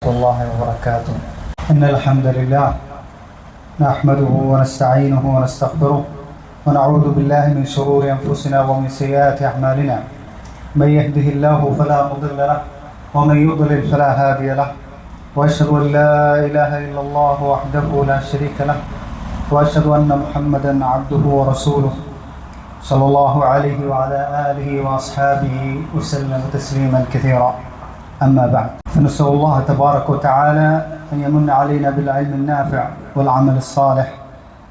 الله وبركاته. إن الحمد لله نحمده ونستعينه ونستغفره ونعوذ بالله من شرور أنفسنا ومن سيئات أعمالنا. من يهده الله فلا مضل له ومن يضلل فلا هادي له. وأشهد أن لا إله إلا الله وحده لا شريك له وأشهد أن محمدا عبده ورسوله صلى الله عليه وعلى آله وأصحابه وسلم تسليما كثيرا. أما بعد، فنسأل الله تبارك وتعالى أن يمن علينا بالعلم النافع والعمل الصالح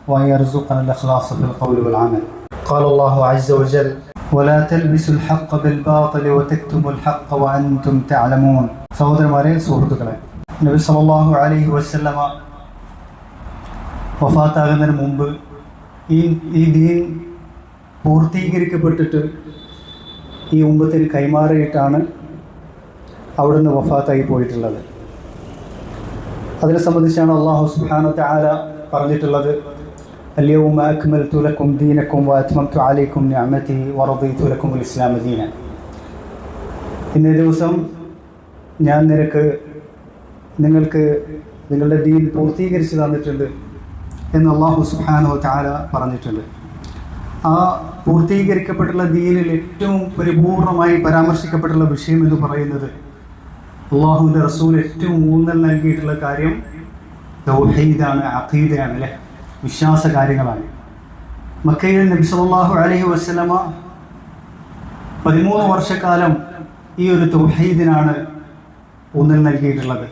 وأن يرزقنا الإخلاص في القول والعمل. قال الله عز وجل: ولا تلبسوا الحق بالباطل وتكتموا الحق وأنتم تعلمون. സഹോദരന്മാരെ, സുഹൃത്തുക്കളെ, നബി സല്ലല്ലാഹു അലൈഹി വസല്ലമ വഫാത്താകുന്നതിന് മുമ്പ് ഈ ദീൻ പൂർത്തീകരിക്കപ്പെട്ടിട്ട് ഈ ഉമ്മത്തിന് കൈമാറിയിട്ടാണ് അവിടുന്ന് വഫാത്തായി പോയിട്ടുള്ളത്. അതിനെ സംബന്ധിച്ചാണ് അല്ലാഹു സുബ്ഹാനഹു വതആല പറഞ്ഞിട്ടുള്ളത്: അൽയൗമ അക്മൽതു ലക്കും ദീനക്കും വഅത്മംതു അലൈക്കും നിഅമതി വറദീതു ലക്കുമുൽ ഇസ്ലാമ ദീനൻ. ഇന്നേ ദിവസം ഞാൻ നിങ്ങൾക്ക് നിങ്ങളുടെ ദീൻ പൂർത്തീകരിച്ച് തന്നിട്ടുണ്ട് എന്ന് അല്ലാഹു സുബ്ഹാനഹു വതആല പറഞ്ഞിട്ടുണ്ട്. ആ പൂർത്തീകരിക്കപ്പെട്ടുള്ള ദീനിൽ ഏറ്റവും പരിപൂർണമായി പരാമർശിക്കപ്പെട്ടുള്ള വിഷയം എന്ന് പറയുന്നത് അള്ളാഹുവിൻ്റെ റസൂൽ ഏറ്റവും ഊന്നൽ നൽകിയിട്ടുള്ള കാര്യം തൗഹീദാണ്, അഖീദയാണ്, അല്ലേ, വിശ്വാസ കാര്യങ്ങളാണ്. മക്കയിൽ നബി സല്ലല്ലാഹു അലൈഹി വസല്ലമ 13 വർഷക്കാലം ഈ ഒരു തൗഹീദിനാണ് ഊന്നൽ നൽകിയിട്ടുള്ളത്,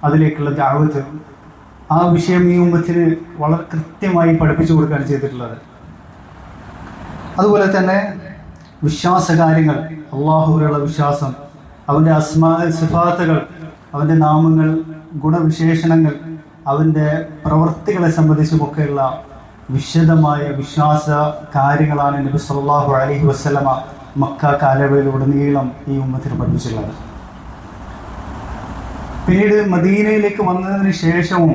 അതിലേക്കുള്ള ദഅവത്ത്. ആ വിഷയം ഈ ഉമ്മത്തിന് വളരെ കൃത്യമായി പഠിപ്പിച്ചു കൊടുക്കുകയാണ് ചെയ്തിട്ടുള്ളത്. അതുപോലെ തന്നെ വിശ്വാസ കാര്യങ്ങൾ, അള്ളാഹുവിലുള്ള വിശ്വാസം, അവൻ്റെ അസ്മാ സിഫാത്തുകൾ, അവൻ്റെ നാമങ്ങൾ, ഗുണവിശേഷണങ്ങൾ, അവൻ്റെ പ്രവൃത്തികളെ സംബന്ധിച്ചുമൊക്കെയുള്ള വിശദമായ വിശ്വാസ കാര്യങ്ങളാണ് നബി സല്ലല്ലാഹു അലൈഹി വസല്ലമ മക്ക കാലയളവിലുടനീളം ഈ ഉമ്മത്തിന് പഠിപ്പിച്ചിട്ടുള്ളത്. പിന്നീട് മദീനയിലേക്ക് വന്നതിന് ശേഷവും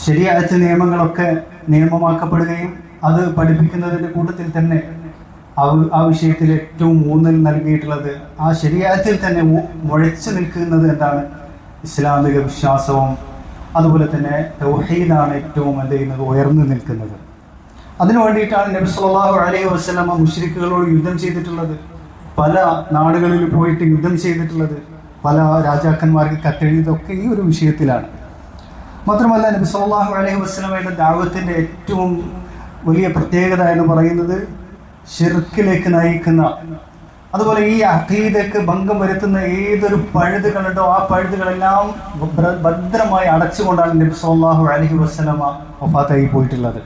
ശരീഅത്ത് നിയമങ്ങളൊക്കെ നിയമമാക്കപ്പെടുകയും അത് പഠിപ്പിക്കുന്നതിൻ്റെ കൂട്ടത്തിൽ തന്നെ ആ വിഷയത്തിൽ ഏറ്റവും ഊന്നൽ നൽകിയിട്ടുള്ളത് ആ ശരീഅത്തിൽ തന്നെ മുഴച്ചു നിൽക്കുന്നത് എന്താണ്? ഇസ്ലാമിക വിശ്വാസവും അതുപോലെ തന്നെ തൗഹീദാണ് ഏറ്റവും ഉയർന്നു നിൽക്കുന്നത്. അതിനു വേണ്ടിയിട്ടാണ് നബി സല്ലല്ലാഹു അലൈഹി വസല്ലമ മുശ്രിക്കുകളോട് യുദ്ധം ചെയ്തിട്ടുള്ളത്, പല നാടുകളിൽ പോയിട്ട് യുദ്ധം ചെയ്തിട്ടുള്ളത്, പല രാജാക്കന്മാർക്ക് കത്തെഴുതിയതൊക്കെ ഈ ഒരു വിഷയത്തിലാണ്. മാത്രമല്ല, നബി സല്ലല്ലാഹു അലൈഹി വസല്ലമയുടെ ദഅവത്തിൻ്റെ ഏറ്റവും വലിയ പ്രത്യേകത എന്ന് പറയുന്നത് ശിർക്കിലേക്ക് നയിക്കുന്ന, അതുപോലെ ഈ അഖീദക്ക് ഭംഗം വരുത്തുന്ന ഏതൊരു പഴുതുകളുണ്ടോ ആ പഴുതുകളെല്ലാം ഭദ്രമായി അടച്ചുകൊണ്ടാണ് നബി സല്ലല്ലാഹു അലൈഹി വസല്ലമ വഫാത്തായി പോയിട്ടുള്ളത്.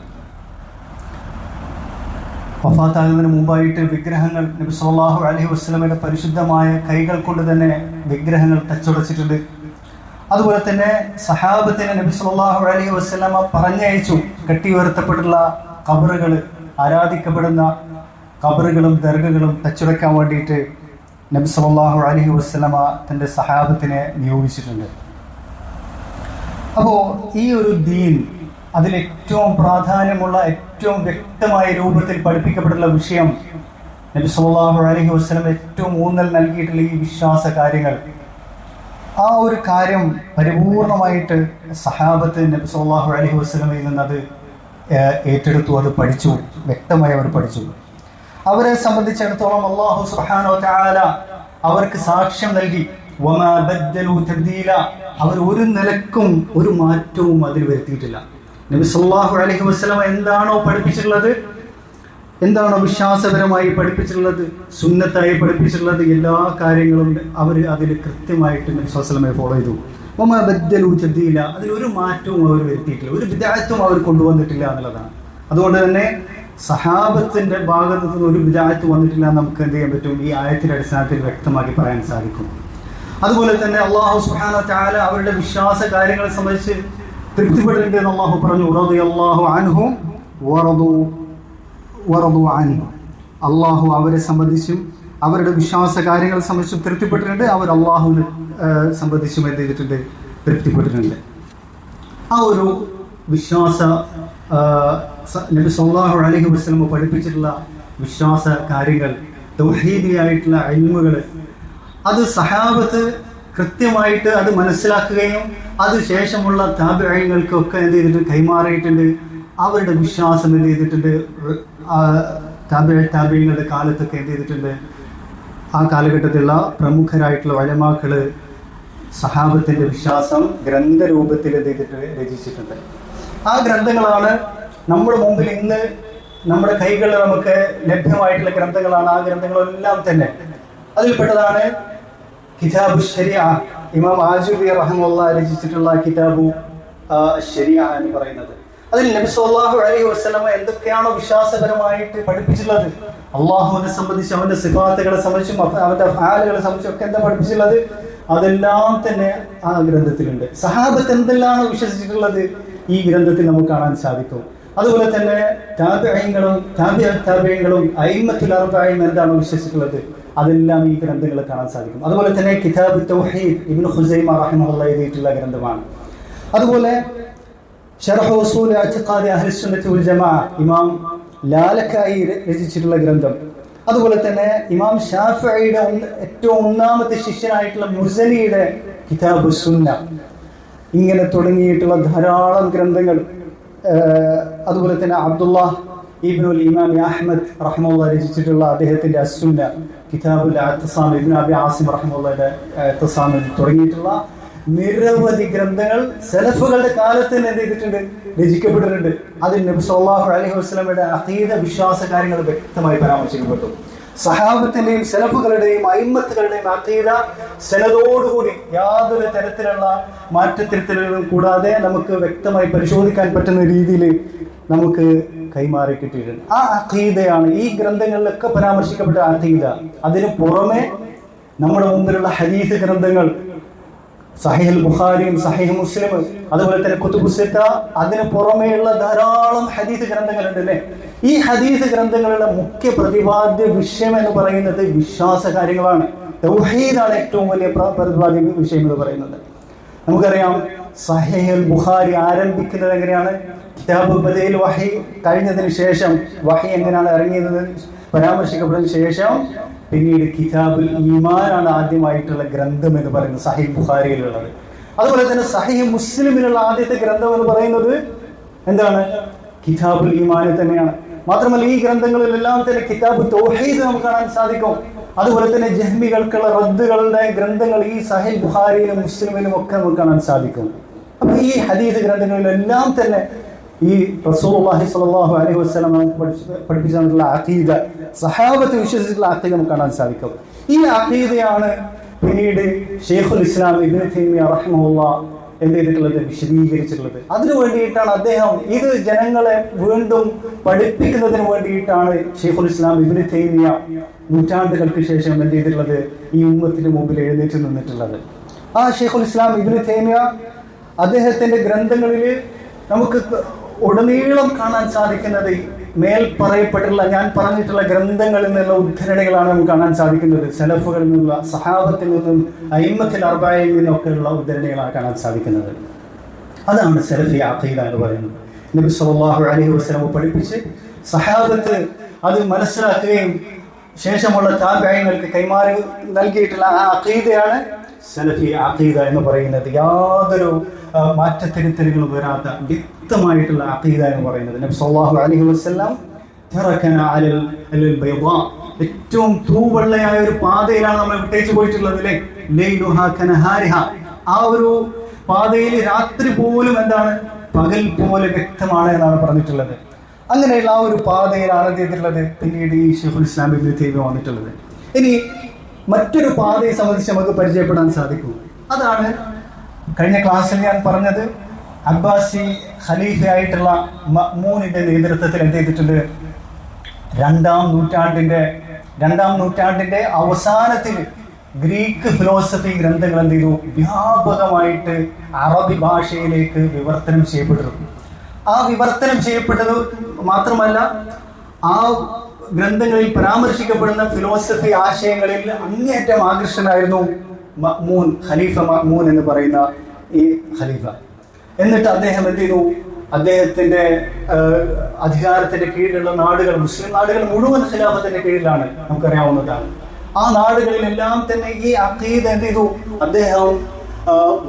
വഫാത്താകുന്നതിന് മുമ്പായിട്ട് വിഗ്രഹങ്ങൾ നബി സല്ലല്ലാഹു അലൈഹി വസല്ലമയുടെ പരിശുദ്ധമായ കൈകൾ കൊണ്ട് തന്നെ വിഗ്രഹങ്ങൾ തച്ചുടച്ചിട്ടുണ്ട്. അതുപോലെ തന്നെ സഹാബത്തിനെ നബി സല്ലല്ലാഹു അലൈഹി വസല്ലമ പറഞ്ഞയച്ചു കെട്ടി ഉയർത്തപ്പെട്ടുള്ള ഖബറുകൾ, ആരാധിക്കപ്പെടുന്ന ഖബറുകളും ദർഗകളും തച്ചുടയ്ക്കാൻ വേണ്ടിയിട്ട് നബി സല്ലല്ലാഹു അലൈഹി വസല്ലമ തൻ്റെ സഹാബത്തിനെ നിയോഗിച്ചിട്ടുണ്ട്. അപ്പോൾ ഈ ഒരു ദീൻ, അതിലേറ്റവും പ്രാധാന്യമുള്ള, ഏറ്റവും വ്യക്തമായ രൂപത്തിൽ പഠിപ്പിക്കപ്പെട്ടുള്ള വിഷയം, നബി സല്ലല്ലാഹു അലൈഹി വസല്ലം ഏറ്റവും ഊന്നൽ നൽകിയിട്ടുള്ള ഈ വിശ്വാസ കാര്യങ്ങൾ, ആ ഒരു കാര്യം പരിപൂർണമായിട്ട് സഹാബത്ത് നബി സല്ലല്ലാഹു അലൈഹി വസല്ലമയിൽ നിന്നത് ഏറ്റെടുത്തു, അത് പഠിച്ചു, വ്യക്തമായി അവർ പഠിച്ചു. അവരെ സംബന്ധിച്ചിടത്തോളം അല്ലാഹു സുബ്ഹാനഹു വതആല അവർക്ക് സാക്ഷ്യം നൽകി, വമാ ബദ്ദലു തബ്ദീല, അവർ ഒരു നിലക്കും ഒരു മാറ്റവും അതിൽ വരുത്തിയിട്ടില്ല. നബി സല്ലല്ലാഹു അലൈഹി വസല്ലം എന്താണോ പഠിപ്പിച്ചിട്ടുള്ളത്, എന്താണോ വിശ്വാസപരമായി പഠിപ്പിച്ചിട്ടുള്ളത്, സുന്നത്തായി പഠിപ്പിച്ചിട്ടുള്ളത്, എല്ലാ കാര്യങ്ങളും അവർ അതിൽ കൃത്യമായിട്ട് നബി സല്ലല്ലാഹു അലൈഹി വസല്ലമയെ ഫോളോ ചെയ്തു. വമാ ബദ്ദലു തബ്ദീല, അതിലൊരു മാറ്റവും അവർ വരുത്തിയിട്ടില്ല, ഒരു ബിദ്അത്തും അവർ കൊണ്ടുവന്നിട്ടില്ല എന്നുള്ളതാണ്. അതുകൊണ്ട് തന്നെ സഹാബത്തിന്റെ ഭാഗത്തു നിന്ന് ഒരു ബിദ്അത്ത് വന്നിട്ടില്ല എന്ന് നമുക്ക് എന്ത് ചെയ്യാൻ പറ്റും? ഈ ആയത്തിന്റെ അടിസ്ഥാനത്തിൽ വ്യക്തമാക്കി പറയാൻ സാധിക്കും. അതുപോലെ തന്നെ അല്ലാഹു സുബ്ഹാനഹു വതആല അവരുടെ വിശ്വാസ കാര്യങ്ങളെ സംബന്ധിച്ച് തൃപ്തിപ്പെട്ടിട്ടുണ്ട് എന്ന് അല്ലാഹു പറഞ്ഞു. റളിയല്ലാഹു അൻഹും വറദു അൻഹു, അല്ലാഹു അവരെ സംബന്ധിച്ചും അവരുടെ വിശ്വാസ കാര്യങ്ങളെ സംബന്ധിച്ചും തൃപ്തിപ്പെട്ടിട്ടുണ്ട്, അവർ അല്ലാഹുവിനെ സംബന്ധിച്ചും എന്ത് ചെയ്തിട്ടുണ്ട്? തൃപ്തിപ്പെട്ടിട്ടുണ്ട്. ആ ഒരു വിശ്വാസ നബി സല്ലല്ലാഹു അലൈഹി വസല്ലം പഠിപ്പിച്ചിട്ടുള്ള വിശ്വാസ കാര്യങ്ങൾ, തൗഹീദിയായിട്ടുള്ള ഇൽമുകൾ, അത് സഹാബത്ത് കൃത്യമായിട്ട് അത് മനസ്സിലാക്കുകയും അതിനുശേഷമുള്ള താബിഈങ്ങൾക്കൊക്കെ എന്ത് ചെയ്തിട്ട് കൈമാറിയിട്ടുണ്ട്. അവരുടെ വിശ്വാസം എന്ത് ചെയ്തിട്ടുണ്ട്, താബിഈങ്ങളുടെ കാലത്തൊക്കെ എന്ത് ചെയ്തിട്ടുണ്ട്, ആ കാലഘട്ടത്തിലുള്ള പ്രമുഖരായിട്ടുള്ള ഉലമാക്കള് സഹാബത്തിന്റെ വിശ്വാസം ഗ്രന്ഥരൂപത്തിൽ എന്ത് ചെയ്തിട്ട് രചിച്ചിട്ടുണ്ട്. ആ ഗ്രന്ഥങ്ങളാണ് നമ്മുടെ മുമ്പിൽ ഇന്ന് നമ്മുടെ കൈകളിൽ നമുക്ക് ലഭ്യമായിട്ടുള്ള ഗ്രന്ഥങ്ങളാണ്. ആ ഗ്രന്ഥങ്ങളെല്ലാം തന്നെ അതിൽപ്പെട്ടതാണ് കിതാബു ശരിഅ. ഇമാം ആജുബി റഹിമഹുല്ലാഹ് രചിച്ചിട്ടുള്ള കിതാബു ശരിഅ എന്ന് പറയുന്നത്. അതിൽ നബി സല്ലല്ലാഹു അലൈഹി വസല്ലം എന്തൊക്കെയാണോ വിശ്വാസപരമായിട്ട് പഠിപ്പിച്ചിട്ടുള്ളത്, അള്ളാഹുവിനെ സംബന്ധിച്ച്, അവന്റെ സിഫാത്തുകളെ സംബന്ധിച്ചും അവന്റെ അഫ്ആലുകളെ സംബന്ധിച്ചും ഒക്കെ എന്താ പഠിപ്പിച്ചിട്ടുള്ളത്, അതെല്ലാം തന്നെ ആ ഗ്രന്ഥത്തിലുണ്ട്. സഹാബത്ത് എന്തെല്ലാണോ വിശ്വസിച്ചിട്ടുള്ളത് ഈ ഗ്രന്ഥത്തിൽ നമുക്ക് കാണാൻ സാധിക്കും. അതുപോലെ തന്നെ താബിഈങ്ങളും അയിമ്മത്തുൽ അർബഈൻ എന്താണോ വിശ്വസിച്ചിട്ടുള്ളത് അതെല്ലാം ഈ ഗ്രന്ഥങ്ങളിൽ കാണാൻ സാധിക്കും. അതുപോലെ തന്നെ കിതാബ് തൗഹീദ് ഇബ്നു ഖുസൈമ റഹിമഹുല്ലാഹ് എഴുതിയിട്ടുള്ള ഗ്രന്ഥമാണ്. അതുപോലെ ശർഹ് ഉസൂൽ ഇഅ്തിഖാദി അഹ്ലി സുന്നത്തി വൽ ജമാഅ ഇമാം ലാലക്കായി രചിച്ചിട്ടുള്ള ഗ്രന്ഥം. അതുപോലെ തന്നെ ഇമാം ഷാഫിഈയുടെ ഏറ്റവും ഒന്നാമത്തെ ശിഷ്യനായിട്ടുള്ള മുസനിയുടെ കിതാബു സുന്ന. ഇങ്ങനെ തുടങ്ങിയിട്ടുള്ള ധാരാളം ഗ്രന്ഥങ്ങൾ. അതുപോലെ തന്നെ അബ്ദുല്ലാഹ് ഇബ്നുൽ ഇമാം അഹ്മദ് റഹിമഹുല്ലാഹ് രചിച്ചിട്ടുള്ള അദ്ദേഹത്തിന്റെ അസ്സുന്ന, കിതാബുൽ അഅ്തിസാം ഇബ്നു അബി ആസിം റഹിമഹുല്ലാഹുവിന്റെ അഅ്തിസാം തുടങ്ങിയിട്ടുള്ള നിരവധി ഗ്രന്ഥങ്ങൾ സലഫുകളുടെ കാലത്ത് തന്നെ എന്ത് ചെയ്തിട്ടുണ്ട്, രചിക്കപ്പെട്ടിട്ടുണ്ട്. അതിൽ നബി സല്ലല്ലാഹു അലൈഹി വസല്ലമയുടെ അഖീദ വിശ്വാസ കാര്യങ്ങൾ വ്യക്തമായി പരാമർശിക്കപ്പെട്ടു. സഹാബത്തിന്റെയും സലഫുകളുടെയും അയിമ്മത്തുകളുടെയും അഖീദ സനദോടുകൂടി യാതൊരു തരത്തിലുള്ള മാറ്റത്തിരുത്തലുകളും കൂടാതെ നമുക്ക് വ്യക്തമായി പരിശോധിക്കാൻ പറ്റുന്ന രീതിയിൽ നമുക്ക് കൈമാറി കിട്ടിയിട്ടുണ്ട്. ആ അഖീദയാണ് ഈ ഗ്രന്ഥങ്ങളിലൊക്കെ പരാമർശിക്കപ്പെട്ട അഖീദ. അതിന് പുറമെ നമ്മുടെ മുമ്പിലുള്ള ഹദീസ് ഗ്രന്ഥങ്ങൾ, സഹീഹുൽ ബുഖാരിയും സഹീഹ് മുസ്ലിമും, അതുപോലെ തന്നെ കുതുബു സിത്ത, അതിന് പുറമെയുള്ള ധാരാളം ഹദീസ് ഗ്രന്ഥങ്ങളുണ്ട് അല്ലേ. ഈ ഹദീസ് ഗ്രന്ഥങ്ങളുടെ മുഖ്യ പ്രതിപാദ്യ വിഷയം എന്ന് പറയുന്നത് വിശ്വാസ കാര്യങ്ങളാണ്. തൗഹീദാണ് ഏറ്റവും വലിയ പ്രതിപാദ്യ വിഷയം എന്ന് പറയുന്നത്. നമുക്കറിയാം സഹീഹുൽ ബുഖാരി ആരംഭിക്കുന്നത് എങ്ങനെയാണ്, കിതാബ് ബദയിൽ വഹി കഴിഞ്ഞതിന് ശേഷം, വഹി എങ്ങനെയാണ് ഇറങ്ങിയതെന്ന് പരാമർശിക്കപ്പെട്ടതിന് ശേഷം പിന്നീട് കിതാബുൽ ഈമാനാണ് ആദ്യമായിട്ടുള്ള ഗ്രന്ഥം എന്ന് പറയുന്നത് സഹീഹ് ബുഖാരിയിലുള്ളത്. അതുപോലെ തന്നെ സഹീഹ് മുസ്ലിമിലുള്ള ആദ്യത്തെ ഗ്രന്ഥം എന്ന് പറയുന്നത് എന്താണ്, കിതാബുൽ ഈമാൻ തന്നെയാണ്. മാത്രമല്ല ഈ ഗ്രന്ഥങ്ങളിലെല്ലാം തന്നെ കിതാബ് തൗഹീദ് നമുക്ക് കാണാൻ സാധിക്കും. അതുപോലെ തന്നെ ജഹ്മികൾക്കുള്ള റദ്ദുകളുടെ ഗ്രന്ഥങ്ങൾ ഈ സഹീഹ് ബുഖാരിയിലും മുസ്ലിമിലും ഒക്കെ നമുക്ക് കാണാൻ സാധിക്കും. അപ്പൊ ഈ ഹദീസ് ഗ്രന്ഥങ്ങളിലെല്ലാം തന്നെ ഈ റസൂലുള്ളാഹി സ്വല്ലല്ലാഹു അലൈഹി വസല്ലം പഠിപ്പിച്ചിട്ടുള്ള അഖീദ, സഹാബത്ത് വിശ്വസിച്ചിട്ടുള്ള അഖീദ നമുക്ക് കാണാൻ സാധിക്കും. ഈ അഖീദയാണ് പിന്നീട് ശൈഖുൽ ഇസ്ലാം ഇബ്നു തൈമിയ്യ റഹിമഹുല്ലാഹ് എന്ത് ചെയ്തിട്ടുള്ളത്, വിശദീകരിച്ചിട്ടുള്ളത്. അതിനു വേണ്ടിയിട്ടാണ് അദ്ദേഹം ഇത് ജനങ്ങളെ വീണ്ടും പഠിപ്പിക്കുന്നതിന് വേണ്ടിയിട്ടാണ് ശൈഖുൽ ഇസ്ലാം ഇബ്നു തൈമിയ്യ നൂറ്റാണ്ടുകൾക്ക് ശേഷം എന്ത് ചെയ്തിട്ടുള്ളത്, ഈ ഉമ്മത്തിന് മുമ്പിൽ എഴുന്നേറ്റ് നിന്നിട്ടുള്ളത്. ആ ശൈഖുൽ ഇസ്ലാം ഇബ്നു തൈമിയ്യ അദ്ദേഹത്തിന്റെ ഗ്രന്ഥങ്ങളിൽ നമുക്ക് ഉടനീളം കാണാൻ സാധിക്കുന്നത് മേൽ പറയപ്പെട്ടുള്ള, ഞാൻ പറഞ്ഞിട്ടുള്ള ഗ്രന്ഥങ്ങളിൽ നിന്നുള്ള ഉദ്ധരണികളാണ് നമുക്ക് കാണാൻ സാധിക്കുന്നത്. സലഫുകളിൽ നിന്നുള്ള, സഹാബത്തിൽ നിന്നും, അയിമ്മത്തുൽ അർബഈനിൽ നിന്നൊക്കെയുള്ള ഉദ്ധരണികളാണ് കാണാൻ സാധിക്കുന്നത്. അതാണ് സലഫി അഖീദ എന്ന് പറയുന്നത്. നബി സല്ലല്ലാഹു അലൈഹി വസല്ലം പഠിപ്പിച്ച് സഹാബത്ത് അത് മനസ്സിലാക്കുകയും ശേഷമുള്ള താബിഈങ്ങൾക്ക് കൈമാറി നൽകിയിട്ടുള്ള ആ അഖീദയാണ് സലഫി അഖീദ എന്ന് പറയുന്നത്. യാതൊരു മാറ്റത്തിരുത്തലുകളും വരാത്ത വ്യക്തമായിട്ടുള്ള അഖീദ എന്ന് പറയുന്നത്. നബി സല്ലല്ലാഹു അലൈഹി വസല്ലം തറകന അലൽ ബൈദാ, ഏറ്റവും തൂവെള്ളയായ ഒരു പാതയിലാണ് നമ്മൾ വിട്ടേച്ചു പോയിട്ടുള്ളത് അല്ലേ. ലൈലുഹാ കനഹാരിഹാ, ആ ഒരു പാതയിൽ രാത്രി പോലും എന്താണ്, പകൽ പോലെ വ്യക്തമാണ് എന്നാണ് പറഞ്ഞിട്ടുള്ളത്. അങ്ങനെയുള്ള ആ ഒരു പാതയിലാണ് ചെയ്തിട്ടുള്ളത് പിന്നീട് ഈ ശൈഖുൽ ഇസ്ലാം ഇബ്നു തൈമിയ്യ വന്നിട്ടുള്ളത്. ഇനി മറ്റൊരു പാതയെ സംബന്ധിച്ച് നമുക്ക് പരിചയപ്പെടാൻ സാധിക്കും. അതാണ് കഴിഞ്ഞ ക്ലാസ്സിൽ ഞാൻ പറഞ്ഞത്, അബ്ബാസി ഖലീഫയായിട്ടുള്ള മഅ്മൂനിന്റെ നേതൃത്വത്തിൽ എന്ത് ചെയ്തിട്ടുണ്ട്, രണ്ടാം നൂറ്റാണ്ടിന്റെ അവസാനത്തിൽ ഗ്രീക്ക് ഫിലോസഫി ഗ്രന്ഥങ്ങൾ എന്ത് ചെയ്തു, വ്യാപകമായിട്ട് അറബി ഭാഷയിലേക്ക് വിവർത്തനം ചെയ്യപ്പെട്ടിരുന്നു. ആ വിവർത്തനം ചെയ്യപ്പെട്ടത് മാത്രമല്ല, ആ ഗ്രന്ഥങ്ങളിൽ പരാമർശിക്കപ്പെടുന്ന ഫിലോസഫി ആശയങ്ങളിൽ അങ്ങേയറ്റം ആകർഷണനായിരുന്നു മഅ്മൂൻ, ഖലീഫ മഅ്മൂൻ എന്ന് പറയുന്ന ഈ ഖലീഫ. എന്നിട്ട് അദ്ദേഹം എന്ത് ചെയ്തു, അദ്ദേഹത്തിന്റെ അധികാരത്തിന്റെ കീഴിലുള്ള നാടുകൾ, മുസ്ലിം നാടുകൾ മുഴുവൻ ഖിലാഫത്തിന്റെ കീഴിലാണ്, നമുക്കറിയാവുന്നതാണ്. ആ നാടുകളിലെല്ലാം തന്നെ ഈ അഖീദ എന്ത് ചെയ്തു? അദ്ദേഹം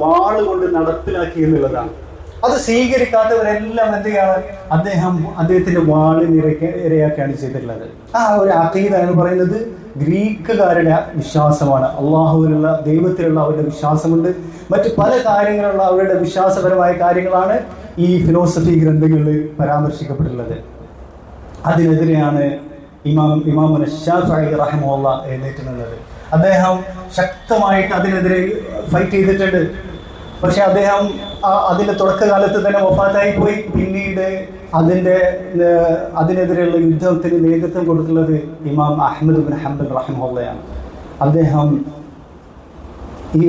വാളുകൊണ്ട് നടപ്പിലാക്കി എന്നുള്ളതാണ്. അത് സ്വീകരിക്കാത്തവരെല്ലാം എന്ത് ചെയ്യാണ്? അദ്ദേഹത്തിന്റെ വാളിന് ഇരയാക്കിയാണ് ചെയ്തിട്ടുള്ളത്. ആ ഒരു അഖീദ എന്ന് പറയുന്നത് ഗ്രീക്കുകാരുടെ വിശ്വാസമാണ്. അള്ളാഹുവിലുള്ള, ദൈവത്തിലുള്ള അവരുടെ വിശ്വാസമുണ്ട്. മറ്റു പല കാര്യങ്ങളുള്ള അവരുടെ വിശ്വാസപരമായ കാര്യങ്ങളാണ് ഈ ഫിലോസഫി ഗ്രന്ഥങ്ങളിൽ പരാമർശിക്കപ്പെട്ടുള്ളത്. അതിനെതിരെയാണ് ഇമാം ശാഫിഈ റഹിമഹുല്ലാഹ് എഴുന്നേറ്റ് നിന്നത്. അദ്ദേഹം ശക്തമായിട്ട് അതിനെതിരെ ഫൈറ്റ് ചെയ്തിട്ടുണ്ട്. പക്ഷെ അദ്ദേഹം അതിന്റെ തുടക്കകാലത്ത് തന്നെ വഫാത്തായി പോയി. പിന്നീട് അതിനെതിരെയുള്ള യുദ്ധത്തിന് നേതൃത്വം കൊടുത്തുള്ളത് ഇമാം അഹ്മദ് ഇബ്നു ഹംബൽ റഹിമഹുള്ളയാണ്. അദ്ദേഹം ഈ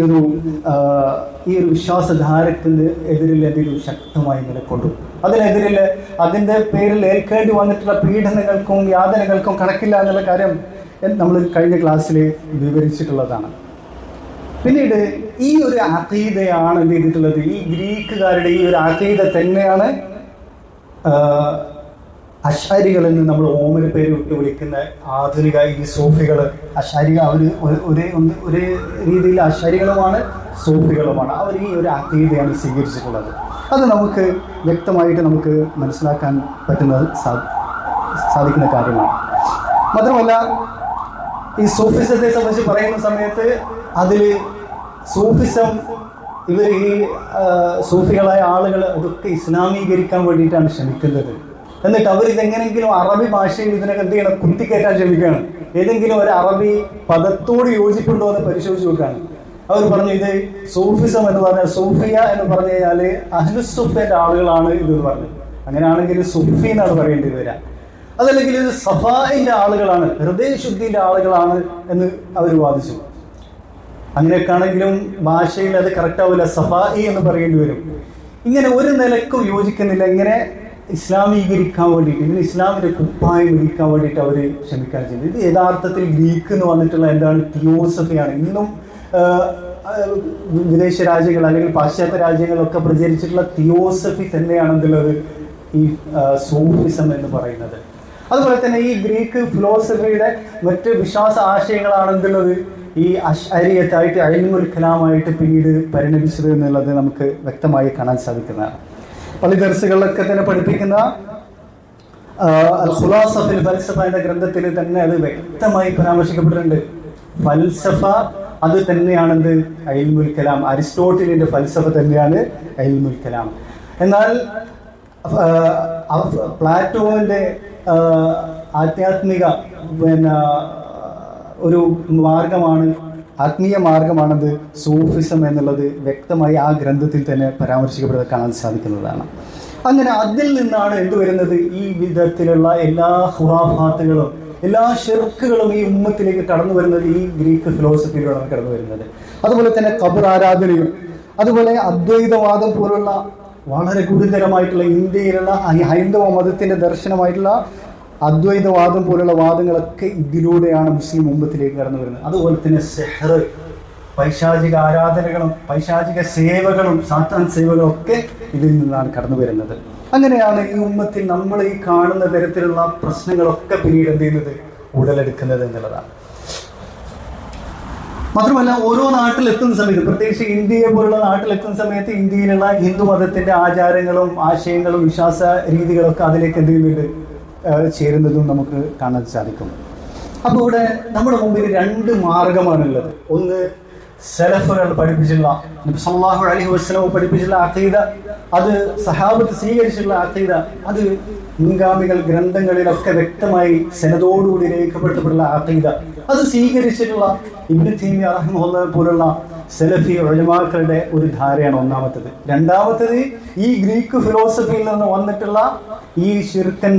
ഒരു വിശ്വാസധാരത്തിന് എതിരിൽ എന്തെങ്കിലും ശക്തമായി നിലകൊണ്ടു. അതിനെതിരിൽ അതിന്റെ പേരിൽ ഏൽക്കേണ്ടി വന്നിട്ടുള്ള പീഡനങ്ങൾക്കും യാതനകൾക്കും കണക്കില്ല എന്നുള്ള കാര്യം നമ്മൾ കഴിഞ്ഞ ക്ലാസ്സിൽ വിവരിച്ചിട്ടുള്ളതാണ്. പിന്നീട് ഈ ഒരു അഖീദയാണ് എന്ത് ചെയ്തിട്ടുള്ളത്? ഈ ഗ്രീക്കുകാരുടെ ഈ ഒരു അഖീദ തന്നെയാണ് അശ്അരികൾ എന്ന് നമ്മൾ ഓമന പേര് വിട്ട് വിളിക്കുന്ന ആധുനിക ഈ സൂഫികൾ. അശ്അരി അവർ ഒരേ രീതിയിൽ അശ്അരികളുമാണ്, സൂഫികളുമാണ്. അവർ ഈ ഒരു അഖീദയാണ് സ്വീകരിച്ചിട്ടുള്ളത്. അത് നമുക്ക് വ്യക്തമായിട്ട് നമുക്ക് മനസ്സിലാക്കാൻ സാധിക്കുന്ന കാര്യമാണ്. മാത്രമല്ല, ഈ സൂഫിസത്തെ സംബന്ധിച്ച് പറയുന്ന സമയത്ത് അതിൽ സൂഫിസം ഈ സൂഫികളായ ആളുകൾ അതൊക്കെ ഇസ്ലാമീകരിക്കാൻ വേണ്ടിയിട്ടാണ് ശ്രമിക്കുന്നത്. എന്നിട്ട് അവരിതെങ്ങനെങ്കിലും അറബി ഭാഷയിൽ ഇതിനൊക്കെ എന്ത് ചെയ്യണം? കുത്തിക്കയറ്റാൻ ശ്രമിക്കുകയാണ്. ഏതെങ്കിലും ഒരു അറബി പദത്തോട് യോജിപ്പുണ്ടോ എന്ന് പരിശോധിച്ച് നോക്കുകയാണ്. അവർ പറഞ്ഞു ഇത് സൂഫിസം എന്ന് പറഞ്ഞാൽ, സൂഫിയ എന്ന് പറഞ്ഞു കഴിഞ്ഞാൽ അഹ്ലുസുഫയുടെ ആളുകളാണ് ഇതെന്ന് പറഞ്ഞു. അങ്ങനെയാണെങ്കിൽ സുഫി എന്നാണ് പറയേണ്ടി വരിക. അതല്ലെങ്കിൽ ഇത് സഫായിന്റെ ആളുകളാണ്, ഹൃദയശുദ്ധിന്റെ ആളുകളാണ് എന്ന് അവർ വാദിച്ചു. അങ്ങനെയൊക്കെ ആണെങ്കിലും ഭാഷയിൽ അത് കറക്റ്റ് ആവില്ല, സഫായി എന്ന് പറയേണ്ടി വരും. ഇങ്ങനെ ഒരു നിലക്കും യോജിക്കുന്നില്ല. ഇങ്ങനെ ഇസ്ലാമീകരിക്കാൻ വേണ്ടിയിട്ട്, ഇതിന് ഇസ്ലാമിന്റെ കുപ്പായം ഇരിക്കാൻ വേണ്ടിയിട്ട് അവർ ശ്രമിക്കാൻ ചെയ്യുന്നത്. ഇത് യഥാർത്ഥത്തിൽ ഗ്രീക്ക് എന്ന് വന്നിട്ടുള്ള എന്താണ്? തിയോസഫിയാണ്. ഇന്നും വിദേശ രാജ്യങ്ങൾ അല്ലെങ്കിൽ പാശ്ചാത്യ രാജ്യങ്ങളൊക്കെ പ്രചരിച്ചിട്ടുള്ള തിയോസഫി തന്നെയാണെന്നുള്ളത് ഈ സൂഫിസം എന്ന് പറയുന്നത്. അതുപോലെ തന്നെ ഈ ഗ്രീക്ക് ഫിലോസഫിയുടെ മറ്റ് വിശ്വാസ ആശയങ്ങളാണെന്നുള്ളത് ഈ അശ്അരിയത്തായിട്ട് ഇൽമുൽ കലാമായിട്ട് പിന്നീട് പരിണമിച്ചത് എന്നുള്ളത് നമുക്ക് വ്യക്തമായി കാണാൻ സാധിക്കുന്നതാണ്. പള്ളി ദർസുകളിലൊക്കെ തന്നെ പഠിപ്പിക്കുന്ന അൽ ഖുലാസ ഫിൽ ഫൽസഫ എന്ന ഗ്രന്ഥത്തിൽ തന്നെ അത് വ്യക്തമായി പരാമർശിക്കപ്പെട്ടിട്ടുണ്ട്. ഫൽസഫ അത് തന്നെയാണെന്ത്? ഇൽമുൽ കലാം. അരിസ്റ്റോട്ടിലിന്റെ ഫൽസഫ തന്നെയാണ് ഇൽമുൽ കലാം. എന്നാൽ പ്ലാറ്റോന്റെ ആധ്യാത്മിക ഒരു മാർഗമാണ്, ആത്മീയ മാർഗമാണത് സൂഫിസം എന്നുള്ളത് വ്യക്തമായി ആ ഗ്രന്ഥത്തിൽ തന്നെ പരാമർശിക്കപ്പെടുന്നത് കാണാൻ സാധിക്കുന്നതാണ്. അങ്ങനെ അതിൽ നിന്നാണ് എന്ത് വരുന്നത്? ഈ വിധത്തിലുള്ള എല്ലാ ഖുറാഫാത്തുകളും എല്ലാ ഷിർക്കുകളും ഈ ഉമ്മത്തിലേക്ക് കടന്നു വരുന്നത് ഈ ഗ്രീക്ക് ഫിലോസഫിയിലൂടെയാണ് കടന്നു വരുന്നത്. അതുപോലെ തന്നെ ഖബർ ആരാധനയും, അതുപോലെ അദ്വൈതവാദം പോലുള്ള വളരെ ഗുരുതരമായിട്ടുള്ള ഇന്ത്യയിലുള്ള ഹൈന്ദവ മതത്തിന്റെ ദർശനമായിട്ടുള്ള അദ്വൈതവാദം പോലുള്ള വാദങ്ങളൊക്കെ ഇതിലൂടെയാണ് മുസ്ലിം ഉമ്മത്തിലേക്ക് കടന്നു വരുന്നത്. അതുപോലെ തന്നെ സെഹർ, പൈശാചിക ആരാധനകളും പൈശാചിക സേവകളും സാത്താൻ സേവകളും ഒക്കെ ഇതിൽ നിന്നാണ് കടന്നു വരുന്നത്. അങ്ങനെയാണ് ഈ ഉമ്മത്തിൽ നമ്മൾ ഈ കാണുന്ന തരത്തിലുള്ള പ്രശ്നങ്ങളൊക്കെ പിന്നീട് എന്ത് ചെയ്യുന്നത്? ഉടലെടുക്കുന്നത് എന്നുള്ളതാണ്. മാത്രമല്ല, ഓരോ നാട്ടിലെത്തുന്ന സമയത്ത്, പ്രത്യേകിച്ച് ഇന്ത്യയെ പോലുള്ള നാട്ടിലെത്തുന്ന സമയത്ത് ഇന്ത്യയിലുള്ള ഹിന്ദു മതത്തിന്റെ ആചാരങ്ങളും ആശയങ്ങളും വിശ്വാസ രീതികളൊക്കെ അതിലേക്ക് എന്ത് ചെയ്യുന്നുണ്ട്? ചേരുന്നതും നമുക്ക് കാണാൻ സാധിക്കും. അപ്പോൾ ഇവിടെ നമ്മുടെ മുമ്പിൽ രണ്ട് മാർഗമാണുള്ളത്. ഒന്ന് സലഫുകൾ പഠിപ്പിച്ചിട്ടുള്ള, നബി സല്ലല്ലാഹു അലൈഹി വസല്ലം പഠിപ്പിച്ചിട്ടുള്ള അഖീദ, അത് സഹാബത്ത് സ്വീകരിച്ചിട്ടുള്ള അഖീദ, അത് മുൻഗാമികൾ ഗ്രന്ഥങ്ങളിലൊക്കെ വ്യക്തമായി സനദോടുകൂടി രേഖപ്പെടുത്തപ്പെട്ടുള്ള അഖീദ, അത് സ്വീകരിച്ചിട്ടുള്ള ഇബ്നു തൈമിയ്യ റഹിമഹുല്ലാഹ് പോലുള്ള സലഫി ഉലമാക്കളുടെ ഒരു ധാരയാണ് ഒന്നാമത്തത്. രണ്ടാമത്തത് ഈ ഗ്രീക്ക് ഫിലോസഫിയിൽ നിന്ന് വന്നിട്ടുള്ള ഈ ശിർക്കൻ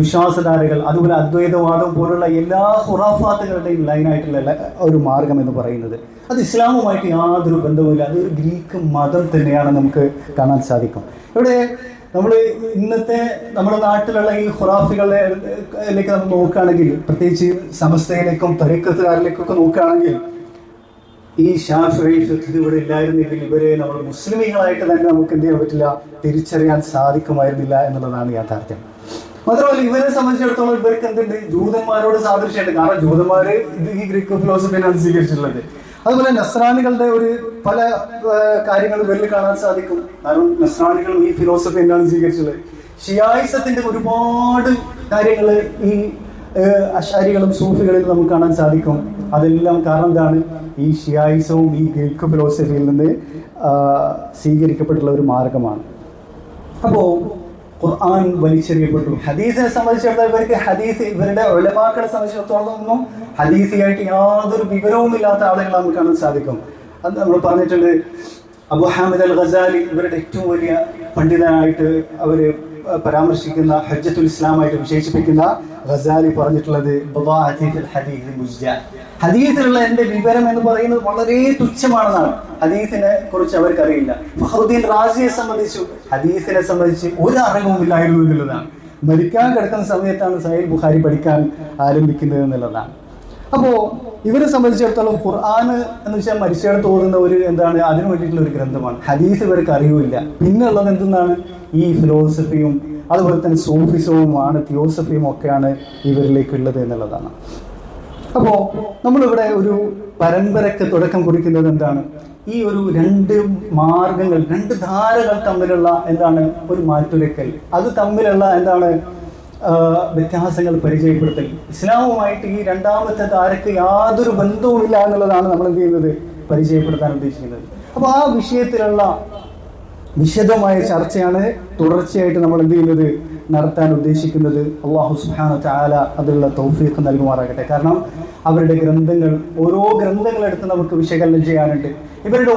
വിശ്വാസധാരകൾ, അതുപോലെ അദ്വൈതവാദം പോലുള്ള എല്ലാ ഖുറാഫാത്തുകളുടെയും ലൈനായിട്ടുള്ള ഒരു മാർഗം എന്ന് പറയുന്നത് അത് ഇസ്ലാമുമായിട്ട് യാതൊരു ബന്ധവുമില്ല. അത് ഒരു ഗ്രീക്ക് മതം തന്നെയാണ് നമുക്ക് കാണാൻ സാധിക്കും. ഇവിടെ നമ്മൾ ഇന്നത്തെ നമ്മുടെ നാട്ടിലുള്ള ഈ ഖുറാഫികളിലേക്ക് നമ്മൾ നോക്കുകയാണെങ്കിൽ, പ്രത്യേകിച്ച് സമസ്തയിലേക്കും തരീഖത്തുകാരിലേക്കൊക്കെ നോക്കുകയാണെങ്കിൽ, ഈ ശാഫിഈ ഫിഖ് ഇവിടെ ഇല്ലായിരുന്നെങ്കിൽ ഇവരെ നമ്മൾ മുസ്ലിമീങ്ങളായിട്ട് തന്നെ നമുക്ക് എന്ത് ചെയ്യാൻ പറ്റില്ല, തിരിച്ചറിയാൻ സാധിക്കുമായിരുന്നില്ല എന്നുള്ളതാണ് യാഥാർത്ഥ്യം. മാത്രമല്ല ഇവരെ സംബന്ധിച്ചിടത്തോളം ഇവർക്ക് എന്തുണ്ട്, ജൂതന്മാരോട് സാദൃശ്യമുണ്ട്. കാരണം ജൂതന്മാര് ഈ ഗ്രീക്ക് ഫിലോസഫിയാണ് സ്വീകരിച്ചിട്ടുള്ളത്. അതുപോലെ നസ്രാനികളുടെ ഒരു പല കാര്യങ്ങൾ ഇവരിൽ കാണാൻ സാധിക്കും. കാരണം നസ്രാനികളും ഈ ഫിലോസഫി എന്താണ് സ്വീകരിച്ചിട്ടുള്ളത്. ഷിയായിസത്തിന്റെ ഒരുപാട് കാര്യങ്ങൾ ഈ അശാരികളും സൂഫികളിലും നമുക്ക് കാണാൻ സാധിക്കും. അതെല്ലാം കാരണം എന്താണ്, ഈ ഷിയായിസവും ഈ ഗ്രീക്ക് ഫിലോസഫിയിൽ നിന്ന് സ്വീകരിക്കപ്പെട്ടുള്ള ഒരു മാർഗമാണ്. അപ്പോ ഖുർആൻ വലിച്ചെറിയപ്പെട്ടു. ഹദീസിനെ സംബന്ധിച്ചിടത്തോളം ഇവർക്ക് ഹദീസ്, ഇവരുടെ ഉലമാക്കളെ സംബന്ധിച്ചിടത്തോളം ഒന്നും ഹദീസിയായിട്ട് യാതൊരു വിവരവും ഇല്ലാത്ത ആളുകൾ നമുക്ക് കാണാൻ സാധിക്കും. അത് നമ്മൾ പറഞ്ഞിട്ടുണ്ട്. അബു ഹാമിദ് അൽ ഗസാലി ഇവരുടെ ഏറ്റവും വലിയ പണ്ഡിതനായിട്ട് അവര് പരാമർശിക്കുന്ന, ഹജ്ജത്തുൽ ഇസ്ലാമായിട്ട് വിശേഷിപ്പിക്കുന്ന ഗസാലി പറഞ്ഞിട്ടുള്ളത് ഹദീസിലുള്ള എന്റെ വിവരം എന്ന് പറയുന്നത് വളരെ തുച്ഛമാണെന്നാണ്. ഹദീസിനെ കുറിച്ച് അവർക്കറിയില്ല. ഫഖറുദ്ദീൻ റാസിയെ സംബന്ധിച്ചു ഹദീസിനെ സംബന്ധിച്ച് ഒരു അറിവും ഇല്ലായിരുന്നു എന്നുള്ളതാണ്. മരിക്കാൻ കിടക്കുന്ന സമയത്താണ് സഹീഹ് ബുഖാരി പഠിക്കാൻ ആരംഭിക്കുന്നത് എന്നുള്ളതാണ്. അപ്പോ ഇവരെ സംബന്ധിച്ചിടത്തോളം ഖുർആൻ എന്ന് വെച്ചാൽ മരിച്ചെടുത്ത് ഓതുന്ന ഒരു എന്താണ്, അതിനു വേണ്ടിയിട്ടുള്ള ഒരു ഗ്രന്ഥമാണ്. ഹദീസ് ഇവർക്ക് അറിവില്ല. പിന്നെ ഉള്ളത് എന്തെന്നാണ്, ഈ ഫിലോസഫിയും അതുപോലെ തന്നെ സൂഫിസവുമാണ്, തിയോസഫിയും ഒക്കെയാണ് ഇവരിലേക്കുള്ളത് എന്നുള്ളതാണ്. അപ്പോൾ നമ്മളിവിടെ ഒരു പരമ്പരയ്ക്ക് തുടക്കം കുറിക്കുന്നത് എന്താണ്, ഈ ഒരു രണ്ട് മാർഗങ്ങൾ, രണ്ട് ധാരകൾ തമ്മിലുള്ള എന്താണ് ഒരു മാറ്റുരയ്ക്കൽ, അത് തമ്മിലുള്ള എന്താണ് വ്യത്യാസങ്ങൾ പരിചയപ്പെടുത്തൽ. ഇസ്ലാമുമായിട്ട് ഈ രണ്ടാമത്തെ ധാരക്ക് യാതൊരു ബന്ധവുമില്ല എന്നുള്ളതാണ് നമ്മൾ എന്ത് ചെയ്യുന്നത്, പരിചയപ്പെടുത്താൻ ഉദ്ദേശിക്കുന്നത്. അപ്പോൾ ആ വിഷയത്തിലുള്ള വിശദമായ ചർച്ചയാണ് തുടർച്ചയായിട്ട് നമ്മൾ എന്ത് ചെയ്യുന്നത്, നടത്താൻ ഉദ്ദേശിക്കുന്നത്. അല്ലാഹു സുബ്ഹാനഹു വ തആല അതിലുള്ള തൗഫീഖ് നൽകുമാറാകട്ടെ. കാരണം അവരുടെ ഗ്രന്ഥങ്ങൾ, ഓരോ ഗ്രന്ഥങ്ങളെടുത്ത് നമുക്ക് വിശകലനം ചെയ്യാനുണ്ട്. ഇവരുടെ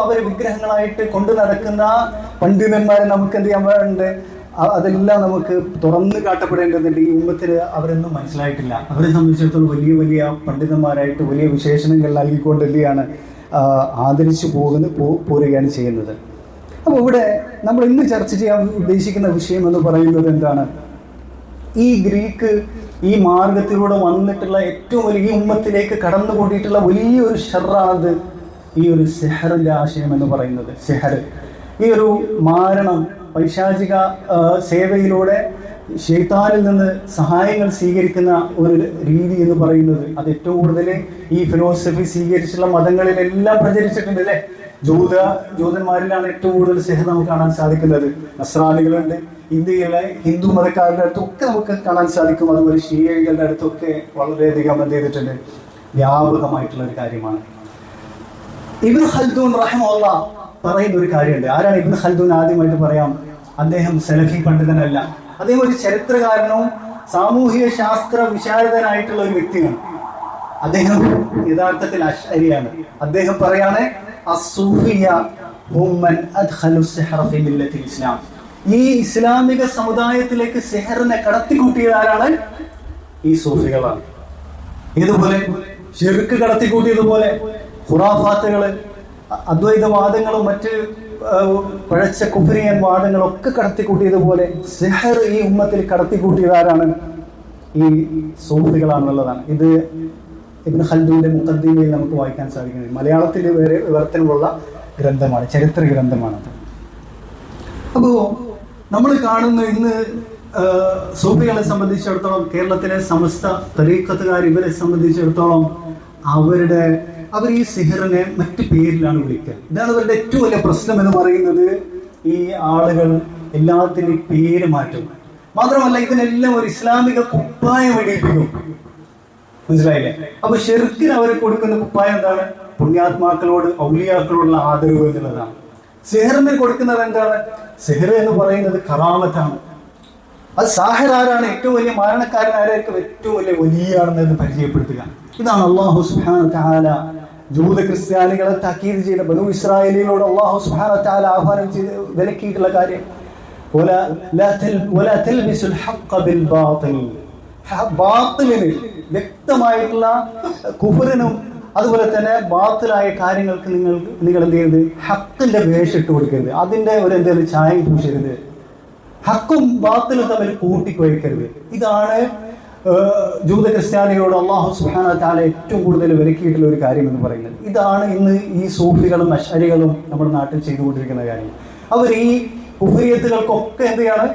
അവർ വിഗ്രഹങ്ങളായിട്ട് കൊണ്ടു നടക്കുന്ന പണ്ഡിതന്മാരെ നമുക്ക് എന്ത് ചെയ്യാൻ വേണ്ട, അതെല്ലാം നമുക്ക് തുറന്നു കാട്ടപ്പെടേണ്ടതുണ്ട്. ഈ ഉമ്മത്തിന് അവരൊന്നും മനസ്സിലായിട്ടില്ല. അവരെ സംബന്ധിച്ചിടത്തോളം വലിയ വലിയ പണ്ഡിതന്മാരായിട്ട് വലിയ വിശേഷണങ്ങൾ നൽകിക്കൊണ്ട് എന്ത് ചെയ്യാണ്, ആദരിച്ചു പോരുകയാണ് ചെയ്യുന്നത്. അപ്പോൾ ഇവിടെ നമ്മൾ ഇന്ന് ചർച്ച ചെയ്യാൻ ഉദ്ദേശിക്കുന്ന വിഷയം എന്ന് പറയുന്നത് എന്താണ്, ഈ ഗ്രീക്ക് ഈ മാർഗത്തിലൂടെ വന്നിട്ടുള്ള ഏറ്റവും വലിയ, ഈ ഉമ്മത്തിലേക്ക് കടന്നുകൂടിയിട്ടുള്ള വലിയൊരു ഷർറാണത് ഈ ഒരു സെഹറിന്റെ ആശയം എന്ന് പറയുന്നത്. സെഹർ, ഈ ഒരു മാരണം, പൈശാചിക സേവയിലൂടെ ശൈത്താനിൽ നിന്ന് സഹായങ്ങൾ സ്വീകരിക്കുന്ന ഒരു രീതി എന്ന് പറയുന്നത്, അത് ഏറ്റവും കൂടുതൽ ഈ ഫിലോസഫി സ്വീകരിച്ചുള്ള മതങ്ങളിലെല്ലാം പ്രചരിച്ചിട്ടുണ്ട് അല്ലേ. ജൂതന്മാരിലാണ് ഏറ്റവും കൂടുതൽ സെഹർ നമുക്ക് കാണാൻ സാധിക്കുന്നത്. നസ്രാനികളുണ്ട്, ഇന്ത്യയിലെ ഹിന്ദു മതക്കാരുടെ അടുത്തൊക്കെ നമുക്ക് കാണാൻ സാധിക്കും. അതുപോലെ ഷിയകളുടെ അടുത്തൊക്കെ വളരെയധികം എന്ത് ചെയ്തിട്ടുണ്ട്, വ്യാപകമായിട്ടുള്ള ഒരു കാര്യമാണ്. ഇബ്നു ഖൽദൂൻ റഹിമഹുല്ലാഹ് പറയുന്ന ഒരു കാര്യമുണ്ട്. ആരാണ് ഇബ്നു ഖൽദൂൻ? ആദ്യമായിട്ട് പറയാം, അദ്ദേഹം സലഫി പണ്ഡിതനല്ല. അദ്ദേഹം ഒരു ചരിത്രകാരനവും സാമൂഹിക ശാസ്ത്ര വിശാരദനായിട്ടുള്ള ഒരു വ്യക്തിയാണ്. അദ്ദേഹം യഥാർത്ഥത്തിൽ അശ്അരിയാണ്. അദ്ദേഹം പറയാണ്, ഈ ഇസ്ലാമിക സമുദായത്തിലേക്ക് സെഹറിനെ കടത്തിക്കൂട്ടിയത് ആരാണ്? ഈ സൂഫികളാണ്. ഇതുപോലെ ശിർക്ക് കടത്തിക്കൂട്ടിയതുപോലെ ഖുറാഫാത്തുകള്, അദ്വൈതവാദങ്ങളും മറ്റ് പഴച്ച കുഫ്രിയൻ വാദങ്ങളൊക്കെ കടത്തിക്കൂട്ടിയതുപോലെ സെഹർ ഈ ഉമ്മത്തിൽ കടത്തിക്കൂട്ടിയത് ആരാണ്? ഈ സൂഫികളാണെന്നുള്ളതാണ്. ഇത് ഇബ്നു ഖൽദൂന്റെ മുഖദ്ദിമയിൽ നമുക്ക് വായിക്കാൻ സാധിക്കുന്നത്. മലയാളത്തിൽ വേറെ വിവർത്തനമുള്ള ഗ്രന്ഥമാണ്, ചരിത്ര ഗ്രന്ഥമാണ്. അപ്പോൾ നമ്മൾ കാണുന്ന ഇന്ന് സൂഫികളെ സംബന്ധിച്ചിടത്തോളം, കേരളത്തിലെ സമസ്ത തരീഖത്തുകാർ ഇവരെ സംബന്ധിച്ചിടത്തോളം അവർ ഈ സിഹറിനെ മറ്റു പേരിലാണ് വിളിക്കുക. ഇതാണ് അവരുടെ ഏറ്റവും വലിയ പ്രശ്നം എന്ന് പറയുന്നത്. ഈ ആളുകൾ എല്ലാത്തിനും പേര് മാറ്റും. മാത്രമല്ല ഇതിനെല്ലാം ഒരു ഇസ്ലാമിക കുപ്പായം വെടിയിപ്പിക്കും. മനസ്സിലായില്ലേ? അപ്പൊ ഷിർക്കിന് അവർ കൊടുക്കുന്ന കുപ്പായം എന്താണ്? പുണ്യാത്മാക്കളോട്, ഔലിയാക്കളോടുള്ള ആദരവ് എന്നുള്ളതാണ്. സിഹറിന് കൊടുക്കുന്നത് എന്താണ്? സിഹർ എന്ന് പറയുന്നത് കറാമത്താണ്. അത് സാഹിർ ആരാണ്? ഏറ്റവും വലിയ മാരണക്കാരൻ ആരായിരിക്കും? ഏറ്റവും വലിയ വലിയാണെന്ന് പരിചയപ്പെടുത്തുക. ഇതാണ് അല്ലാഹു സുബ്ഹാനഹു വ തആല ജൂത ക്രിസ്ത്യാനികളെ താക്കീത് ചെയ്ത, ബനൂ ഇസ്രായേലിനോട് അല്ലാഹു സുബ്ഹാനഹു വ തആല ആഹ്വാനം ചെയ്ത് വിലക്കിയിട്ടുള്ള കാര്യം, ബാത്തിലിന്, വ്യക്തമായിട്ടുള്ള കുഫറിനും അതുപോലെ തന്നെ ബാത്തിലായ കാര്യങ്ങൾക്ക് നിങ്ങൾ എന്ത് ചെയ്യരുത്? ഹക്കിന്റെ വേഷിട്ട് കൊടുക്കരുത്. അതിന്റെ ഒരു എന്തെങ്കിലും ചായം പൂശരുത്. ഹക്കും ബാത്തിലും തമ്മിൽ കൂട്ടിക്കുഴക്കരുത്. ഇതാണ് ജൂത ക്രിസ്ത്യാനികളോട് അല്ലാഹു സുബ്ഹാനഹു വ തആല ഏറ്റവും കൂടുതൽ വിലക്കിയിട്ടുള്ള ഒരു കാര്യം എന്ന് പറയുന്നത്. ഇതാണ് ഇന്ന് ഈ സൂഫികളും അശ്അരികളും നമ്മുടെ നാട്ടിൽ ചെയ്തുകൊണ്ടിരിക്കുന്ന കാര്യം. അവർ ഈ കുഫ്രിയത്തുകൾക്കൊക്കെ എന്ത് ചെയ്യാണ്?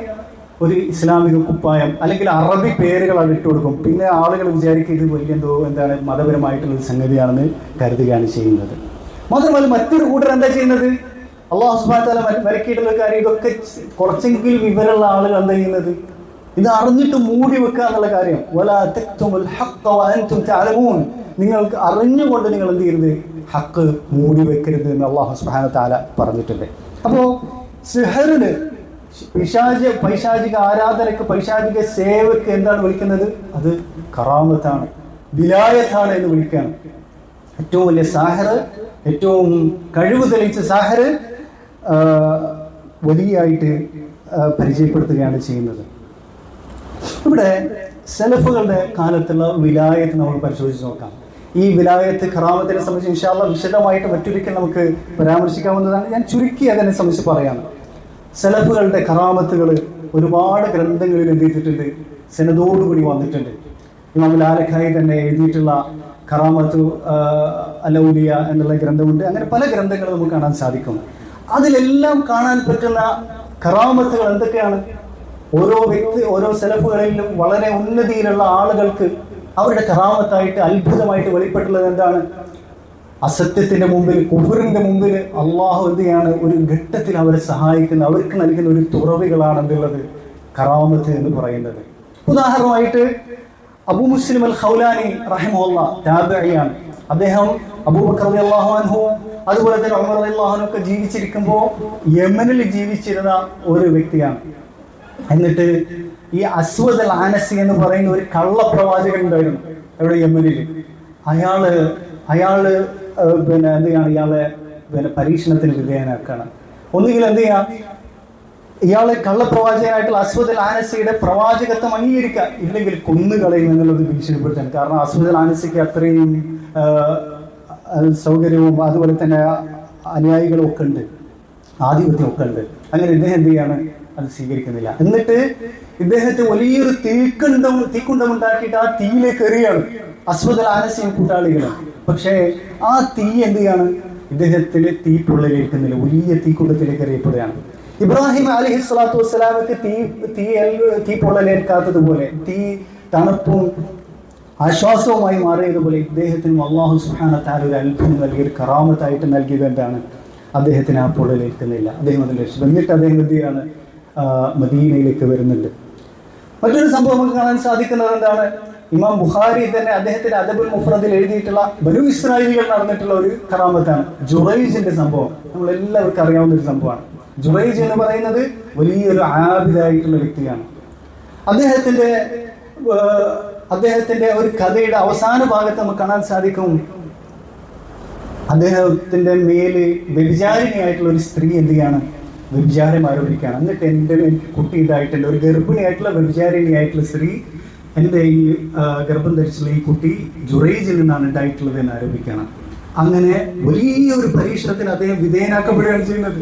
ഒരു ഇസ്ലാമിക കുപ്പായം അല്ലെങ്കിൽ അറബി പേരുകൾ അത് ഇട്ട് കൊടുക്കും. പിന്നെ ആളുകൾ വിചാരിക്കും ഇത് വലിയ എന്താണ് മതപരമായിട്ടുള്ളൊരു സംഗതിയാണെന്ന് കരുതുകയാണ് ചെയ്യുന്നത്. മാത്രമല്ല മറ്റൊരു കൂട്ടർ എന്താ ചെയ്യുന്നത്, അല്ലാഹു സുബ്ഹാനഹു വ തആല വിലക്കിയിട്ടുള്ള കാര്യം ഇതൊക്കെ കുറച്ചെങ്കിലും വിവരമുള്ള ആളുകൾ എന്താ ചെയ്യുന്നത്, ഇത് അറിഞ്ഞിട്ട് മൂടി വെക്കുക എന്നുള്ള കാര്യം. വലാ തക്തുമുൽ ഹഖ്ഖ വഅൻതും തഅലമൂൻ, നിങ്ങൾക്ക് അറിഞ്ഞുകൊണ്ട് നിങ്ങൾ എന്ത് ചെയ്യരുത്, ഹക്ക് മൂടി വെക്കരുത് എന്ന് അല്ലാഹു സുബ്ഹാനഹു വ തആല പറഞ്ഞിട്ടുണ്ട്. അപ്പോൾ സിഹറിന് പൈശാചിക ആരാധനക്ക് പൈശാചിക സേവക്ക് എന്താണ് വിളിക്കുന്നത്, അത് കറാമത്താണ്, വിലായത്താണ് എന്ന് വിളിക്കുകയാണ്. ഏറ്റവും വലിയ സാഹിർ, ഏറ്റവും കഴിവ് തെളിയിച്ച സാഹിർ വലിയായിട്ട് പരിചയപ്പെടുത്തുകയാണ് ചെയ്യുന്നത്. ഇവിടെ സലഫുകളുടെ കാലത്തുള്ള വിലായത്ത് നമ്മൾ പരിശോധിച്ച് നോക്കാം. ഈ വിലായത്ത് കറാമത്തിനെ സംബന്ധിച്ച് ഇൻഷാ അല്ലാഹ് വിശദമായിട്ട് മറ്റൊരിക്കൽ നമുക്ക് പരാമർശിക്കാവുന്നതാണ്. ഞാൻ ചുരുക്കി അതിനെ സംബന്ധിച്ച് പറയാണ്. സലഫുകളുടെ കറാമത്തുകൾ ഒരുപാട് ഗ്രന്ഥങ്ങളിൽ എന്ത് ചെയ്തിട്ടുണ്ട്, സനദോടുകൂടി വന്നിട്ടുണ്ട്. ഇമാം ലാലഖായി തന്നെ എഴുതിയിട്ടുള്ള കറാമത്തു അലൗലിയ എന്നുള്ള ഗ്രന്ഥമുണ്ട്. അങ്ങനെ പല ഗ്രന്ഥങ്ങളും നമുക്ക് കാണാൻ സാധിക്കും. അതിലെല്ലാം കാണാൻ പറ്റുന്ന കറാമത്തുകൾ എന്തൊക്കെയാണ്? ഓരോ സലഫുകളിലും വളരെ ഉന്നതിയിലുള്ള ആളുകൾക്ക് അവരുടെ കറാമത്തായിട്ട് അത്ഭുതമായിട്ട് വെളിപ്പെട്ടുള്ളത് എന്താണ്? അസത്യത്തിന്റെ മുമ്പിൽ, കുഫറിന്റെ മുമ്പിൽ അള്ളാഹു എന്ത് ചെയ്യാണ്, ഒരു ഘട്ടത്തിൽ അവരെ സഹായിക്കുന്ന, അവർക്ക് നൽകുന്ന ഒരു തുറവികളാണ് എന്തുള്ളത്, കറാമത്ത് എന്ന് പറയുന്നത്. ഉദാഹരണമായിട്ട് അബൂ മുസ്ലിം അൽ ഖൗലാനി റഹിമഹുല്ലാ താബിഈയാണ്. അദ്ദേഹം അബൂബക്കർ റളിയല്ലാഹു അൻഹു അതുപോലെ തന്നെ ഉമർ റളിയല്ലാഹു അൻഹു ഒക്കെ ജീവിച്ചിരിക്കുമ്പോൾ യമനിൽ ജീവിച്ചിരുന്ന ഒരു വ്യക്തിയാണ്. എന്നിട്ട് ഈ അസ്വദ് അൽ ആനസി എന്ന് പറയുന്ന ഒരു കള്ളപ്രവാചകൻ ഉണ്ടായിരുന്നു എവിടെ, യമനിൽ. അയാള് പിന്നെ എന്ത് ചെയ്യാണ്, ഇയാളെ പിന്നെ പരീക്ഷണത്തിന് വിധേയനാക്കാണ്. ഒന്നുകിൽ എന്ത് ചെയ്യാം, ഇയാളെ കള്ളപ്രവാചകനായിട്ടുള്ള അസ്വദ് അൽ ആനസിയുടെ പ്രവാചകത്വം അംഗീകരിക്കുക, ഇല്ലെങ്കിൽ കൊന്നുകളയും എന്നുള്ളത് ഭീഷണിപ്പെടുത്താൻ. കാരണം അസ്വദ് അൽ ആനസിക്ക് അത്രയും സൗകര്യവും അതുപോലെ തന്നെ അനുയായികളും ഒക്കെ ഉണ്ട്, ആധിപത്യം ഒക്കെ ഉണ്ട്. അങ്ങനെ ഇദ്ദേഹം എന്ത് ചെയ്യാണ്, അത് സ്വീകരിക്കുന്നില്ല. എന്നിട്ട് ഇദ്ദേഹത്തെ വലിയൊരു തീക്കുണ്ടം ഉണ്ടാക്കിയിട്ട് ആ തീയിലേക്ക് എറിയാണ് അസ്വദ് അൽ ആനസിയും കൂട്ടാളികളും. പക്ഷേ ആ തീ എന്ത് ചെയ്യാണ്, ഇദ്ദേഹത്തിന് തീ പൊള്ളലേൽക്കുന്നില്ല, വലിയ തീക്കുണ്ടത്തിലേക്ക് എറിയപ്പെടുകയാണ്. ഇബ്രാഹിം അലൈഹിസ്സലാത്തു വസ്സലാമക്ക് തീ പൊള്ളലേൽക്കാത്തതുപോലെ, തീ തണുപ്പും ആശ്വാസവുമായി മാറിയതുപോലെ ഇദ്ദേഹത്തിനും അല്ലാഹു സുബ്ഹാനഹു വ തആല ഒരു അത്ഭുതം നൽകി, ഒരു കറാമത്തായിട്ട് നൽകിയത് എന്താണ്, അദ്ദേഹത്തിന് ആ പൊള്ളലേൽക്കുന്നില്ല. അദ്ദേഹം അതിൽ രക്ഷ. എന്നിട്ട് അദ്ദേഹം എന്ത് ചെയ്യാണ്, മദീനയിലേക്ക് വരുന്നുണ്ട്. മറ്റൊരു സംഭവം നമുക്ക് കാണാൻ സാധിക്കുന്നത് എന്താണ്, ഇമാം ബുഖാരി തന്നെ അദ്ദേഹത്തിന്റെ അദബുൽ മുഫ്രദിൽ എഴുതിയിട്ടുള്ള ബനു ഇസ്രായേലികൾ നടന്നിട്ടുള്ള ഒരു കറാമത്താണ് ജുറൈജിന്റെ സംഭവം. നമ്മളെല്ലാവർക്കും അറിയാവുന്ന ഒരു സംഭവമാണ്. ജുറൈജ് എന്ന് പറയുന്നത് വലിയൊരു ആബിദായിട്ടുള്ള വ്യക്തിയാണ്. അദ്ദേഹത്തിന്റെ ഒരു കഥയുടെ അവസാന ഭാഗത്ത് നമുക്ക് കാണാൻ സാധിക്കും, അദ്ദേഹത്തിന്റെ മേല് വ്യഭിചാരിണിയായിട്ടുള്ള ഒരു സ്ത്രീ എന്ത് ചെയ്യാണ്, വ്യഭിചാരം ആരോപിക്കുകയാണ്. എന്നിട്ട് എനിക്ക് കുട്ടി ഇതായിട്ടുണ്ട്, ഒരു ഗർഭിണിയായിട്ടുള്ള വ്യഭിചാരിണിയായിട്ടുള്ള സ്ത്രീ എൻ്റെ ഈ ഗർഭം ധരിച്ചുള്ള ഈ കുട്ടി ജുറൈജിൽ നിന്നാണ് ഉണ്ടായിട്ടുള്ളത് എന്ന് ആരോപിക്കുകയാണ്. അങ്ങനെ വലിയൊരു പരീക്ഷണത്തിന് അദ്ദേഹം വിധേയനാക്കപ്പെടുകയാണ് ചെയ്യുന്നത്.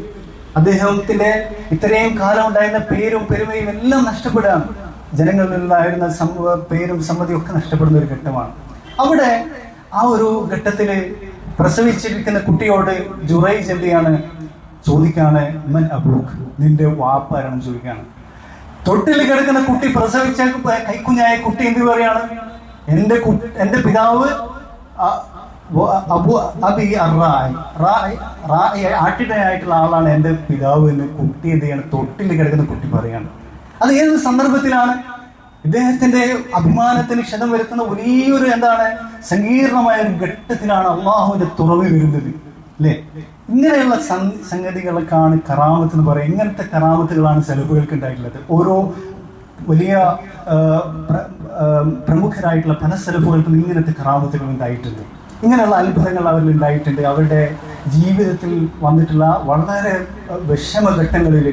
അദ്ദേഹത്തിന്റെ ഇത്രയും കാലം ഉണ്ടായിരുന്ന പേരും പെരുമയും എല്ലാം നഷ്ടപ്പെടുകയാണ്. ജനങ്ങളിൽ നിന്നുണ്ടായിരുന്ന പേരും സമ്മതിയും ഒക്കെ നഷ്ടപ്പെടുന്ന ഒരു ഘട്ടമാണ്. അവിടെ ആ ഒരു ഘട്ടത്തിൽ പ്രസവിച്ചിരിക്കുന്ന കുട്ടിയോട് ജുറൈജ് എന്ത് ചെയ്യാണ്, ചോദിക്കാണ്, മൻ അബൂക്ക്, നിന്റെ വാപ്പാരാണെന്ന് ചോദിക്കുകയാണ്. തൊട്ടിൽ കിടക്കുന്ന കുട്ടി, പ്രസവിച്ച കൈക്കുഞ്ഞായ കുട്ടി എന്ത് പറയാണ്, എന്റെ പിതാവ് ആട്ടിടയായിട്ടുള്ള ആളാണ് എന്റെ പിതാവ് എന്ന് കുട്ടി എന്ത് ചെയ്യാണ്, തൊട്ടിൽ കിടക്കുന്ന കുട്ടി പറയാണ്. അത് ഏത് സന്ദർഭത്തിലാണ്? ഇദ്ദേഹത്തിന്റെ അഭിമാനത്തിന് ക്ഷതം വരുത്തുന്ന വലിയൊരു സങ്കീർണമായ ഒരു ഘട്ടത്തിലാണ് അള്ളാഹുവിന്റെ തുറവി വരുന്നത്, അല്ലേ? ഇങ്ങനെയുള്ള സംഗതികളൊക്കെയാണ് കറാമത്ത് എന്ന് പറയുന്നത്. ഇങ്ങനത്തെ കറാമത്തുകളാണ് സലഫുകൾക്ക് ഉണ്ടായിട്ടുള്ളത്. ഓരോ വലിയ പ്രമുഖരായിട്ടുള്ള പല സലഫുകൾക്കും ഇങ്ങനത്തെ കറാമത്തുകൾ ഉണ്ടായിട്ടുണ്ട്. ഇങ്ങനെയുള്ള അത്ഭുതങ്ങൾ അവരിൽ ഉണ്ടായിട്ടുണ്ട്. അവരുടെ ജീവിതത്തിൽ വന്നിട്ടുള്ള വളരെ വിഷമഘട്ടങ്ങളിൽ,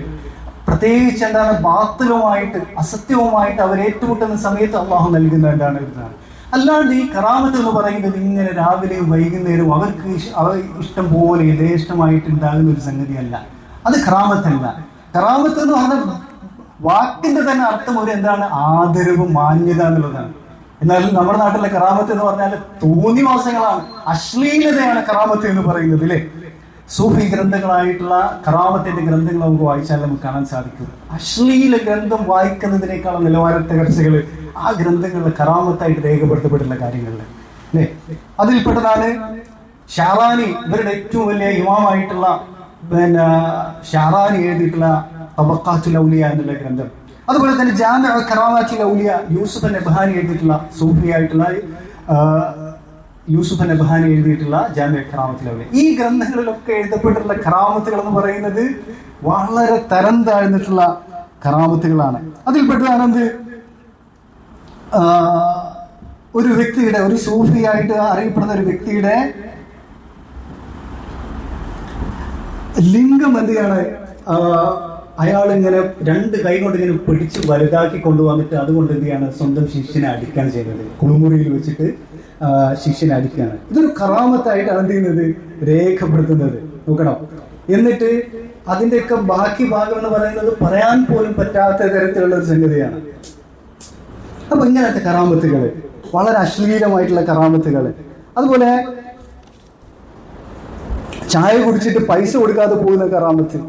പ്രത്യേകിച്ച് ബാത്തിലുമായിട്ട് അസത്യവുമായിട്ട് അവർ ഏറ്റുമുട്ടുന്ന സമയത്ത് അള്ളാഹു നൽകുന്ന ഇതാണ്. അല്ലാണ്ട് ഈ കറാമത്ത് എന്ന് പറയുന്നത് ഇങ്ങനെ രാവിലെയും വൈകുന്നേരവും അവർക്ക് ഇഷ്ടം പോലെ യഥേഷ്ടമായിട്ട് ഉണ്ടാകുന്ന ഒരു സംഗതിയല്ല. അത് കറാമത്തല്ല. കറാമത്ത് എന്ന് പറഞ്ഞാൽ വാക്കിന്റെ തന്നെ അർത്ഥം ഒരു ആദരവും മാന്യത എന്നുള്ളതാണ്. എന്നാൽ നമ്മുടെ നാട്ടിലെ കറാമത്ത് എന്ന് പറഞ്ഞാൽ തോന്നിവാസങ്ങളാണ്, അശ്ലീലതയാണ് കറാമത്ത് എന്ന് പറയുന്നത്, അല്ലേ? സൂഫി ഗ്രന്ഥങ്ങളായിട്ടുള്ള കറാമത്തിന്റെ ഗ്രന്ഥങ്ങൾ നമുക്ക് വായിച്ചാൽ നമുക്ക് കാണാൻ സാധിക്കും. അശ്ലീല ഗ്രന്ഥം വായിക്കുന്നതിനേക്കാളും നിലവാര തകർച്ചകൾ ആ ഗ്രന്ഥങ്ങളിൽ കറാമത്തായിട്ട് രേഖപ്പെടുത്തപ്പെട്ടുള്ള കാര്യങ്ങളിൽ അല്ലേ. അതിൽപ്പെട്ടതാണ് ഷാറാനി, ഇവരുടെ ഏറ്റവും വലിയ ഇമാമായിട്ടുള്ള ഷാറാനി എഴുതിയിട്ടുള്ള തബഖാത്തുൽ ഔലിയ എന്നുള്ള ഗ്രന്ഥം. അതുപോലെ തന്നെ ജാമിഉ കറാമാത്തുൽ ഔലിയ യൂസുഫ് നബ്ഹാനി എഴുതിയിട്ടുള്ള സൂഫി ആയിട്ടുള്ള യൂസുഫ് നബ്ഹാനി എഴുതിയിട്ടുള്ള ജാമിഉ കറാമാത്തുൽ ഔലിയ. ഈ ഗ്രന്ഥങ്ങളിലൊക്കെ എഴുതപ്പെട്ടിട്ടുള്ള കറാമത്തുകൾ എന്ന് പറയുന്നത് വളരെ തരം താഴ്ന്നിട്ടുള്ള കറാമത്തുകളാണ്. അതിൽപ്പെട്ടതാണ് എന്ത്, ഒരു വ്യക്തിയുടെ, ഒരു സൂഫിയായിട്ട് അറിയപ്പെടുന്ന ഒരു വ്യക്തിയുടെ ലിംഗം എന്ത് ചെയ്യാണ്, അയാൾ ഇങ്ങനെ രണ്ട് കൈ കൊണ്ട് ഇങ്ങനെ പിടിച്ച് വലുതാക്കി കൊണ്ടുവന്നിട്ട് അതുകൊണ്ട് എന്ത് ചെയ്യാണ് സ്വന്തം ശിഷ്യനെ അടിക്കാൻ ചെയ്യുന്നത്. കുളിമുറിയിൽ വെച്ചിട്ട് ശിഷ്യനെ അടിക്കുകയാണ്. ഇതൊരു കറാമത്തായിട്ടാണ് എന്ത് ചെയ്യുന്നത്, രേഖപ്പെടുത്തുന്നത്. നോക്കണം. എന്നിട്ട് അതിൻ്റെയൊക്കെ ബാക്കി ഭാഗം എന്ന് പറയുന്നത് പറയാൻ പോലും പറ്റാത്ത തരത്തിലുള്ള ഒരു സംഗതിയാണ്. അപ്പൊ ഇങ്ങനത്തെ കറാമത്തുകൾ, വളരെ അശ്ലീലമായിട്ടുള്ള കറാമത്തുകൾ. അതുപോലെ ചായ കുടിച്ചിട്ട് പൈസ കൊടുക്കാതെ പോകുന്ന കറാമത്ത്,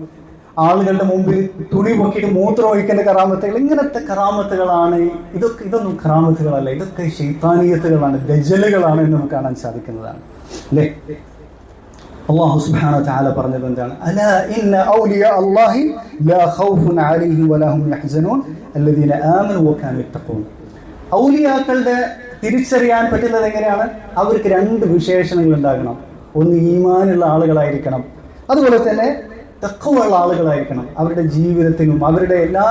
ആളുകളുടെ മുമ്പിൽ തുണി പൊക്കിയിട്ട് മൂത്രം ഒഴിക്കുന്ന കറാമത്തുകൾ, ഇങ്ങനത്തെ കറാമത്തുകളാണ്. ഇതൊന്നും കറാമത്തുകളല്ല, ഇതൊക്കെ ശൈത്താനീയത്തുകളാണ്, ദജ്ജലുകളാണ് എന്ന് നമുക്ക് കാണാൻ സാധിക്കുന്നതാണ് അല്ലേ. അല്ലാഹു സുബ്ഹാനഹു വ തആല പറഞ്ഞത് എന്താണ്, അലാ ഇന്ന ഔലിയാ അല്ലാഹി ലാ ഖൗഫുൻ അലൈഹിം വലാ ഹും യഹ്സനൂൻ അല്ലദീന ആമനൂ വകാനൂ യത്തഖൂൻ. ഔലിയാക്കളുടെ തിരിച്ചറിയാൻ പറ്റുന്നത് എങ്ങനെയാണ്, അവർക്ക് രണ്ട് വിശേഷണങ്ങൾ ഉണ്ടാകണം. ഒന്ന് ഈമാനുള്ള ആളുകളായിരിക്കണം, അതുപോലെ തന്നെ തഖ്വയുള്ള ആളുകളായിരിക്കണം. അവരുടെ ജീവിതത്തിനും അവരുടെ എല്ലാ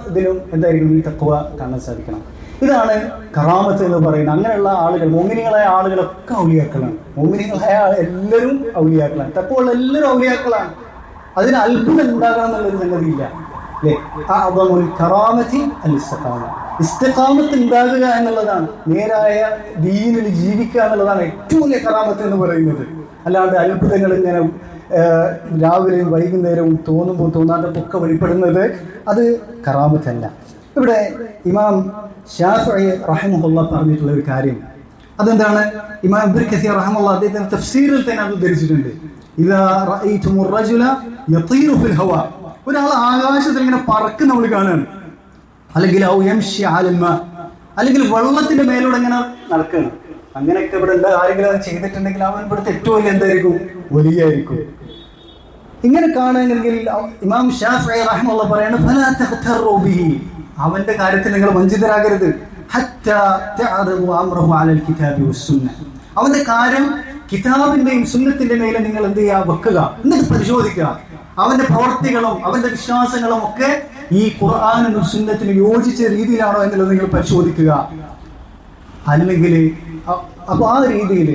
ഇതിലും എന്തായിരിക്കണം, ഈ തഖ്വ കാണാൻ സാധിക്കണം. ഇതാണ് കറാമത്ത് എന്ന് പറയുന്നത്. അങ്ങനെയുള്ള ആളുകൾ, മോമിനികളായ ആളുകളൊക്കെ ഔലിയാക്കളാണ്. മോമിനികളായ എല്ലാവരും ഔലിയാക്കളാണ്. തഖ്വയുള്ള എല്ലാവരും ഔലിയാക്കളാണ്. അതിന് അത്ഭുതം ഉണ്ടാകണം എന്നുള്ളൊരു സംഗതിയില്ല അല്ലേ. അഅ്ദമുൽ കറാമത്തി അൽ ഇസ്തിഖാമ, ഇസ്തിഖാമത്ത് ഉണ്ടാകുക എന്നുള്ളതാണ്, നേരായ ദീനിൽ ജീവിക്കുക എന്നുള്ളതാണ് ഏറ്റവും വലിയ കറാമത്ത് എന്ന് പറയുന്നത്. അല്ലാണ്ട് അത്ഭുതങ്ങൾ ഇങ്ങനെ രാവിലെയും വൈകുന്നേരവും തോന്നുമ്പോൾ തോന്നാത്തതൊക്കെ വെളിപ്പെടുന്നത് അത് കറാമത്തല്ല. ഇവിടെ ഇമാം ശാഫിഈ റഹിമഹുല്ലാ പറഞ്ഞിട്ടുള്ള ഒരു കാര്യം അതെന്താണ്, ഇമാം ഇബ്നു കസീർ റഹിമഹുല്ലാ അദ്ദേഹത്തിന്റെ തഫ്സീറിൽ തന്നെ അത് ഉദ്ധരിച്ചിട്ടുണ്ട്. ഇദാ റഅയ്തുമുർ റജുല യതീറു ഫിൽ ഹവാ, ഒരാൾ ആകാശത്തിൽ ഇങ്ങനെ പറക്കുന്ന നമ്മൾ കാണുകയാണ്, അല്ലെങ്കിൽ ഔ യംശി അലൽ മാ, അല്ലെങ്കിൽ വെള്ളത്തിന്റെ മേലൂടെ ഇങ്ങനെ നടക്കണം. അങ്ങനെയൊക്കെ ഇവിടെ എന്താ ആരെങ്കിലും അത് ചെയ്തിട്ടുണ്ടെങ്കിൽ അവൻ ഇവിടുത്തെ ഏറ്റവും വലിയ എന്തായിരിക്കും, വലിയായിരിക്കും. ഇങ്ങനെ കാണുകയാണെങ്കിൽ ഇമാം ശാഫിഈ റഹിമഹുല്ലാ പറയാണ്, ഫലാ തഖ്തറു ബിഹി, അവന്റെ കാര്യത്തിൽ നിങ്ങൾ വഞ്ചിതരാകരുത്. ഹത്താ തഅറദു അംറഹു അലൽ കിതാബി വസ്സുന്ന, അവന്റെ കാര്യം കിതാബിന്റെയും സുന്നത്തിന്റെ മേലെ നിങ്ങൾ എന്ത് ചെയ്യുക, വെക്കുക, എന്നിട്ട് പരിശോധിക്കുക. അവന്റെ പ്രവർത്തികളും അവന്റെ വിശ്വാസങ്ങളും ഒക്കെ ഈ ഖുർആനും സുന്നത്തിനും യോജിച്ച രീതിയിലാണോ എന്നുള്ളത് നിങ്ങൾ പരിശോധിക്കുക. അല്ലെങ്കിൽ അപ്പൊ ആ രീതിയിൽ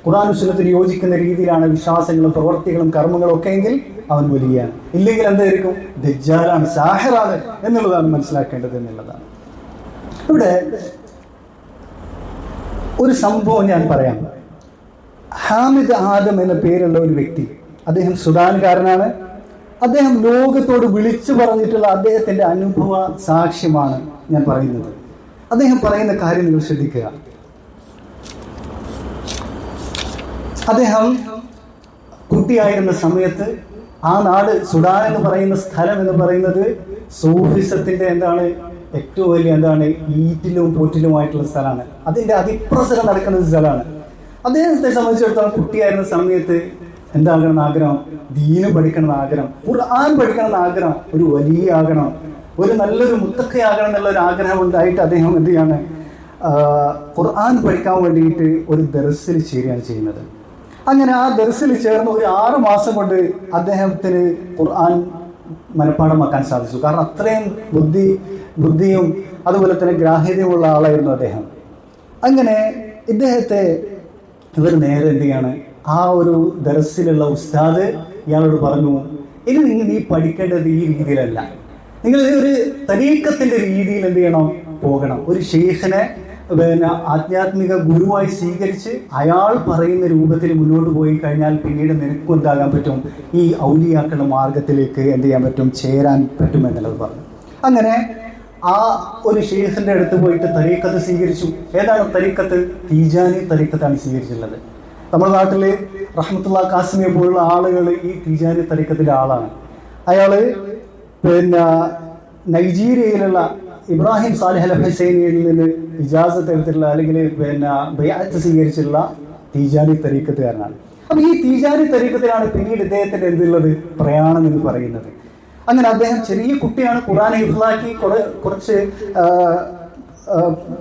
ഖുർആനും സുന്നത്തിന് യോജിക്കുന്ന രീതിയിലാണ് വിശ്വാസങ്ങളും പ്രവർത്തികളും കർമ്മങ്ങളും ഒക്കെ എങ്കിൽ അവൻ വലിയാണ്. ഇല്ലെങ്കിൽ എന്തായിരിക്കും, ദജ്ജാലാണ്, സാഹിറാണ് എന്നുള്ളതാണ് മനസ്സിലാക്കേണ്ടത് എന്നുള്ളതാണ്. ഇവിടെ ഒരു സംഭവം ഞാൻ പറയാം. ഹാമിദ് ആദം എന്ന പേരുള്ള ഒരു വ്യക്തി, അദ്ദേഹം സുഡാൻകാരനാണ്. അദ്ദേഹം ലോകത്തോട് വിളിച്ചു പറഞ്ഞിട്ടുള്ള അദ്ദേഹത്തിന്റെ അനുഭവ സാക്ഷ്യമാണ് ഞാൻ പറയുന്നത്. അദ്ദേഹം പറയുന്ന കാര്യം നിങ്ങൾ ശ്രദ്ധിക്കുക. അദ്ദേഹം കുട്ടിയായിരുന്ന സമയത്ത് ആ നാട്, സുഡാൻ എന്ന് പറയുന്ന സ്ഥലം എന്ന് പറയുന്നത് സൂഫിസത്തിന്റെ എന്താണ് ഏറ്റവും വലിയ എന്താണ് ഈറ്റിലും പൊറ്റിലുമായിട്ടുള്ള സ്ഥലമാണ്. അതിന്റെ അതിപ്രസരം നടക്കുന്ന സ്ഥലമാണ്. അദ്ദേഹത്തെ സംബന്ധിച്ചിടത്തോളം കുട്ടിയായിരുന്ന സമയത്ത് എന്താകണം ആഗ്രഹം, ദീന് പഠിക്കണം ആഗ്രഹം, ഖുർആൻ പഠിക്കണം ആഗ്രഹം, ഒരു വലിയ ആകണം, ഒരു നല്ലൊരു മുത്തഖയാകണം എന്നുള്ള ഒരു ആഗ്രഹം ഉണ്ടായിട്ട് അദ്ദേഹം എന്ത് ചെയ്യാണ്, ഖുർആൻ പഠിക്കാൻ വേണ്ടിയിട്ട് ഒരു ദർസിൽ ചേരുകയാണ് ചെയ്യുന്നത്. അങ്ങനെ ആ ദർസിൽ ചേർന്ന് ഒരു 6 മാസം കൊണ്ട് അദ്ദേഹത്തിന് ഖുർആൻ മനഃപ്പാഠമാക്കാൻ സാധിച്ചു. കാരണം അത്രയും ബുദ്ധിയും അതുപോലെ തന്നെ ഗ്രാഹ്യതയുമുള്ള ആളായിരുന്നു അദ്ദേഹം. അങ്ങനെ ഇദ്ദേഹത്തെ ഇവർ നേരെ എന്ത് ചെയ്യാണ്, ആ ഒരു ദർസിലുള്ള ഉസ്താദ് ഇയാളോട് പറഞ്ഞു, ഇനി നീ പഠിക്കേണ്ടത് ഈ രീതിയിലല്ല, നിങ്ങൾ ഒരു തരീഖത്തിന്റെ രീതിയിൽ എന്ത് ചെയ്യണം, പോകണം. ഒരു ശൈഖിനെ ആധ്യാത്മിക ഗുരുവായി സ്വീകരിച്ച് അയാൾ പറയുന്ന രൂപത്തിൽ മുന്നോട്ട് പോയി കഴിഞ്ഞാൽ പിന്നീട് നിനക്കും എന്താകാൻ പറ്റും, ഈ ഔലിയാക്കളുടെ മാർഗത്തിലേക്ക് എന്ത് ചെയ്യാൻ പറ്റും, ചേരാൻ പറ്റും എന്നുള്ളത് പറഞ്ഞു. അങ്ങനെ ആ ഒരു ശൈഖിന്റെ അടുത്ത് പോയിട്ട് തരീഖത്ത് സ്വീകരിച്ചു. ഏതാണ് തരീഖത്ത്? തീജാനി തരീഖത്താണ് സ്വീകരിച്ചിട്ടുള്ളത്. നമ്മുടെ നാട്ടില് റഹ്മത്തുള്ളാഹി കാസിമിയെ പോലുള്ള ആളുകൾ ഈ തിജാനി തരീഖത്തിന്റെ ആളാണ്. അയാള് പിന്നെ നൈജീരിയയിലുള്ള ഇബ്രാഹിം സാലിഹ് അൽ ഹുസൈനിയിൽ നിന്ന് ഇജാസത്ത് എടുത്തിട്ടുള്ള അല്ലെങ്കിൽ പിന്നെ ബൈഅത്ത് സ്വീകരിച്ചിട്ടുള്ള തീജാനി തരീഖത്തുകാരനാണ്. അപ്പൊ ഈ തീജാനി തരീഖത്തിലാണ് പിന്നീട് ഇദ്ദേഹത്തിന്റെ എന്തുള്ളത് പ്രയാണം എന്ന് പറയുന്നത്. അങ്ങനെ അദ്ദേഹം ചെറിയ കുട്ടിയാണ്, ഖുർആൻ ഹിഫ്ളാക്കി കുറച്ച്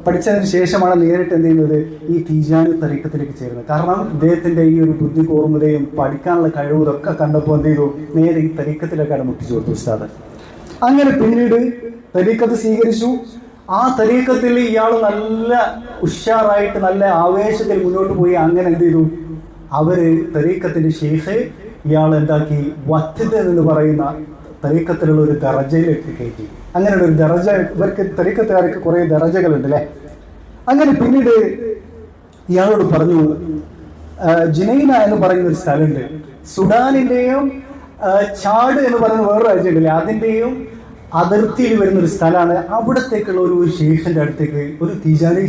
പഠിച്ചതിന് ശേഷമാണ് നേരിട്ട് എന്ത് ചെയ്യുന്നത് ഈ തീജാനി തരീഖത്തിലേക്ക് ചേരുന്നത്. കാരണം ഇദ്ദേഹത്തിന്റെ ഈ ഒരു ബുദ്ധി കൂർമ്മതയും പഠിക്കാനുള്ള കഴിവും ഇതൊക്കെ കണ്ടപ്പോൾ എന്ത് ചെയ്തു, നേരെ ഈ തരീഖത്തിലേക്കാണ് മുട്ടിച്ചു കൊടുത്തു ഉസ്താദ്. അങ്ങനെ പിന്നീട് തരീഖത്ത് സ്വീകരിച്ചു. ആ തരീഖത്തിൽ ഇയാൾ നല്ല ഉഷാറായിട്ട് നല്ല ആവേശത്തിൽ മുന്നോട്ട് പോയി. അങ്ങനെ എന്ത് ചെയ്തു, അവര് തരീഖത്തിന്റെ ശേഷ് ഇയാൾ എന്താക്കി വത്തിദ് എന്ന് പറയുന്ന തരീഖത്തിലുള്ള ഒരു ദറജയിലേക്ക് കയറ്റി. അങ്ങനെയുള്ള ഒരു ദറജ, ഇവർക്ക് തരീഖത്തുകാർക്ക് കുറെ ദറജകളുണ്ട് അല്ലേ. അങ്ങനെ പിന്നീട് ഇയാളോട് പറഞ്ഞു, ജിനൈന എന്ന് പറയുന്ന ഒരു സ്ഥലമുണ്ട്, സുഡാനിന്റെയും ചാഡ് എന്ന് പറയുന്ന വേറൊരു രാജ്യമുണ്ടല്ലേ, അതിന്റെയും അതിർത്തിയിൽ വരുന്ന ഒരു സ്ഥലമാണ്. അവിടത്തേക്കുള്ള ഒരു ഷെയ്ഖിന്റെ അടുത്തേക്ക്, ഒരു തീജാനി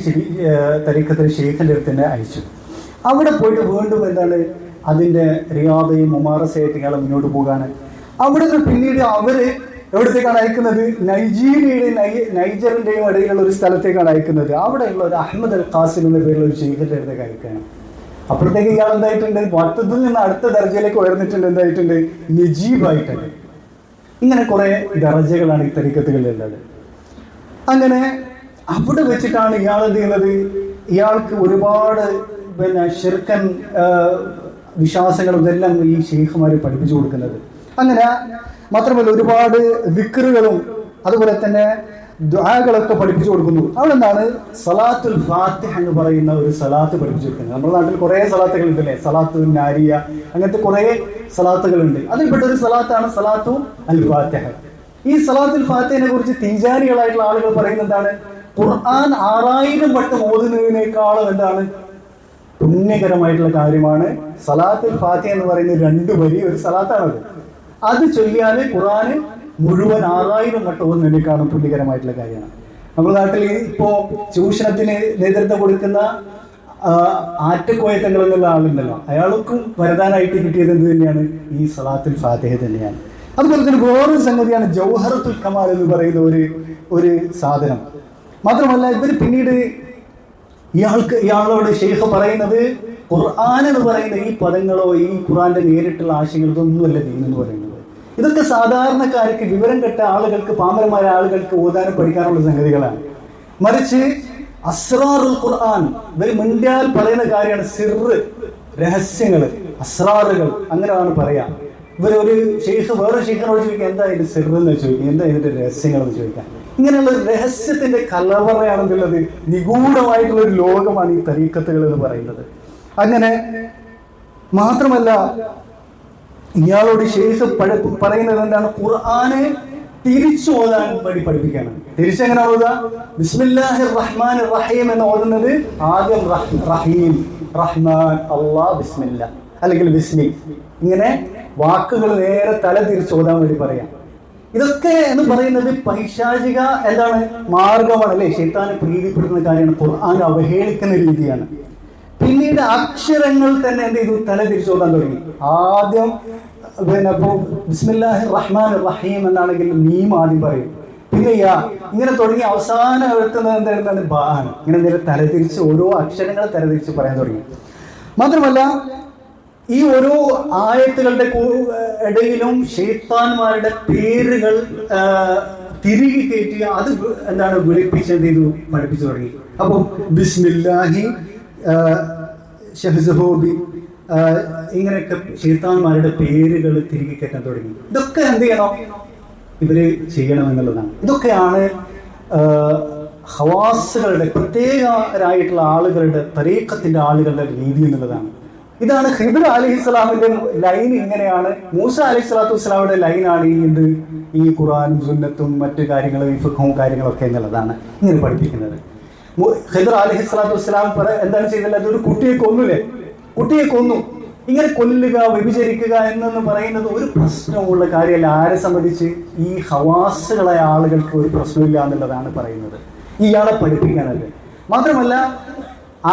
തരീഖത്തിലെ ഷെയ്ഖിന്റെ അടുത്ത് തന്നെ അയച്ചു. അവിടെ പോയിട്ട് വീണ്ടും എന്താണ് അതിന്റെ റിയാദയും മുമാറസയായിട്ട് ഇയാളെ മുന്നോട്ട് പോകാണ്. അവിടെ നിന്ന് പിന്നീട് അവര് എവിടത്തേക്കാണ് അയക്കുന്നത്, നൈജീരിയയുടെയും നൈജറിന്റെയും ഇടയിലുള്ള ഒരു സ്ഥലത്തേക്കാണ് അയക്കുന്നത്. അവിടെയുള്ള ഒരു അഹമ്മദ് അൽ ഖാസിം എന്ന പേരുള്ള ഒരു ഷെയ്ഖിന്റെ അടുത്തേക്ക് അയക്കുകയാണ്. അപ്പോഴത്തേക്ക് ഇയാൾ എന്തായിട്ടുണ്ട്, വത്തതിൽ നിന്ന് അടുത്ത ദർജയിലേക്ക് ഉയർന്നിട്ടുണ്ട്, എന്തായിട്ടുണ്ട്, നജീബായിട്ടുണ്ട്. ഇങ്ങനെ കുറെ ദർജകളാണ് ഈ തരീഖത്തുകളിലുള്ളത്. അങ്ങനെ അവിടെ വെച്ചിട്ടാണ് ഇയാൾ എന്ത് ചെയ്യുന്നത്, ഇയാൾക്ക് ഒരുപാട് പിന്നെ ശിർക്കൻ വിശ്വാസങ്ങളും ഇതെല്ലാം ഈ ഷെയ്ഖുമാർ പഠിപ്പിച്ചു കൊടുക്കുന്നത്. അങ്ങനെ മാത്രമല്ല ഒരുപാട് ദിക്റുകളും അതുപോലെ തന്നെ ദുആകളൊക്കെ പഠിപ്പിച്ചു കൊടുക്കുന്നു. അവിടെ നിന്നാണ് സലാത്തുൽ ഫാത്തിഹ എന്ന് പറയുന്ന ഒരു സലാത്ത് പഠിപ്പിച്ചു കൊടുക്കുന്നത്. നമ്മുടെ നാട്ടിൽ കുറെ സലാത്തുകൾ ഉണ്ടല്ലേ, സലാത്തു നാരിയ, അങ്ങനത്തെ കുറെ സലാത്തുകളുണ്ട്. അതിൽപ്പെട്ട ഒരു സലാത്താണ് സലാത്തു അൽ ഫാത്തിഹ. ഈ സലാത്തുൽ ഫാത്തിഹിനെ കുറിച്ച് തീജാനികളായിട്ടുള്ള ആളുകൾ പറയുന്നത് എന്താണ്, ഖുർആൻ 6000 വട്ടം ഓതുന്നതിനേക്കാളും എന്താണ് പുണ്യകരമായിട്ടുള്ള കാര്യമാണ് സലാത്തുൽ ഫാത്തിഹ എന്ന് പറയുന്ന 2 വരി ഒരു സലാത്താണത്. അത് ചൊല്ലിയാല് ഖുർആന് മുഴുവൻ 6000 വട്ടം ഓതുന്നതിനേക്കാളും പുണ്യകരമായിട്ടുള്ള കാര്യമാണ്. നമ്മുടെ നാട്ടിൽ ഇപ്പോ ചൂഷണത്തിന് നേതൃത്വം കൊടുക്കുന്ന ആറ്റക്കോയത്തങ്ങൾ എന്നുള്ള ആളുണ്ടല്ലോ, അയാൾക്കും വരദാനായിട്ട് കിട്ടിയത് എന്ത് തന്നെയാണ്, ഈ സലാത്തുൽ ഫാത്തിഹ തന്നെയാണ്. അതുപോലെ തന്നെ വേറൊരു സംഗതിയാണ് ജൗഹറത്തുൽ കമാൽ എന്ന് പറയുന്ന ഒരു സാധനം. മാത്രമല്ല ഇവർ പിന്നീട് ഇയാളോട് ഷെയ്ഖ് പറയുന്നത്, ഖുർആൻ എന്ന് പറയുന്ന ഈ പദങ്ങളോ ഈ ഖുർആന്റെ നേരിട്ടുള്ള ആശയങ്ങളോ ഇതൊന്നുമല്ല ദീൻ എന്ന് പറയുന്നത്. ഇതൊക്കെ സാധാരണക്കാർക്ക്, വിവരം കെട്ട ആളുകൾക്ക്, പാമരമായ ആളുകൾക്ക് ഓതാനും പഠിക്കാനുള്ള സംഗതികളാണ്. മറിച്ച് അസ്റാറുൽ ഖുർആൻ, ഇവർ മുൻകാൽ പറയുന്ന കാര്യമാണ്. സിർറ്, രഹസ്യങ്ങൾ, അസ്റാറുകൾ, അങ്ങനെയാണ് പറയാ. ഇവരൊരു ഷെയ്ഖ് വേറെ ഷെയ്ഖിനോട് ചോദിക്കുക എന്താ ഇതിന്റെ സിർറ് എന്ന് ചോദിക്കുക, എന്താ ഇതിന്റെ രഹസ്യങ്ങൾ എന്ന് ചോദിക്കാം. ഇങ്ങനെയുള്ള ഒരു രഹസ്യത്തിന്റെ കലവറയാണെന്നുള്ളത്, നിഗൂഢമായിട്ടുള്ള ഒരു ലോകമാണ് ഈ തരീഖത്തുകൾ എന്ന് പറയുന്നത്. അങ്ങനെ മാത്രമല്ല ഇയാളോട് ഷെയ്ഖ് പറയുന്നത് എന്താണ്, ഖുർആനെ തിരിച്ചു ഓതാൻ വേണ്ടി പഠിപ്പിക്കാനാണ്. തിരിച്ചെങ്ങനെ ഓതാ, ബിസ്മില്ലാഹിർ റഹ്മാനിർ റഹീം എന്ന് ഓതുന്നത് ആദ്യം റഹീം, റഹ്മാൻ, അല്ലാഹ്, ബിസ്മില്ല അല്ലെങ്കിൽ ബിസ്മി, ഇങ്ങനെ വാക്കുകൾ നേരെ തല തിരിച്ചു ഓതാൻ വേണ്ടി പറയാം. ഇതൊക്കെ എന്ന് പറയുന്നത് പൈശാചിക എന്താണ് മാർഗമാണ് അല്ലെ, ശൈത്താനെ പ്രീതിപ്പെടുത്തുന്ന കാര്യമാണ്. ഖുർആൻ അവഹേളിക്കുന്ന രീതിയാണ്. പിന്നീട് അക്ഷരങ്ങൾ തന്നെ എന്ത് ചെയ്തു, തല തിരിച്ചോതാൻ തുടങ്ങി. ആദ്യം പിന്നെ ഇപ്പൊ ബിസ്മില്ലാഹിർ റഹ്മാനിർ റഹീം എന്നാണെങ്കിൽ മീം ആദ്യം പറയും, പിന്നെ ഇങ്ങനെ തുടങ്ങി അവസാനം എഴുത്തുന്നത് എന്താണ്, ബാ ആണ്. ഇങ്ങനെ നേരെ തലതിരിച്ച് ഓരോ അക്ഷരങ്ങൾ തലതിരിച്ച് പറയാൻ തുടങ്ങി. മാത്രമല്ല ഈ ഓരോ ആയത്തുകളുടെ ഇടയിലും ശൈത്താന്മാരുടെ പേരുകൾ തിരികെ കയറ്റി അത് എന്താണ് വിളിപ്പിച്ച് എന്ത് ചെയ്തു, പഠിപ്പിച്ചു തുടങ്ങി. അപ്പൊ ബിസ്മില്ലാഹി ഷഹ്സഹോബി, ഇങ്ങനെയൊക്കെ ശൈത്താന്മാരുടെ പേരുകൾ തിരികെ കയറ്റാൻ തുടങ്ങി. ഇതൊക്കെ എന്ത് ചെയ്യണം, ഇവര് ചെയ്യണമെന്നുള്ളതാണ്. ഇതൊക്കെയാണ് ഖവാസുകളുടെ, പ്രത്യേകരായിട്ടുള്ള ആളുകളുടെ, തരീഖത്തിന്റെ ആളുകളുടെ രീതി എന്നുള്ളതാണ്. ഇതാണ് ഖിദ്ർ അലൈഹിസ്സലാമിന്റെ ലൈൻ, ഇങ്ങനെയാണ്. മൂസ അലൈഹിസ്സലാത്തു വസ്സലാമിന്റെ ലൈനാണ് ഈ ഖുർആനും സുന്നത്തും മറ്റു കാര്യങ്ങളും ഫിഖ്ഹും കാര്യങ്ങളൊക്കെ എന്നുള്ളതാണ് ഇങ്ങനെ പഠിപ്പിക്കുന്നത്. ഖിദ്ർ അലൈഹിസ്സലാത്തു വസ്സലാം എന്താണ് ചെയ്തത്, അതൊരു കുട്ടിയെ കൊന്നില്ലേ, കുട്ടിയെ കൊന്നു. ഇങ്ങനെ കൊല്ലുക, വ്യഭിചരിക്കുക എന്നു പറയുന്നത് ഒരു പ്രശ്നമുള്ള കാര്യമല്ല. ആരെ സംബന്ധിച്ച്, ഈ ഹവാസുകളായ ആളുകൾക്ക് ഒരു പ്രശ്നമില്ല എന്നുള്ളതാണ് പറയുന്നത്, ഇയാളെ പഠിപ്പിക്കാനല്ലേ. മാത്രമല്ല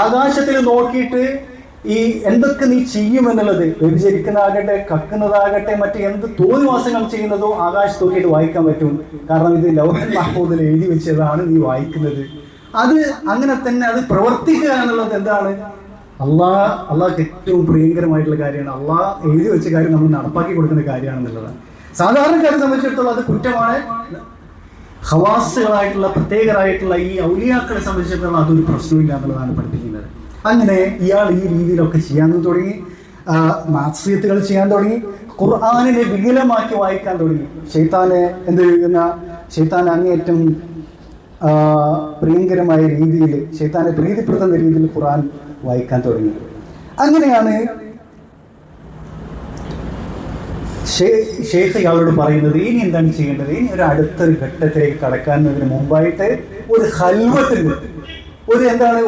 ആകാശത്തിൽ നോക്കിയിട്ട് ഈ എന്തൊക്കെ നീ ചെയ്യുമെന്നുള്ളത്, വ്യഭിചരിക്കുന്നതാകട്ടെ, കക്കുന്നതാകട്ടെ, മറ്റ് എന്ത് തോന്നിവാസങ്ങൾ ചെയ്യുന്നതോ ആകാശത്ത് നോക്കിയിട്ട് വായിക്കാൻ പറ്റും. കാരണം ഇത് ലൗഹൽ മഹ്ഫൂദിൽ എഴുതി വെച്ചതാണ് നീ വായിക്കുന്നത്. അത് അങ്ങനെ തന്നെ അത് പ്രവർത്തിക്കുക എന്നുള്ളത് എന്താണ്? അള്ളാഹ്ക്ക് ഏറ്റവും പ്രിയങ്കരമായിട്ടുള്ള കാര്യമാണ്. അള്ളാഹ് എഴുതി വെച്ച കാര്യം നമ്മൾ നടപ്പാക്കി കൊടുക്കുന്ന കാര്യമാണെന്നുള്ളതാണ്. സാധാരണക്കാരെ സംബന്ധിച്ചിടത്തോളം അത് കുറ്റമാണ്. ഖവാസുകളായിട്ടുള്ള പ്രത്യേകരായിട്ടുള്ള ഈ ഔലിയാക്കളെ സംബന്ധിച്ചിടത്തോളം അതൊരു പ്രശ്നമില്ല എന്നുള്ളതാണ് പഠിപ്പിക്കുന്നത്. അങ്ങനെ ഇയാൾ ഈ രീതിയിലൊക്കെ ചെയ്യാൻ തുടങ്ങി, മാസ്യത്തുകൾ ചെയ്യാൻ തുടങ്ങി, ഖുർആനിനെ വികലമാക്കി വായിക്കാൻ തുടങ്ങി. ശൈത്താൻ അങ്ങേയറ്റം പ്രിയങ്കരമായ രീതിയിൽ, ശൈത്താനെ പ്രീതിപ്പെടുത്തുന്ന രീതിയിൽ ഖുർആൻ വായിക്കാൻ തുടങ്ങി. അങ്ങനെയാണ് ഷെയ്ഖ് ഇയാളോട് പറയുന്നത്, ഇനി എന്താണ് ചെയ്യേണ്ടത്? ഇനി ഒരു അടുത്തൊരു ഘട്ടത്തിലേക്ക് കടക്കുന്നതിന് മുമ്പായിട്ട് ഒരു ഖൽവത്തുണ്ട്,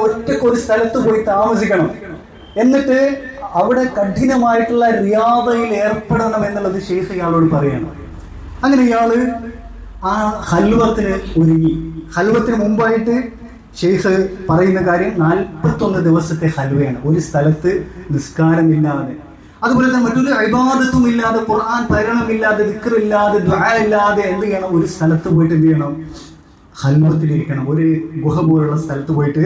ഒറ്റയ്ക്ക് ഒരു സ്ഥലത്ത് പോയി താമസിക്കണം, എന്നിട്ട് അവിടെ കഠിനമായിട്ടുള്ള റിയാദയിൽ ഏർപ്പെടണം എന്നുള്ളത് ഷെയ്ഖ് ഇയാളോട് പറയണം. അങ്ങനെ ഇയാള് ആ ഖൽവത്തിന് ഒരുങ്ങി. ഖൽവത്തിന് മുമ്പായിട്ട് ഷെയ്ഖ് പറയുന്ന കാര്യം 41 ദിവസത്തെ ഖൽവയാണ്. ഒരു സ്ഥലത്ത് നിസ്കാരമില്ലാതെ, അതുപോലെ തന്നെ മറ്റൊരു ഇബാദത്തും ഇല്ലാതെ, ഖുർആൻ പാരായണമില്ലാതെ, ദിക്റില്ലാതെ, ദുആ ഇല്ലാതെ എന്ത് ചെയ്യണം? ഒരു സ്ഥലത്ത് പോയിട്ട് എന്ത് ചെയ്യണം? ഖൽവത്തിലിരിക്കണം. ഒരു ഗുഹ പോലുള്ള സ്ഥലത്ത് പോയിട്ട്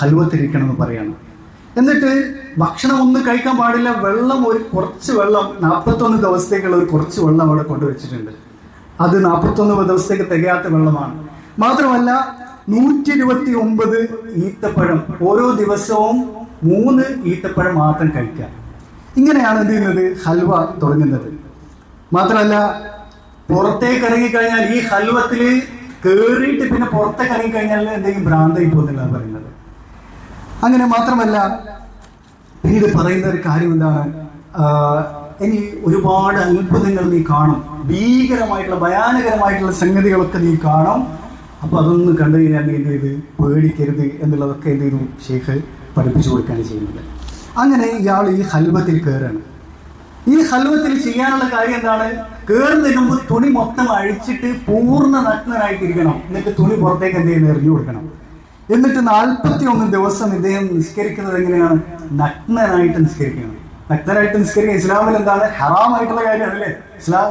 ഖൽവത്തിലിരിക്കണം എന്ന് പറയണം. എന്നിട്ട് ഭക്ഷണം ഒന്നും കഴിക്കാൻ പാടില്ല. വെള്ളം, കുറച്ച് വെള്ളം, 41 ദിവസത്തേക്കുള്ള കുറച്ച് വെള്ളം അവിടെ കൊണ്ടുവച്ചിട്ടുണ്ട്. അത് 41 ദിവസത്തേക്ക് തികയാത്ത വെള്ളമാണ്. മാത്രമല്ല 129 ഈത്തപ്പഴം, ഓരോ ദിവസവും 3 ഈത്തപ്പഴം മാത്രം കഴിക്കാം. ഇങ്ങനെയാണ് എന്ത് ചെയ്യുന്നത്? ഹൽവ തുടങ്ങുന്നത്. മാത്രമല്ല പുറത്തേക്ക് ഇറങ്ങിക്കഴിഞ്ഞാൽ, ഈ ഹൽവത്തിൽ കേറിയിട്ട് പിന്നെ പുറത്തേക്ക് ഇറങ്ങിക്കഴിഞ്ഞാൽ എന്തെങ്കിലും ഭ്രാന്തായി പോകുന്നില്ല പറയുന്നത്. അങ്ങനെ മാത്രമല്ല പിന്നീട് പറയുന്ന ഒരു കാര്യം എന്താണ്? ഇനി ഒരുപാട് അത്ഭുതങ്ങൾ നീ കാണും, ഭീകരമായിട്ടുള്ള ഭയാനകരമായിട്ടുള്ള സംഗതികളൊക്കെ നീ കാണും. അപ്പൊ അതൊന്നും കണ്ടു കഴിഞ്ഞാൽ നീ എന്ത് ചെയ്ത് പേടിക്കരുത് എന്നുള്ളതൊക്കെ എന്ത് ചെയ്തു? ഷെയ്ഖ് പഠിപ്പിച്ചു കൊടുക്കുകയാണ് ചെയ്യുന്നത്. അങ്ങനെ ഇയാൾ ഈ ഹൽവത്തിൽ കയറാണ്. ഈ ഹൽവത്തിൽ ചെയ്യാനുള്ള കാര്യം എന്താണ്? കയറുന്നതിന് മുമ്പ് തുണി മൊത്തം അഴിച്ചിട്ട് പൂർണ്ണ നഗ്നനായിട്ടിരിക്കണം. എന്നിട്ട് തുണി പുറത്തേക്ക് എന്ത് ചെയ്യുന്നത്? എറിഞ്ഞു കൊടുക്കണം. എന്നിട്ട് 41 ദിവസം ഇദ്ദേഹം നിസ്കരിക്കുന്നത് എങ്ങനെയാണ്? നഗ്നനായിട്ട് നിസ്കരിക്കണം. നഗ്നനായിട്ട് നിസ്കരിക്കുക ഇസ്ലാമിൽ എന്താണ്? ഹറാമായിട്ടുള്ള കാര്യമാണ് അല്ലേ? ഇസ്ലാം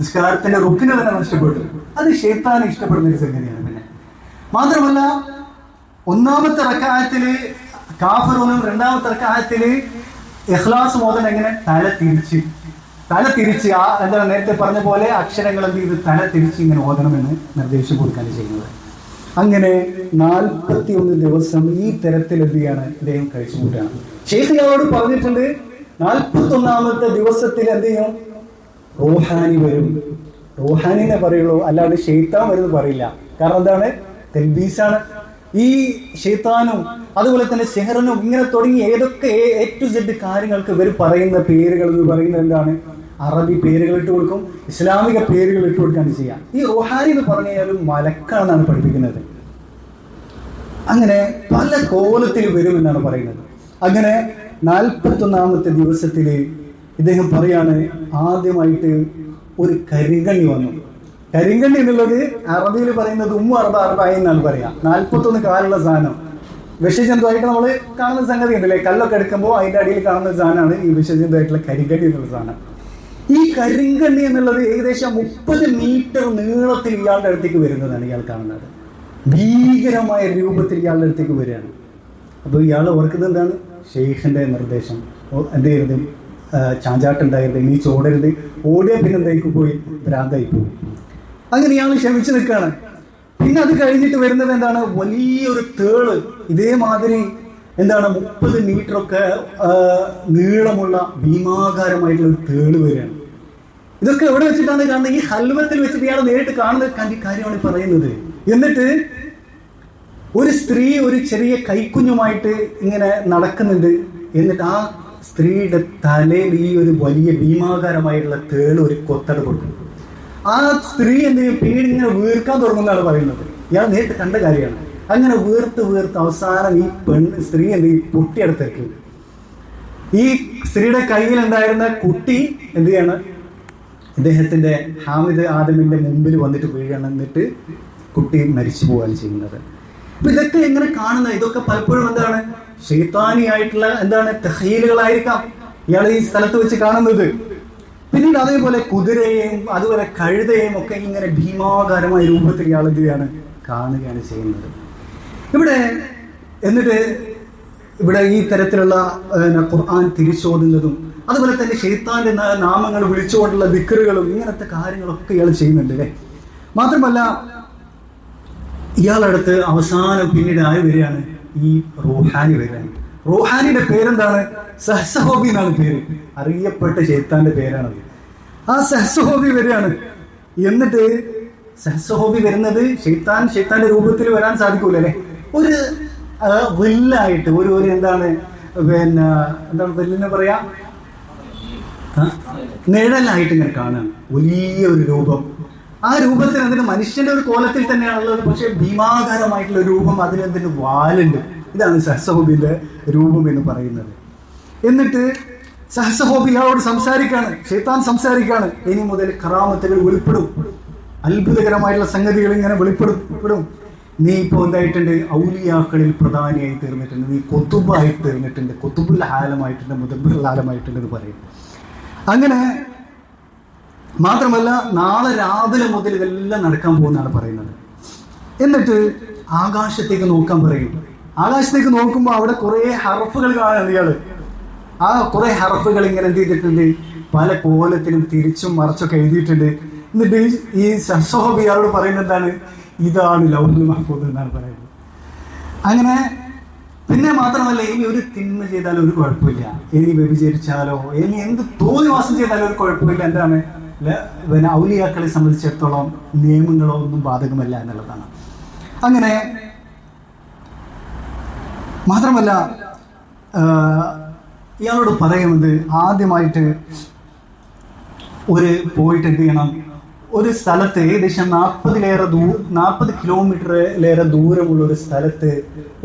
നിസ്കാരത്തിന്റെ റുക്കിനെ തന്നെ നഷ്ടപ്പെട്ടു. അത് ശൈത്താന് ഇഷ്ടപ്പെടുന്ന ഒരു സംഗതിയാണ്. പിന്നെ മാത്രമല്ല ഒന്നാമത്തെ റക്അത്തില് കാഫിറൂനും, രണ്ടാമത്തെ റക്അത്തില് ഇഖ്ലാസ് മോദൻ എങ്ങനെ? തല തിരിച്ച് എന്താണ് നേരത്തെ പറഞ്ഞ പോലെ അക്ഷരങ്ങൾ എന്ത് ചെയ്ത് തല തിരിച്ച് ഇങ്ങനെ ഓതണമെന്ന് നിർദ്ദേശം കൊടുക്കുകയാണ് ചെയ്യുന്നത്. അങ്ങനെ 41 ദിവസം ഈ തരത്തിൽ എന്ത് ചെയ്യാണ്? ഇദ്ദേഹം കഴിച്ചു കൂട്ടുകയാണ്. ഷെയ്ഖ് ഇയാളോട് പറഞ്ഞിട്ടുണ്ട്, 41ാമത്തെ ദിവസത്തിൽ എന്ത് ചെയ്യും? റൂഹാനി വരും. റൂഹാനിനെ പറയുള്ളൂ, അല്ലാതെ ഷെയ്ത്താൻ വരുന്നത് പറയില്ല. കാരണം എന്താണ്? തെൽബീസാണ്. ഈ ഷെയ്ത്താനും അതുപോലെ തന്നെ സിഹ്റിനും ഇങ്ങനെ തുടങ്ങി ഏതൊക്കെ A to Z കാര്യങ്ങൾക്ക് ഇവർ പറയുന്ന പേരുകൾ എന്ന് പറയുന്നത് എന്താണ്? അറബി പേരുകൾ ഇട്ട് കൊടുക്കും, ഇസ്ലാമിക പേരുകൾ ഇട്ട് കൊടുക്കുകയാണ് ചെയ്യാം. ഈ റൂഹാനി എന്ന് പറഞ്ഞു കഴിഞ്ഞാൽ ഒരു മലക്കാണെന്നാണ് പഠിപ്പിക്കുന്നത്. അങ്ങനെ പല കോലത്തിൽ വരുമെന്നാണ് പറയുന്നത്. അങ്ങനെ 41ാമത്തെ ദിവസത്തിൽ ഇദ്ദേഹം പറയാണ്, ആദ്യമായിട്ട് ഒരു കരിങ്കണ്ണി വന്നു. കരിങ്കണ്ണി എന്നുള്ളത് അറബിയിൽ പറയുന്നത് അർബായി എന്നാണ് പറയാ. 41 കാലുള്ള സാധനം, വിഷജന്തുവായിട്ട് നമ്മൾ കാണുന്ന സംഗതി ഉണ്ടല്ലേ, കല്ലൊക്കെ എടുക്കുമ്പോൾ അതിന്റെ അടിയിൽ കാണുന്ന സാധനമാണ് ഈ വിഷജന്തുവായിട്ടുള്ള കരിങ്കണ്ണി എന്നുള്ള സാധനം. ഈ കരിങ്കണ്ണി എന്നുള്ളത് ഏകദേശം 30 മീറ്റർ നീളത്തിൽ ഇയാളുടെ അടുത്തേക്ക് വരുന്നതാണ് ഇയാൾ കാണുന്നത്. ഭീകരമായ രൂപത്തിൽ ഇയാളുടെ അടുത്തേക്ക് വരികയാണ്. അപ്പോൾ ഇയാൾ ഓർക്കുന്നത് എന്താണ്? ഷെയ്ഖിന്റെ നിർദ്ദേശം. എന്ത് ചെയ്യരുത്? ചാഞ്ചാട്ടുണ്ടാകരുത്, നീ ചോടരുത്, ഓടിയാൽ പിന്നെ എന്തായിരിക്കും? പോയി ഭ്രാന്തായി പോകും. അങ്ങനെ ഇയാൾ ക്ഷമിച്ചു നിൽക്കുകയാണ്. പിന്നെ അത് കഴിഞ്ഞിട്ട് വരുന്നത് എന്താണ്? വലിയൊരു തേള്, ഇതേമാതിരി എന്താണ് 30 മീറ്ററൊക്കെ നീളമുള്ള ഭീമാകാരമായിട്ടുള്ള ഒരു തേള് വരികയാണ്. ഇതൊക്കെ എവിടെ വെച്ചിട്ടാണ് കാണുന്നത്? ഈ ഹൽവത്തിൽ വെച്ചിട്ട് ഇയാൾ നേരിട്ട് കാണുന്ന കാര്യമാണ് പറയുന്നത്. എന്നിട്ട് ഒരു സ്ത്രീ ഒരു ചെറിയ കൈക്കുഞ്ഞുമായിട്ട് ഇങ്ങനെ നടക്കുന്നുണ്ട്. എന്നിട്ട് ആ സ്ത്രീയുടെ തലയിൽ ഈ ഒരു വലിയ ഭീമാകാരമായിട്ടുള്ള തേള് ഒരു കൊത്തട കൊടുക്കും. ആ സ്ത്രീ എന്ത് ചെയ്യും? പേടിങ്ങനെ വീർക്കാൻ തുടങ്ങുന്നതാണ് പറയുന്നത്. ഇയാൾ നേരിട്ട് കണ്ട കാര്യമാണ്. അങ്ങനെ വീർത്ത് അവസാനം ഈ സ്ത്രീ എന്ത് ചെയ്യും? പൊട്ടിയെടുത്തേക്ക് ഈ സ്ത്രീയുടെ കയ്യിലുണ്ടായിരുന്ന കുട്ടി എന്ത് ചെയ്യാണ്? ഇദ്ദേഹത്തിന്റെ ഹാമിദ് ആദമിന്റെ മുമ്പിൽ വന്നിട്ട് വീഴണം. എന്നിട്ട് കുട്ടി മരിച്ചു പോവുകയാണ് ചെയ്യുന്നത്. അപ്പൊ ഇതൊക്കെ എങ്ങനെ കാണുന്ന, ഇതൊക്കെ പലപ്പോഴും എന്താണ് ശൈത്താനിയായിട്ടുള്ള തഖീലുകളായിരിക്കാം ഇയാൾ ഈ സ്ഥലത്ത് വെച്ച് കാണുന്നത്. പിന്നീട് അതേപോലെ കുതിരയെയും അതുപോലെ കഴുതയെയും ഒക്കെ ഇങ്ങനെ ഭീമാകാരമായ രൂപത്തിൽ ഇയാൾ എന്ത് ചെയ്യാണ് കാണുകയാണ് ചെയ്യുന്നത്. എന്നിട്ട് ഇവിടെ ഈ തരത്തിലുള്ള ഖുർആൻ തിരിച്ചോതുന്നതും അതുപോലെ തന്നെ ശൈത്താന്റെ നാമങ്ങൾ വിളിച്ചുകൊണ്ടുള്ള ദിക്റുകളും ഇങ്ങനത്തെ കാര്യങ്ങളൊക്കെ ഇയാൾ ചെയ്യുന്നുണ്ട് അല്ലേ. മാത്രമല്ല ഇയാളടുത്ത് അവസാനം പിന്നീട് ആര് വരികയാണ്, ഈ റൂഹാനി വരികയാണ്. റൂഹാനിയുടെ പേരെന്താണ്? സഹ്സഹോബി എന്നാണ് പേര്, അറിയപ്പെട്ട ശൈത്താന്റെ പേരാണത്. ആ സഹ്സഹോബി വരികയാണ്. എന്നിട്ട് സഹ്സഹോബി വരുന്നത് ശൈത്താന്റെ രൂപത്തിൽ വരാൻ സാധിക്കൂല അല്ലെ. ഒരു വില്ലായിട്ട് ഒരു എന്താണ് വില്ലിനെ പറയാ, നിഴലായിട്ട് ഇങ്ങനെ കാണാൻ വലിയ ഒരു രൂപം. ആ രൂപത്തിൽ അതിന് മനുഷ്യന്റെ ഒരു കോലത്തിൽ തന്നെയാണുള്ളത്, പക്ഷെ ഭീമാകാരമായിട്ടുള്ള രൂപം, അതിനെന്തിന് വാലുണ്ട്. ഇതാണ് സഹ്സഹോബിന്റെ രൂപം എന്ന് പറയുന്നത്. എന്നിട്ട് സഹ്സഹോബി ഇയാളോട് സംസാരിക്കാണ്, ശൈത്താൻ സംസാരിക്കാണ്. ഇനി മുതൽ കറാമത്തുകൾ വെളിപ്പെടും, അത്ഭുതകരമായിട്ടുള്ള സംഗതികൾ ഇങ്ങനെ വെളിപ്പെടും. നീ ഇപ്പോൾ എന്തായിട്ടുണ്ട്, ഔലിയാക്കളിൽ പ്രധാനിയായി തീർന്നിട്ടുണ്ട്, നീ കൊത്തുബായി തീർന്നിട്ടുണ്ട്, കൊത്തുബുൽ ആലമായിട്ടുണ്ട്, മുദബ്ബിറുൽ ആലമായിട്ടുണ്ട് എന്ന് പറയും. അങ്ങനെ മാത്രമല്ല നാളെ രാവിലെ മുതൽ ഇതെല്ലാം നടക്കാൻ പോകുന്നതാണ് പറയുന്നത്. എന്നിട്ട് ആകാശത്തേക്ക് നോക്കാൻ പറയും. ആകാശത്തേക്ക് നോക്കുമ്പോൾ അവിടെ കുറെ ഹർഫുകൾ കാണാൻ ഇയാള്. ആ കുറെ ഹർഫുകൾ ഇങ്ങനെ എന്ത് ചെയ്തിട്ടുണ്ട്, പല കോലത്തിലും തിരിച്ചും മറിച്ചൊക്കെ എഴുതിയിട്ടുണ്ട്. എന്നിട്ട് ഈ സഹ്സഹോബി ഇയാളോട് പറയുന്നത് എന്താണ്, ഇതാണ് ലൗഹുൽ മഹ്ഫൂദ് എന്നാണ് പറയുന്നത്. അങ്ങനെ പിന്നെ മാത്രമല്ല, ഇനി ഒരു തിന്മ ചെയ്താലും ഒരു കുഴപ്പമില്ല, ഇനി വ്യഭിചരിച്ചാലോ ഇനി എന്ത് തോന്നിവാസം ചെയ്താലും ഒരു കുഴപ്പമില്ല. എന്താണ് ഔലിയാക്കളെ സംബന്ധിച്ചിടത്തോളം നിയമങ്ങളോ ഒന്നും ബാധകമല്ല എന്നുള്ളതാണ്. അങ്ങനെ മാത്രമല്ല ഇയാളോട് പറയുന്നത്, ആദ്യമായിട്ട് പോയിട്ട് എന്ത് ചെയ്യണം, ഒരു സ്ഥലത്ത് ഏകദേശം 40 കിലോമീറ്ററിലേറെ ദൂരമുള്ള ഒരു സ്ഥലത്ത്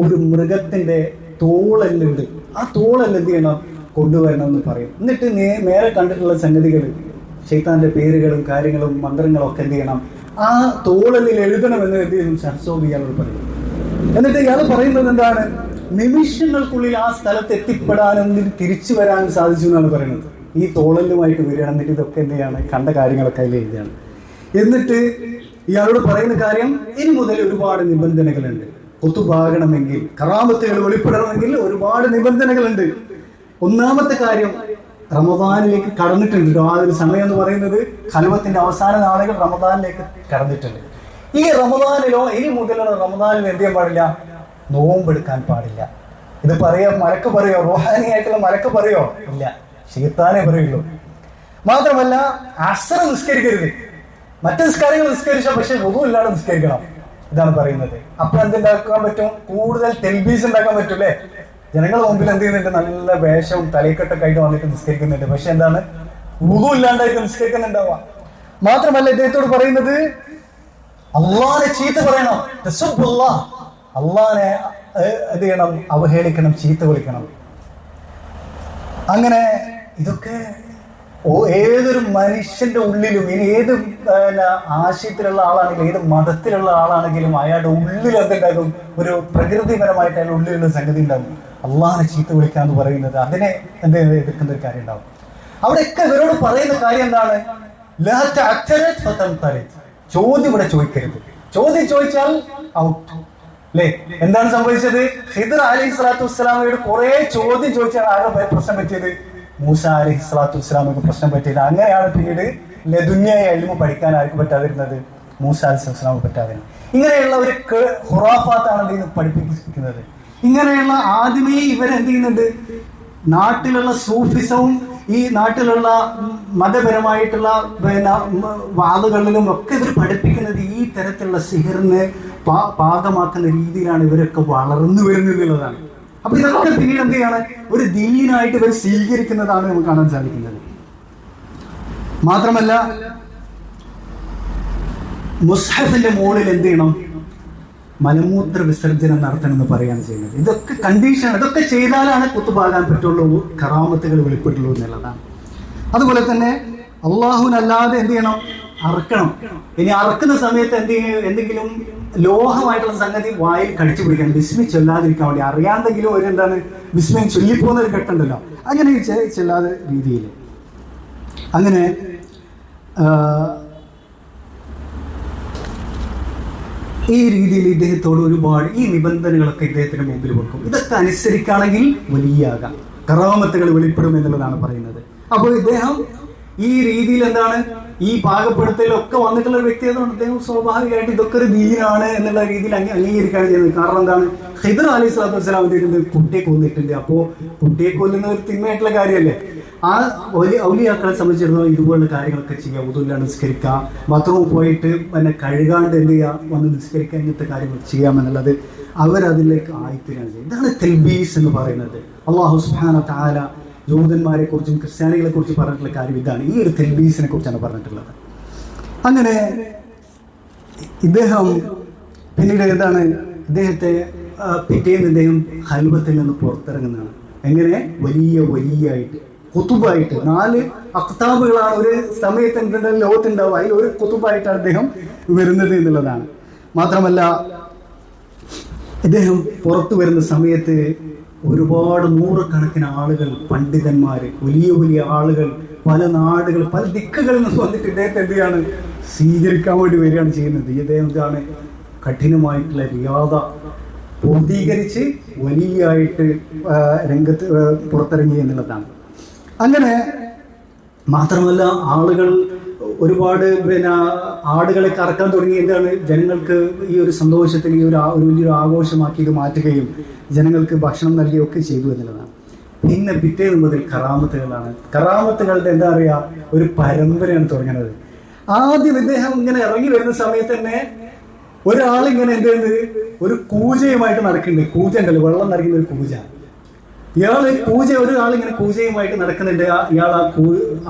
ഒരു മൃഗത്തിന്റെ തോളെല്ലുണ്ട്. ആ തോളെല്ല് എന്ത് ചെയ്യണം, കൊണ്ടുവരണം എന്ന് പറയും. എന്നിട്ട് നേരെ കണ്ടിട്ടുള്ള സംഗതികൾ, ശൈത്താന്റെ പേരുകളും കാര്യങ്ങളും മന്ത്രങ്ങളും ഒക്കെ എന്ത് ചെയ്യണം, ആ തോളലിൽ എഴുതണമെന്ന് എന്ത് ചെയ്യുന്നു സഹ്സഹോബി ഇയാളോട് പറയും. എന്നിട്ട് ഇയാൾ പറയുന്നത് എന്താണ്, നിമിഷങ്ങൾക്കുള്ളിൽ ആ സ്ഥലത്ത് എത്തിപ്പെടാനും തിരിച്ചു വരാനും സാധിച്ചു എന്നാണ് പറയുന്നത്. ഈ തോളലുമായിട്ട് വരികയാണ്. എന്നിട്ട് ഇതൊക്കെ എന്ത് ചെയ്യാണ്, കണ്ട കാര്യങ്ങളൊക്കെ അതിൽ എഴുതിയാണ്. എന്നിട്ട് ഇയാളോട് പറയുന്ന കാര്യം, ഇനി മുതൽ ഒരുപാട് നിബന്ധനകളുണ്ട്. കൊത്തുപാകണമെങ്കിൽ, കറാമത്തുകൾ വെളിപ്പെടണമെങ്കിൽ ഒരുപാട് നിബന്ധനകളുണ്ട്. ഒന്നാമത്തെ കാര്യം, റമദാനിലേക്ക് കടന്നിട്ടുണ്ട്. ആ ഒരു സമയം എന്ന് പറയുന്നത് ഖൽവത്തിന്റെ അവസാന നാളുകൾ റമദാനിലേക്ക് കടന്നിട്ടുണ്ട്. ഈ റമദാനിലോ ഇനി മുതലുള്ള റമദാനിൽ എന്ത് ചെയ്യാൻ പാടില്ല, നോമ്പെടുക്കാൻ പാടില്ല. ഇത് പറയാ മലക്ക് പറയോ, റൂഹാനിയായിട്ടുള്ള മലക്ക് പറയോ? ഇല്ല, ശൈത്താനേ പറയുള്ളൂ. മാത്രമല്ല അസ്ർ നിസ്കരിക്കരുത്. മറ്റു നിസ്കാരങ്ങൾ നിസ്കരിച്ചാൽ പക്ഷെ വുദു ഇല്ലാതെ നിസ്കരിക്കണം. ഇതാണ് പറയുന്നത്. അപ്പൊ എന്തുണ്ടാക്കാൻ പറ്റും, കൂടുതൽ തെൽബീസ് ഉണ്ടാക്കാൻ പറ്റും അല്ലേ. ജനങ്ങളുടെ മുമ്പിൽ എന്ത് ചെയ്യുന്നുണ്ട്, നല്ല വേഷവും തലക്കെട്ടൊക്കെ ആയിട്ട് വന്നിട്ട് നിസ്കരിക്കുന്നുണ്ട്. പക്ഷെ എന്താണ്, വുദു ഇല്ലാണ്ടായിട്ട് നിസ്കരിക്കുന്നുണ്ടാവുക. മാത്രമല്ല ഇദ്ദേഹത്തോട് പറയുന്നത്, അള്ളാനെ ചീത്ത പറയണം, അള്ളാനെ എന്ത് ചെയ്യണം, അവഹേളിക്കണം, ചീത്ത വിളിക്കണം. അങ്ങനെ ഇതൊക്കെ ഏതൊരു മനുഷ്യന്റെ ഉള്ളിലും, ഇനി ഏത് ആശയത്തിലുള്ള ആളാണെങ്കിലും ഏത് മതത്തിലുള്ള ആളാണെങ്കിലും അയാളുടെ ഉള്ളിൽ എന്തുണ്ടാകും, ഒരു പ്രകൃതിപരമായിട്ട് അയാളുടെ ഉള്ളിലുള്ള സംഗതി ഉണ്ടാകും. അള്ളാഹനെ ചീത്ത വിളിക്കാന്ന് പറയുന്നത്, അതിനെ എതിർക്കുന്ന ഒരു കാര്യം ഉണ്ടാവും. അവിടെയൊക്കെ ഇവരോട് പറയുന്ന കാര്യം എന്താണ്, ചോദ്യം ഇവിടെ ചോദിക്കരുത്. ചോദ്യം ചോദിച്ചാൽ ഔട്ട് അല്ലേ. എന്താണ് സംഭവിച്ചത്, ഖിദ്ർ അലൈഹി സ്വലാത്തു വസ്സലാമയോട് കുറെ ചോദ്യം ചോദിച്ചാൽ ആകെ പ്രശ്നം പറ്റിയത്, മൂസ അലൈഹി സ്വലാത്തു വസ്സലാമയ്ക്ക് പ്രശ്നം പറ്റിയത്. അങ്ങനെയാണ് പിന്നീട് ലദുന്യായ ഇൽമു പഠിക്കാൻ ആർക്ക് പറ്റാതിരുന്നത്, മൂസ അലൈഹി വസ്സലാമ പറ്റാതിരുന്നത്. ഇങ്ങനെയുള്ള ഒരു ഖുറാഫാത്താണ് എന്ത് ചെയ്യുന്നത്, പഠിപ്പിക്കുന്നത്. ഇങ്ങനെയുള്ള ആദ്യമേ ഇവരെന്ത് ചെയ്യുന്നുണ്ട്, നാട്ടിലുള്ള സൂഫിസവും ഈ നാട്ടിലുള്ള മതപരമായിട്ടുള്ള വാദങ്ങളിലും ഒക്കെ ഇവർ പഠിപ്പിക്കുന്നത് ഈ തരത്തിലുള്ള സിഹിറിനെ പാകമാക്കുന്ന രീതിയിലാണ് ഇവരൊക്കെ വളർന്നു വരുന്നത് എന്നുള്ളതാണ്. അപ്പൊ ഇതൊക്കെ പിന്നീട് എന്ത് ചെയ്യാണ്, ഒരു ദീനായിട്ട് ഇവർ സ്വീകരിക്കുന്നതാണ് നമുക്ക് കാണാൻ സാധിക്കുന്നത്. മാത്രമല്ല മുസ്ഹഫിന്റെ മുകളിൽ എന്ത് ചെയ്യണം, മലമൂത്ര വിസർജനം നടത്തണമെന്ന് പറയുകയാണ് ചെയ്യുന്നത്. ഇതൊക്കെ കണ്ടീഷൻ, ഇതൊക്കെ ചെയ്താലാണ് കുത്തുപാകാൻ പറ്റുള്ളൂ, കറാമത്തുകൾ വെളിപ്പെട്ടുള്ളൂ എന്നുള്ളതാണ്. അതുപോലെ തന്നെ അള്ളാഹുവിനല്ലാതെ എന്ത് ചെയ്യണം, അറക്കണം. ഇനി അറക്കുന്ന സമയത്ത് എന്തെങ്കിലും ലോഹമായിട്ടുള്ള സംഗതി വായിൽ കടിച്ചു പിടിക്കാൻ, ബിസ്മി ചൊല്ലാതിരിക്കാൻ വേണ്ടി, അറിയാണ്ടെങ്കിലും ഒരു എന്താണ് ബിസ്മി ചൊല്ലിപ്പോകുന്ന ഒരു ഘട്ടമുണ്ടല്ലോ, അങ്ങനെ ചെല്ലാതെ രീതിയിൽ. അങ്ങനെ ഈ രീതിയിൽ ഇദ്ദേഹത്തോട് ഒരുപാട് ഈ നിബന്ധനകളൊക്കെ ഇദ്ദേഹത്തിന് മുമ്പിൽ കൊടുക്കും. ഇതൊക്കെ അനുസരിക്കുകയാണെങ്കിൽ വലിയാകാം, കറാമത്തുകൾ വെളിപ്പെടും എന്നുള്ളതാണ് പറയുന്നത്. അപ്പോൾ ഇദ്ദേഹം ഈ രീതിയിൽ എന്താണ് ഈ പാകപ്പെടുത്തലൊക്കെ വന്നിട്ടുള്ള ഒരു വ്യക്തി ആയതുകൊണ്ട് അദ്ദേഹം സ്വാഭാവികമായിട്ട് ഇതൊക്കെ ഒരു ദീനാണ് എന്നുള്ള രീതിയിൽ അംഗീകരിക്കുകയാണ് ചെയ്യുന്നത്. കാരണം എന്താണ്, ഖിദർ അലൈഹി സ്വലാത്തു വസ്സലാം എന്ത് കുട്ടിയെ കൊന്നിട്ടുണ്ട്. അപ്പോൾ കുട്ടിയെ കൊല്ലുന്ന ഒരു തിന്മയായിട്ടുള്ള കാര്യമല്ലേ. ആ ഔലിയാക്കളെ സംബന്ധിച്ചിടത്തോളം ഇതുപോലുള്ള കാര്യങ്ങളൊക്കെ ചെയ്യാം. ഉദുല്ലാണ്ട് നിസ്കരിക്കാം, ബാത്റൂമിൽ പോയിട്ട് പിന്നെ കഴുകാണ്ട് എന്ത് ചെയ്യാം, വന്ന് നിസ്കരിക്കാൻ, ഇങ്ങനത്തെ കാര്യങ്ങൾ ചെയ്യാമെന്നുള്ളത് അവരതിലേക്ക് ആയിത്തീരാണ് ചെയ്യുന്നത്. ഇതാണ് തൽബീസ് എന്ന് പറയുന്നത്. അല്ലാഹു സുബ്ഹാനഹു വ തആല ജൂതന്മാരെ കുറിച്ചും ക്രിസ്ത്യാനികളെ കുറിച്ചും പറഞ്ഞിട്ടുള്ള കാര്യം ഇതാണ്. ഈ ഒരു തൽബീസിനെ കുറിച്ചാണ് പറഞ്ഞിട്ടുള്ളത്. അങ്ങനെ ഇദ്ദേഹം പിന്നീട് എന്താണ്, ഇദ്ദേഹത്തെ പിറ്റേന്ന് ഇദ്ദേഹം ഖൽവത്തിൽ നിന്ന് പുറത്തിറങ്ങുന്നതാണ്. എങ്ങനെ വലിയായിട്ട് കുത്തുബായിട്ട് 4 അഖ്താബുകളാണ് ഒരു സമയത്ത് എന്തുണ്ടാവും ലോകത്തുണ്ടാവും, അതിൽ ഒരു കുത്തുബായിട്ടാണ് അദ്ദേഹം വരുന്നത് എന്നുള്ളതാണ്. മാത്രമല്ല ഇദ്ദേഹം പുറത്തു വരുന്ന സമയത്ത് ഒരുപാട് നൂറുകണക്കിന് ആളുകൾ, പണ്ഡിതന്മാര്, വലിയ ആളുകൾ, പല നാടുകൾ, പല ദിക്കുകളിൽ നിന്ന് വന്നിട്ട് ഇദ്ദേഹത്തെ എന്ത് ചെയ്യാണ്, സ്വീകരിക്കാൻ വേണ്ടി വരികയാണ് ചെയ്യുന്നത്. ഇദ്ദേഹം എന്താണ് കഠിനമായിട്ടുള്ള റിയാദ പൂർത്തീകരിച്ച് വലിയായിട്ട് രംഗത്ത് പുറത്തിറങ്ങി എന്നുള്ളതാണ്. അങ്ങനെ മാത്രമല്ല ആളുകൾ ഒരുപാട് ആടുകളെ കറക്കാൻ തുടങ്ങി. എന്താണ്, ജനങ്ങൾക്ക് ഈ ഒരു സന്തോഷത്തിന് ഈ ഒരു വലിയൊരു ആഘോഷമാക്കി ഇത് മാറ്റുകയും ജനങ്ങൾക്ക് ഭക്ഷണം നൽകുകയൊക്കെ ചെയ്തു എന്നുള്ളതാണ്. പിന്നെ പിറ്റേന്ന് മുതൽ കറാമത്തുകളാണ്. കറാമത്തുകളുടെ എന്താ പറയുക, ഒരു പരമ്പരയാണ് തുടങ്ങുന്നത്. ആദ്യം ഇദ്ദേഹം ഇങ്ങനെ ഇറങ്ങി വരുന്ന സമയത്ത് തന്നെ ഒരാളിങ്ങനെ എന്ത് ഒരു കൂജയുമായിട്ട് നടക്കുന്നുണ്ട്. കൂജ ഉണ്ടല്ലോ, വെള്ളം നിറയ്ക്കുന്ന ഒരു കൂജ. ഒരാളിങ്ങനെ കൂജയുമായിട്ട് നടക്കുന്നുണ്ട്. ഇയാൾ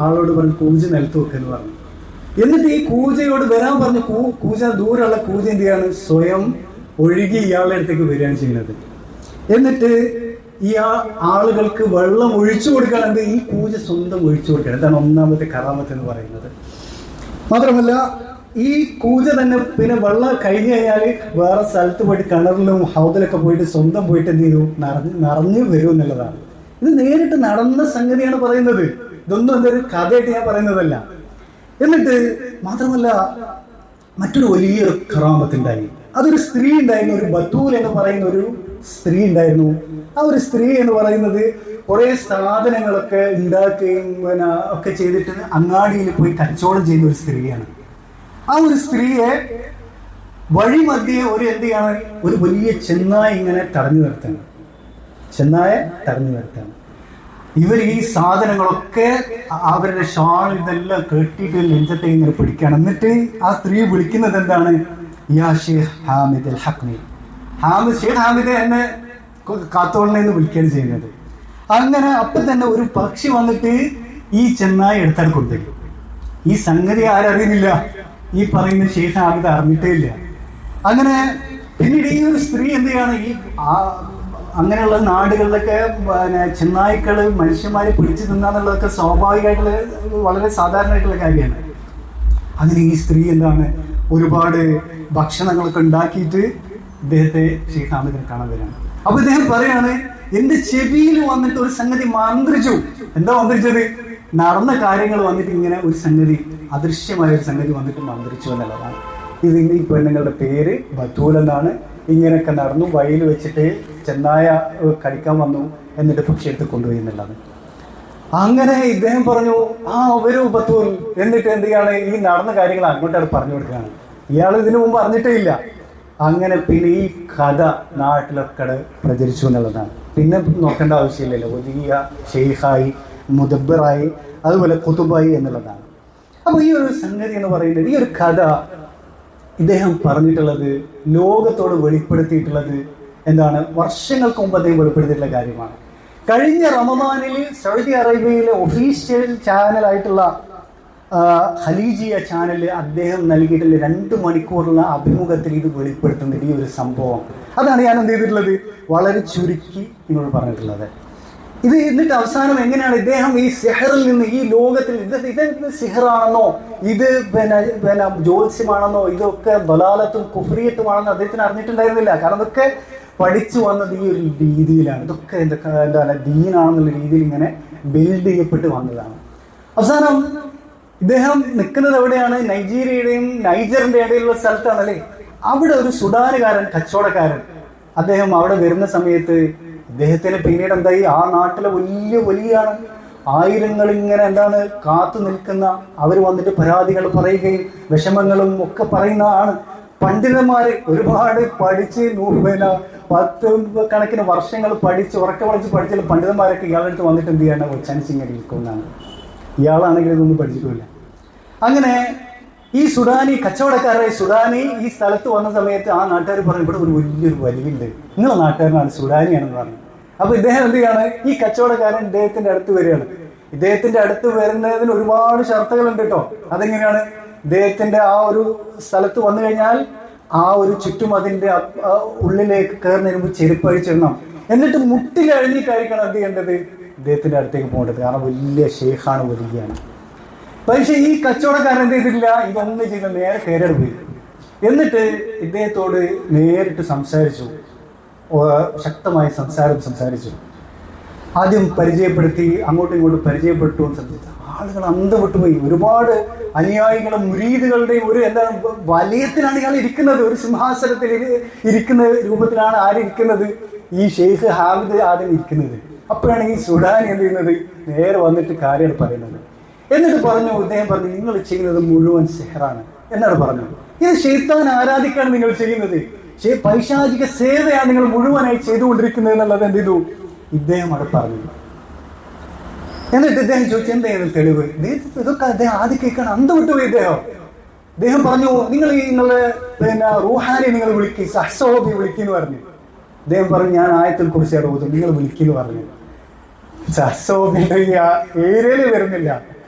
ആളോട് പറഞ്ഞു കൂജ നിലത്ത് വെക്കെന്ന് പറഞ്ഞു. എന്നിട്ട് ഈ കൂജയോട് വരാൻ പറഞ്ഞു. കൂജ ദൂരമുള്ള കൂജ എന്ത് ചെയ്യാണ്, സ്വയം ഒഴുകി ഇയാളുടെ അടുത്തേക്ക് വരികയാണ് ചെയ്യുന്നത്. എന്നിട്ട് ഈ ആളുകൾക്ക് വെള്ളം ഒഴിച്ചു കൊടുക്കുകയാണെങ്കിൽ ഈ കൂജ സ്വന്തം ഒഴിച്ചു കൊടുക്കണം. ഇതാണ് ഒന്നാമത്തെ കറാമത്ത് എന്ന് പറയുന്നത്. മാത്രമല്ല ഈ കൂജ തന്നെ പിന്നെ വെള്ളം കഴിഞ്ഞു കഴിഞ്ഞാൽ വേറെ സ്ഥലത്ത് പോയിട്ട് കിണറിലും ഹൗദിലൊക്കെ പോയിട്ട് സ്വന്തം പോയിട്ട് എന്ത് ചെയ്തു, നിറഞ്ഞു വരും എന്നുള്ളതാണ്. ഇത് നേരിട്ട് നടന്ന സംഗതിയാണ് പറയുന്നത്. ഇതൊന്നും എന്തൊരു കഥയായിട്ട് ഞാൻ പറയുന്നതല്ല. എന്നിട്ട് മാത്രമല്ല മറ്റൊരു വലിയൊരു കറാമത്തുണ്ടായി. അതൊരു സ്ത്രീ ഉണ്ടായിരുന്നു, ഒരു ബത്തൂൽ എന്ന് പറയുന്ന ഒരു സ്ത്രീ ഉണ്ടായിരുന്നു. ആ ഒരു സ്ത്രീ എന്ന് പറയുന്നത് കുറെ സാധനങ്ങളൊക്കെ ഉണ്ടാക്കുകയും ഒക്കെ ചെയ്തിട്ട് അങ്ങാടിയിൽ പോയി കച്ചവടം ചെയ്യുന്ന ഒരു സ്ത്രീയാണ്. ആ ഒരു സ്ത്രീയെ വഴി മധ്യേ എന്ത് ചെയ്യാണ്, ഒരു വലിയ ചെന്നായ ഇങ്ങനെ തടഞ്ഞു നിർത്തുകയാണ്. ഇവർ ഈ സാധനങ്ങളൊക്കെ അവരുടെ ഷാൾ ഇതെല്ലാം കെട്ടിയിട്ട് നെഞ്ചത്തെ ഇങ്ങനെ പിടിക്കുകയാണ്. എന്നിട്ട് ആ സ്ത്രീ വിളിക്കുന്നത് എന്താണ്, യാ ഷെയ്ഖ് ഹാമിദ് അൽ ഹഖ്മി. ഷെയ്ഖ് ഹാമിദ് എന്നെ കാത്തോളനെ എന്ന് വിളിക്കുകയാണ് ചെയ്യുന്നത്. അങ്ങനെ അപ്പം തന്നെ ഒരു പക്ഷി വന്നിട്ട് ഈ ചെന്നായ എടുത്താൽ കൊണ്ടുവരും. ഈ സംഗതി ആരറിയുന്നില്ല, ഈ പറയുന്ന ഷെയ്ഖ് ഹാമിദ് അറിഞ്ഞിട്ടേ ഇല്ല. അങ്ങനെ പിന്നീട് ഈ ഒരു സ്ത്രീ എന്ത് ചെയ്യാണ്, ഈ അങ്ങനെയുള്ള നാടുകളിലൊക്കെ ചെന്നായ്ക്കള് മനുഷ്യന്മാരെ പിടിച്ചു തിന്നാന്നുള്ളതൊക്കെ സ്വാഭാവികമായിട്ടുള്ള വളരെ സാധാരണമായിട്ടുള്ള കാര്യമാണ്. അങ്ങനെ ഈ സ്ത്രീ എന്താണ് ഒരുപാട് ഭക്ഷണങ്ങളൊക്കെ ഉണ്ടാക്കിയിട്ട് ഇദ്ദേഹത്തെ ഷെയ്ഖ് ഹാമിദിനെ കാണാൻ വരികയാണ്. അപ്പൊ ഇദ്ദേഹം പറയാണ്, എന്റെ ചെവിയിൽ വന്നിട്ട് ഒരു സംഗതി മന്ത്രിച്ചു. എന്താ മന്ത്രിച്ചത്, നടന്ന കാര്യങ്ങൾ വന്നിട്ട് ഇങ്ങനെ ഒരു സംഗതി, അദൃശ്യമായ ഒരു സംഗതി വന്നിട്ട് മന്ത്രിച്ചു എന്നുള്ളതാണ്. ഇതിന്റെ ഈ പെണ്ണുങ്ങളുടെ പേര് ബത്തൂൽ എന്നാണ്. ഇങ്ങനെയൊക്കെ നടന്നു, വഴിയിൽ വെച്ചിട്ട് ചെന്നായ കഴിക്കാൻ വന്നു, എന്നിട്ട് പക്ഷി എടുത്ത് കൊണ്ടുപോയി എന്നുള്ളത്. അങ്ങനെ ഇദ്ദേഹം പറഞ്ഞു, വരൂ ബത്തൂൽ. എന്നിട്ട് എന്ത് ചെയ്യാണ്, ഈ നടന്ന കാര്യങ്ങൾ അങ്ങോട്ടാണ് പറഞ്ഞു കൊടുക്കുകയാണ്. ഇയാൾ ഇതിനു മുമ്പ് അറിഞ്ഞിട്ടേ ഇല്ല. അങ്ങനെ പിന്നെ ഈ കഥ നാട്ടിലൊക്കെ പ്രചരിച്ചു എന്നുള്ളതാണ്. പിന്നെ നോക്കേണ്ട ആവശ്യമില്ലല്ലോ, വലിയ ഷെയ്ഖായി, മുദബ്ബറായി, അതുപോലെ കുതുബായി എന്നുള്ളതാണ്. അപ്പൊ ഈ ഒരു സംഗതി എന്ന് പറയുന്നത്, ഈ ഒരു കഥ ഇദ്ദേഹം പറഞ്ഞിട്ടുള്ളത്, ലോകത്തോട് വെളിപ്പെടുത്തിയിട്ടുള്ളത് എന്താണ്, വർഷങ്ങൾക്ക് മുമ്പ് അദ്ദേഹം വെളിപ്പെടുത്തിയിട്ടുള്ള കാര്യമാണ്. കഴിഞ്ഞ റമദാനിൽ സൗദി അറേബ്യയിലെ ഒഫീഷ്യൽ ചാനലായിട്ടുള്ള ഖലീജിയ ചാനലിൽ അദ്ദേഹം നൽകിയിട്ടുള്ള 2 മണിക്കൂറുള്ള അഭിമുഖത്തിൽ ഇത് വെളിപ്പെടുത്തുന്നത് ഈ ഒരു സംഭവം. അതാണ് ഞാൻ എന്ത് ചെയ്തിട്ടുള്ളത്, വളരെ ചുരുക്കി നിങ്ങളോട് പറഞ്ഞിട്ടുള്ളത്. എന്നിട്ട് അവസാനം എങ്ങനെയാണ് ഇദ്ദേഹം ഈ സിഹറിൽ നിന്ന്, ഈ ലോകത്തിൽ ഇത് സിഹറാണെന്നോ, ഇത് പിന്നെ ജ്യോത്സ്യമാണെന്നോ, ഇതൊക്കെ ബലാലത്തും കുഫ്രിയത്തുമാണെന്നോ അദ്ദേഹത്തിന് അറിഞ്ഞിട്ടുണ്ടായിരുന്നില്ല. കാരണം ഇതൊക്കെ പഠിച്ചു വന്നത് ഈ ഒരു രീതിയിലാണ്. ഇതൊക്കെ എന്താണ് ദീനാണെന്നുള്ള രീതിയിൽ ഇങ്ങനെ ബിൽഡ് ചെയ്യപ്പെട്ട് വന്നതാണ്. അവസാനം ഇദ്ദേഹം നിൽക്കുന്നത് എവിടെയാണ്? നൈജീരിയയുടെയും നൈജറിന്റെ ഇടയിലുള്ള സ്ഥലത്താണല്ലേ. അവിടെ ഒരു സുഡാനുകാരൻ, കച്ചവടക്കാരൻ, അദ്ദേഹം അവിടെ വരുന്ന സമയത്ത് ഇദ്ദേഹത്തിന് പിന്നീട് എന്തായി, ആ നാട്ടിലെ വലിയാണ്, ആയിരങ്ങൾ ഇങ്ങനെ എന്താണ് കാത്തു നിൽക്കുന്ന, അവർ വന്നിട്ട് പരാതികൾ പറയുകയും വിഷമങ്ങളും ഒക്കെ പറയുന്ന ആണ്. പണ്ഡിതന്മാര് ഒരുപാട് പഠിച്ച് 10 കണക്കിന് വർഷങ്ങൾ പഠിച്ച് പഠിച്ച പണ്ഡിതന്മാരൊക്കെ ഇയാളുടെ അടുത്ത് വന്നിട്ട് എന്ത് ചെയ്യണം, ചനിച്ചിങ്ങനെ ഇരിക്കുന്നതാണ്. ഇയാളാണെങ്കിൽ ഇതൊന്നും പഠിച്ചിട്ടില്ല. അങ്ങനെ ഈ സുഡാനി, കച്ചവടക്കാരായ സുഡാനി ഈ സ്ഥലത്ത് വന്ന സമയത്ത് ആ നാട്ടുകാർ പറഞ്ഞു, ഇവിടെ ഒരു വലിയൊരു വലിവുണ്ട്, നിങ്ങളെ നാട്ടുകാരനാണ്, സുഡാനിയാണെന്ന് പറഞ്ഞു. അപ്പൊ ഇദ്ദേഹം എന്ത് ചെയ്യാണ്, ഈ കച്ചവടക്കാരൻ ഇദ്ദേഹത്തിന്റെ അടുത്ത് വരികയാണ്. ഇദ്ദേഹത്തിന്റെ അടുത്ത് വരുന്നതിന് ഒരുപാട് ഷർത്തുകളുണ്ട് കേട്ടോ. അതെങ്ങനെയാണ്? ഇദ്ദേഹത്തിന്റെ ആ ഒരു സ്ഥലത്ത് വന്നു കഴിഞ്ഞാൽ ആ ഒരു ചുറ്റും അതിന്റെ ഉള്ളിലേക്ക് കയറുന്നതിന് മുമ്പ് ചെരുപ്പ് അഴിച്ചിടണം. എന്നിട്ട് മുട്ടിലഴിഞ്ഞിട്ടായിരിക്കണം എന്ത് ചെയ്യേണ്ടത്, ഇദ്ദേഹത്തിന്റെ അടുത്തേക്ക് പോകേണ്ടത്. കാരണം വലിയ ഷെയ്ഖാണ്, വരികയാണ്. പക്ഷെ ഈ കച്ചവടക്കാരൻ എന്ത് ചെയ്തിട്ടില്ല, ഇതൊന്നും ചെയ്ത് നേരെ കയറി പോയി. എന്നിട്ട് ഇദ്ദേഹത്തോട് നേരിട്ട് സംസാരിച്ചു, ശക്തമായ സംസാരിച്ചു. ആദ്യം പരിചയപ്പെടുത്തി, അങ്ങോട്ടും ഇങ്ങോട്ടും പരിചയപ്പെട്ടു. ആളുകൾ അന്തം വിട്ടുപോയി. ഒരുപാട് അനുയായികളും മുരീദുകളുടെയും ഒരു എന്താണ് വലയത്തിലാണ് ഇയാൾ ഇരിക്കുന്നത്. ഒരു സിംഹാസനത്തിൽ ഇരിക്കുന്ന രൂപത്തിലാണ് ആരിയ്ക്കുന്നത്, ഈ ഷെയ്ഖ് ഹാമിദ് ആദ്യം ഇരിക്കുന്നത്. അപ്പോഴാണ് ഈ സുഡാനി എന്ത് ചെയ്യുന്നത്, നേരെ വന്നിട്ട് കാര്യമാണ് പറയുന്നത്. എന്നിട്ട് പറഞ്ഞു, ഇദ്ദേഹം പറഞ്ഞു, നിങ്ങൾ ചെയ്യുന്നത് മുഴുവൻ സിഹറാണ് എന്നാണ് പറഞ്ഞത്. ഇത് ശൈത്താൻ ആരാധിക്കാണ് നിങ്ങൾ ചെയ്യുന്നത്, പൈശാചിക സേവയാണ് നിങ്ങൾ മുഴുവനായി ചെയ്തുകൊണ്ടിരിക്കുന്നത് എന്നുള്ളത് എന്ത് ചെയ്തു, ഇദ്ദേഹം അവിടെ പറഞ്ഞു. എന്നിട്ട് ഇദ്ദേഹം ചോദിച്ചു, എന്തായിരുന്നു തെളിവ്? ഇതൊക്കെ അദ്ദേഹം ആദ്യം കേൾക്കാൻ അന്തം വിട്ടുപോയി. ഇദ്ദേഹം പറഞ്ഞു, നിങ്ങളുടെ റൂഹാനെ നിങ്ങൾ വിളിക്കുക, സഹ്സോബി വിളിക്കുന്നു പറഞ്ഞു. ഇദ്ദേഹം പറഞ്ഞു, ഞാൻ ആയത്തിൽ കുറിച്ച് ഓതും, നിങ്ങൾ വിളിക്കുന്നു പറഞ്ഞു. സഹ്സോബിന്റെ ഈ ഏരിയയിൽ വരുന്നില്ല.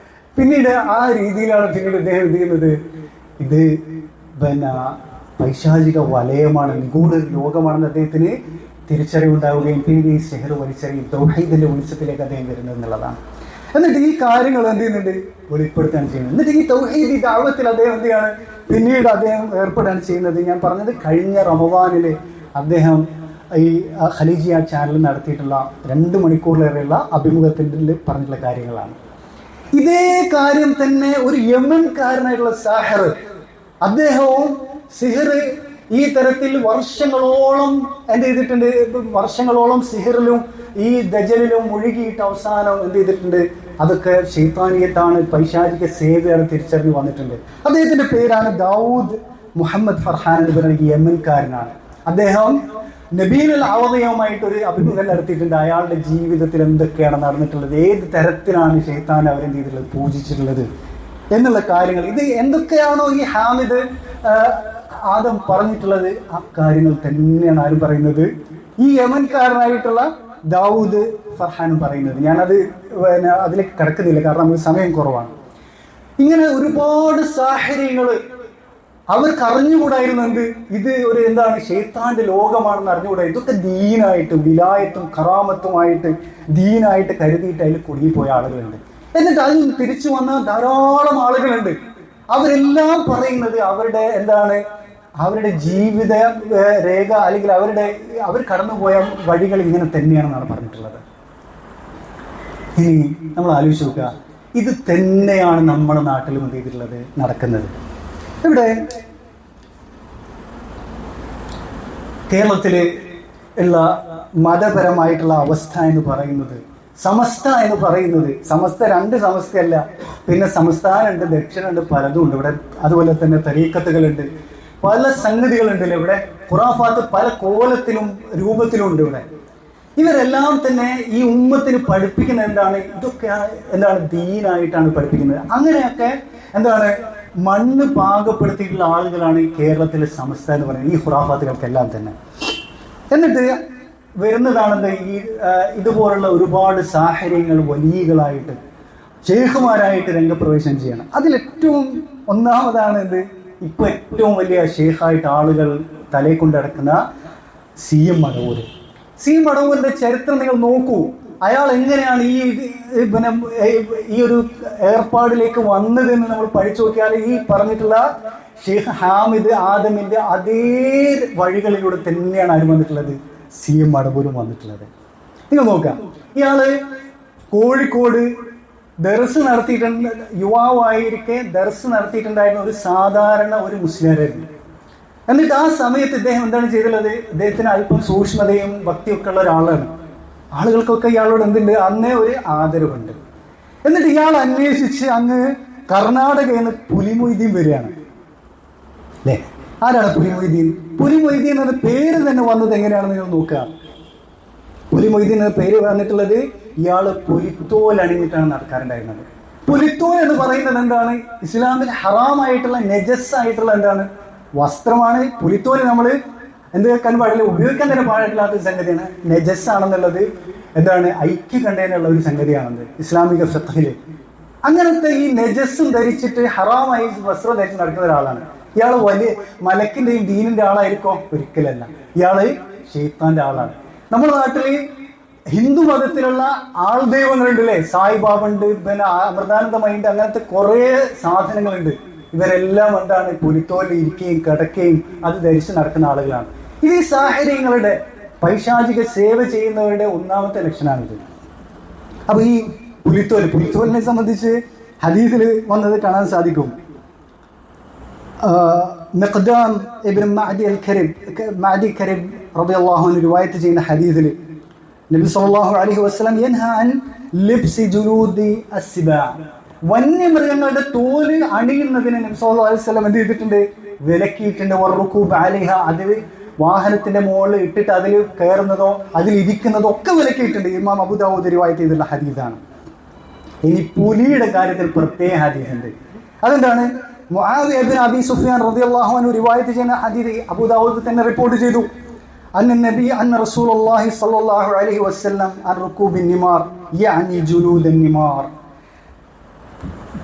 പിന്നീട് ആ രീതിയിലാണ് പിന്നീട് ഇദ്ദേഹം എന്ത് ചെയ്യുന്നത്, ഇത് പൈശാചിക വലയമാണ്, നിഗൂഢ ലോകമാണെന്ന് അദ്ദേഹത്തിന് തിരിച്ചറിവുണ്ടാവുകയും പിന്നീട് ഈ സിഹർ വലിച്ചെറിയും തൗഹീദിന്റെ വെളിച്ചത്തിലേക്ക് അദ്ദേഹം വരുന്നത് എന്നുള്ളതാണ്. എന്നിട്ട് ഈ കാര്യങ്ങൾ എന്ത് ചെയ്യുന്നുണ്ട്, വെളിപ്പെടുത്താൻ ചെയ്യുന്നത്. എന്നിട്ട് ഈ തൗഹീദി ദഅവത്തിൽ അദ്ദേഹം എന്ത് ചെയ്യാണ്, പിന്നീട് അദ്ദേഹം ഏർപ്പെടാൻ ചെയ്യുന്നത്. ഞാൻ പറഞ്ഞത് കഴിഞ്ഞ റമദാനില് അദ്ദേഹം ഈ ഖലീജിയ ചാനൽ നടത്തിയിട്ടുള്ള 2 മണിക്കൂറിലേറെയുള്ള അഭിമുഖത്തിൽ പറഞ്ഞിട്ടുള്ള കാര്യങ്ങളാണ്. ഇതേ കാര്യം തന്നെ ഒരു യമൻകാരനായിട്ടുള്ള സാഹിർ, അദ്ദേഹവും സിഹർ ഈ തരത്തിൽ വർഷങ്ങളോളം എന്ത് ചെയ്തിട്ടുണ്ട്, വർഷങ്ങളോളം സിഹറിലും ഈ ദജലിലും മുഴുകിയിട്ട് അവസാനം എന്ത് ചെയ്തിട്ടുണ്ട്, അതൊക്കെ ശൈത്താനിയത്താണ്, പൈശാചിക സേവയാണ് തിരിച്ചറിഞ്ഞ് വന്നിട്ടുണ്ട്. അദ്ദേഹത്തിന്റെ പേരാണ് ദാവൂദ് മുഹമ്മദ് ഫർഹാൻ എന്ന് പറയുന്ന യമൻകാരനാണ്. അദ്ദേഹം നബീൽ അവതയവുമായിട്ട് ഒരു അഭിമുഖം നടത്തിയിട്ടുണ്ട്. അയാളുടെ ജീവിതത്തിൽ എന്തൊക്കെയാണ് നടന്നിട്ടുള്ളത്, ഏത് തരത്തിലാണ് ശൈത്താൻ അവരെന്ത് ചെയ്തിട്ടുള്ളത്, പൂജിച്ചിട്ടുള്ളത് എന്നുള്ള കാര്യങ്ങൾ. ഇത് എന്തൊക്കെയാണോ ഈ ഹാമിദ് ആദം പറഞ്ഞിട്ടുള്ളത്, ആ കാര്യങ്ങൾ തന്നെയാണ് ആരും പറയുന്നത്, ഈ യമൻകാരനായിട്ടുള്ള ദാവൂദ് ഫർഹാനും പറയുന്നത്. ഞാനത് അതിലേക്ക് കിടക്കുന്നില്ല, കാരണം നമുക്ക് സമയം കുറവാണ്. ഇങ്ങനെ ഒരുപാട് സാഹചര്യങ്ങൾ അവർക്ക് അറിഞ്ഞുകൂടായിരുന്നു എന്ത്, ഇത് ഒരു എന്താണ് ശൈത്താന്റെ ലോകമാണെന്ന് അറിഞ്ഞുകൂടാ. ഇതൊക്കെ ദീനായിട്ട്, വിലായത്തും കറാമത്തുമായിട്ട് ദീനായിട്ട് കരുതിയിട്ട് അതിൽ കുടുങ്ങിപ്പോയ ആളുകളുണ്ട്. എന്നിട്ട് അതിൽ തിരിച്ചു വന്ന ധാരാളം ആളുകളുണ്ട്. അവരെല്ലാം പറയുന്നത് അവരുടെ എന്താണ്, അവരുടെ ജീവിത രേഖ അല്ലെങ്കിൽ അവർ കടന്നുപോയ വഴികൾ ഇങ്ങനെ തന്നെയാണെന്നാണ് പറഞ്ഞിട്ടുള്ളത്. ഇനി നമ്മൾ ആലോചിച്ച് നോക്കുക, ഇത് തന്നെയാണ് നമ്മുടെ നാട്ടിലും എന്ത് ചെയ്തിട്ടുള്ളത്, നടക്കുന്നത്. ഇവിടെ കേരളത്തില് ഉള്ള മതപരമായിട്ടുള്ള അവസ്ഥ എന്ന് പറയുന്നത്, സമസ്ത എന്ന് പറയുന്നത്, സമസ്ത 2 സമസ്തയല്ല, പിന്നെ സംസ്ഥാനമുണ്ട്, ദക്ഷിണുണ്ട്, പലതും ഉണ്ട് ഇവിടെ. അതുപോലെ തന്നെ തരീക്കത്തുകളുണ്ട്, പല സംഗതികളുണ്ടല്ലോ ഇവിടെ. ഖുറാഫാത്ത് പല കോലത്തിലും രൂപത്തിലും ഉണ്ട് ഇവിടെ. ഇവരെല്ലാം തന്നെ ഈ ഉമ്മത്തിന് പഠിപ്പിക്കുന്ന എന്താണ്, ഇതൊക്കെ എന്താണ് ദീനായിട്ടാണ് പഠിപ്പിക്കുന്നത്. അങ്ങനെയൊക്കെ എന്താണ് മണ്ണ് പാകപ്പെടുത്തിയിട്ടുള്ള ആളുകളാണ് ഈ കേരളത്തിലെ സമസ്ത എന്ന് പറയുന്നത്, ഈ ഖുറാഫാത്തുകൾക്കെല്ലാം തന്നെ. എന്നിട്ട് വരുന്നതാണെന്ന് ഈ ഇതുപോലുള്ള ഒരുപാട് സാഹചര്യങ്ങൾ വലിയകളായിട്ട് ഷെയ്ഖുമാരായിട്ട് രംഗപ്രവേശനം ചെയ്യണം. അതിലേറ്റവും ഒന്നാമതാണ് എന്ത്, ഇപ്പൊ ഏറ്റവും വലിയ ഷെയ്ഖായിട്ട് ആളുകൾ തലയെ കൊണ്ട് നടക്കുന്ന CM മടവൂർ. CM മടവൂരിന്റെ ചരിത്രം നിങ്ങൾ നോക്കൂ. അയാൾ എങ്ങനെയാണ് പിന്നെ ഈ ഒരു ഏർപ്പാടിലേക്ക് വന്നതെന്ന് നമ്മൾ പഠിച്ചു നോക്കിയാൽ ഈ പറഞ്ഞിട്ടുള്ള ഷെയ്ഖ് ഹാമിദ് ആദമിന്റെ അതേ വഴികളിലൂടെ തന്നെയാണ് ആര് വന്നിട്ടുള്ളത്, CM മടവൂരും വന്നിട്ടുള്ളത്. നിങ്ങൾ നോക്കാം, ഇയാള് കോഴിക്കോട് ദർസ് നടത്തിയിട്ടുണ്ട്, യുവാവായിരിക്കെ ദർസ് നടത്തിയിട്ടുണ്ടായിരുന്ന ഒരു സാധാരണ ഒരു മുസ്ലിയാരായിരുന്നു. എന്നിട്ട് ആ സമയത്ത് ഇദ്ദേഹം എന്താണ് ചെയ്തിട്ടുള്ളത്, ഇദ്ദേഹത്തിന് അല്പം സൂക്ഷ്മതയും ഭക്തിയൊക്കെ ഉള്ള ഒരാളാണ്. ആളുകൾക്കൊക്കെ ഇയാളോട് എന്തുണ്ട്, അന്നേ ഒരു ആദരവുണ്ട്. എന്നിട്ട് ഇയാൾ അന്വേഷിച്ച് അങ്ങ് കർണാടകയിൽ നിന്ന് പുലിമൊയ്തീൻ വരികയാണ്. അല്ലേ, ആരാണ് പുലിമൊയ്തീൻ? പുലിമൊയ്തീൻ എന്ന പേര് തന്നെ വന്നത് എങ്ങനെയാണെന്ന് നിങ്ങൾ നോക്കുക. പുലിമൊയ്തീൻ എന്ന പേര് വന്നിട്ടുള്ളത് ഇയാള് പുലിത്തോൽ അണിഞ്ഞിട്ടാണ് നടക്കാറുണ്ടായിരുന്നത്. പുലിത്തോൽ എന്ന് പറയുന്നത് എന്താണ്, ഇസ്ലാമിൽ ഹറാമായിട്ടുള്ള നജസ് ആയിട്ടുള്ള എന്താണ് വസ്ത്രമാണ്. പുലിത്തോല് നമ്മൾ എന്ത് വെക്കാൻ പാടില്ല, ഉപയോഗിക്കാൻ തന്നെ പാടില്ലാത്ത സംഗതിയാണ്. നജസ് ആണെന്നുള്ളത് എന്താണ് ഐക്യകണ്ഠേനുള്ള ഒരു സംഗതിയാണെന്ന് ഇസ്ലാമിക ഫിഖ്ഹില്. അങ്ങനത്തെ ഈ നജസ്സും ധരിച്ചിട്ട് ഹറാമായി വസ്ത്രം ധരിച്ച് നടക്കുന്ന ഒരാളാണ്. ഇയാള് വലിയ മലക്കിന്റെയും ദീനിന്റെ ആളായിരിക്കോ? ഒരിക്കലല്ല. ഇയാള് ശൈത്താന്റെ ആളാണ്. നമ്മുടെ നാട്ടില് ഹിന്ദു മതത്തിലുള്ള ആൾ ദൈവങ്ങളുണ്ട് അല്ലേ, സായിബാബ ഉണ്ട്, പിന്നെ അമൃതാനന്ദമയുണ്ട്, അങ്ങനത്തെ കുറെ സാധനങ്ങളുണ്ട്. ഇവരെല്ലാം എന്താണ് പുലിത്തോലിൽ ഇരിക്കുകയും കിടക്കുകയും അത് ധരിച്ച് നടക്കുന്ന ആളുകളാണ്. ഇത് ഈ സാഹചര്യങ്ങളുടെ പൈശാചിക സേവ ചെയ്യുന്നവരുടെ ഒന്നാമത്തെ ലക്ഷണമാണിത്. അപ്പൊ ഈ പുലിത്തോലിനെ സംബന്ധിച്ച് ഹദീസിൽ വന്നത് കാണാൻ സാധിക്കും. മിഖ്ദാം ഇബ്നു മഅദി കരീബ് റളിയല്ലാഹു അൻഹു റിവായത്ത് ചെയ്യുന്ന ഹദീസിൽ നബി സല്ലല്ലാഹു അലൈഹി വസല്ലം യൻഹാ അൻ ലിബ്സി ജുലൂദി അസ്സിബാ, വന്യമൃഗങ്ങളുടെ തോല് അണിയുന്നതിന് നബി സല്ലല്ലാഹു അലൈഹി വസല്ലം എന്ത് ചെയ്തിട്ടുണ്ട്, വിലക്കിയിട്ടുണ്ട്. വറുകൂബ് അലൈഹ, അതിൽ വാഹനത്തിന്റെ മുകളിൽ ഇട്ടിട്ട് അതിൽ കയറുന്നതോ അതിൽ ഇരിക്കുന്നതോ ഒക്കെ വിലക്കിയിട്ടുണ്ട്. ഇമാം അബൂ ദാവൂദ് റിവായത്ത് ചെയ്തിട്ടുള്ള ഹദീസാണ്. ഇനി പുലിയുടെ കാര്യത്തിൽ പ്രത്യേക ഹദീസുണ്ട്. അതെന്താണ്, മുആവിയ ഇബ്നു അബീ സുഫ്യാൻ റളിയല്ലാഹു അൻഹു റിവായത്ത് ചെയ്യുന്ന ഹദീസ് അബൂ ദാവൂദ് തന്നെ റിപ്പോർട്ട് ചെയ്തു. അന്ന റസൂലുള്ളാഹി സ്വല്ലല്ലാഹു അലൈഹി വസല്ലം അൻ റുകൂബിൻ നിമാർ യഅനി ജുലൂദൻ നിമാർ,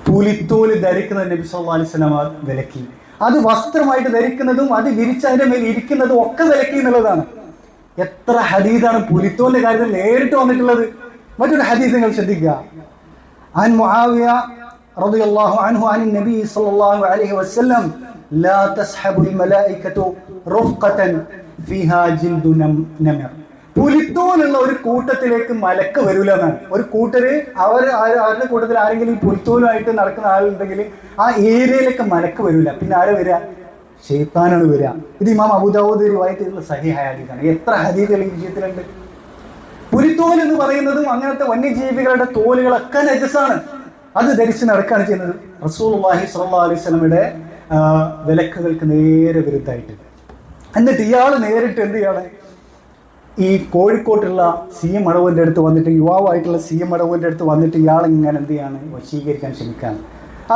പുലിത്തോല് ധരിക്കുന്നത് നബി സല്ലല്ലാഹു അലൈഹി വസല്ലം വിലക്കി. അത് വസ്ത്രമായിട്ട് ധരിക്കുന്നതും അത് വിരിച്ചതിന്റെ മേൽ ഇരിക്കുന്നതും ഒക്കെ വിലക്കി എന്നുള്ളതാണ്. എത്ര ഹദീസാണ് പുലിത്തോലിന്റെ കാര്യത്തിൽ നേരിട്ട് വന്നിട്ടുള്ളത്. മറ്റൊരു ഹദീസ് നിങ്ങൾ ശ്രദ്ധിക്കുക. അൻ മുആവിയ റളിയല്ലാഹു അൻഹു അൻ നബി സല്ലല്ലാഹു അലൈഹി വസല്ലം ലാ തസ്ഹബുൽ മലായികതു റുഫ്ഖതൻ ഫീഹാ ജിൽദു നമർ, പുലിത്തോലുള്ള ഒരു കൂട്ടത്തിലേക്ക് മലക്ക് വരൂല എന്നാണ്. ഒരു കൂട്ടര് അവരുടെ കൂട്ടത്തിൽ ആരെങ്കിലും ഈ പുലിത്തോലുമായിട്ട് നടക്കുന്ന ആളുണ്ടെങ്കിൽ ആ ഏരിയയിലേക്ക് മലക്ക് വരൂല. പിന്നെ ആരെ വരിക, ശൈത്താനാണ് വരിക. ഇത് ഇമാം അബൂ ദാവൂദ് റിവായത്ത് ചെയ്തിട്ടുള്ള സഹീഹ് ഹദീസാണ്. എത്ര ഹദീസുകൾ ഈ വിഷയത്തിലുണ്ട്. പുലിത്തോൽ എന്ന് പറയുന്നതും അങ്ങനത്തെ വന്യജീവികളുടെ തോലുകളൊക്കെ നജസാണ്. അത് ധരിച്ച് നടക്കുകയാണ് ചെയ്യുന്നത്. റസൂലുള്ളാഹി സ്വല്ലല്ലാഹു അലൈഹി വസല്ലമയുടെ വിലക്കുകൾക്ക് നേരെ വിരുദ്ധമായിട്ട്. എന്നിട്ട് ഇയാൾ നേരിട്ട് എന്ത് ചെയ്യാണ്, ഈ കോഴിക്കോട്ടുള്ള CM മടവൂരിന്റെ അടുത്ത് വന്നിട്ട്, യുവാവായിട്ടുള്ള CM മടവൂരിന്റെ അടുത്ത് വന്നിട്ട് ഇയാൾ ഇങ്ങനെ എന്ത് ചെയ്യാണ്, വശീകരിക്കാൻ ശ്രമിക്കാണ്.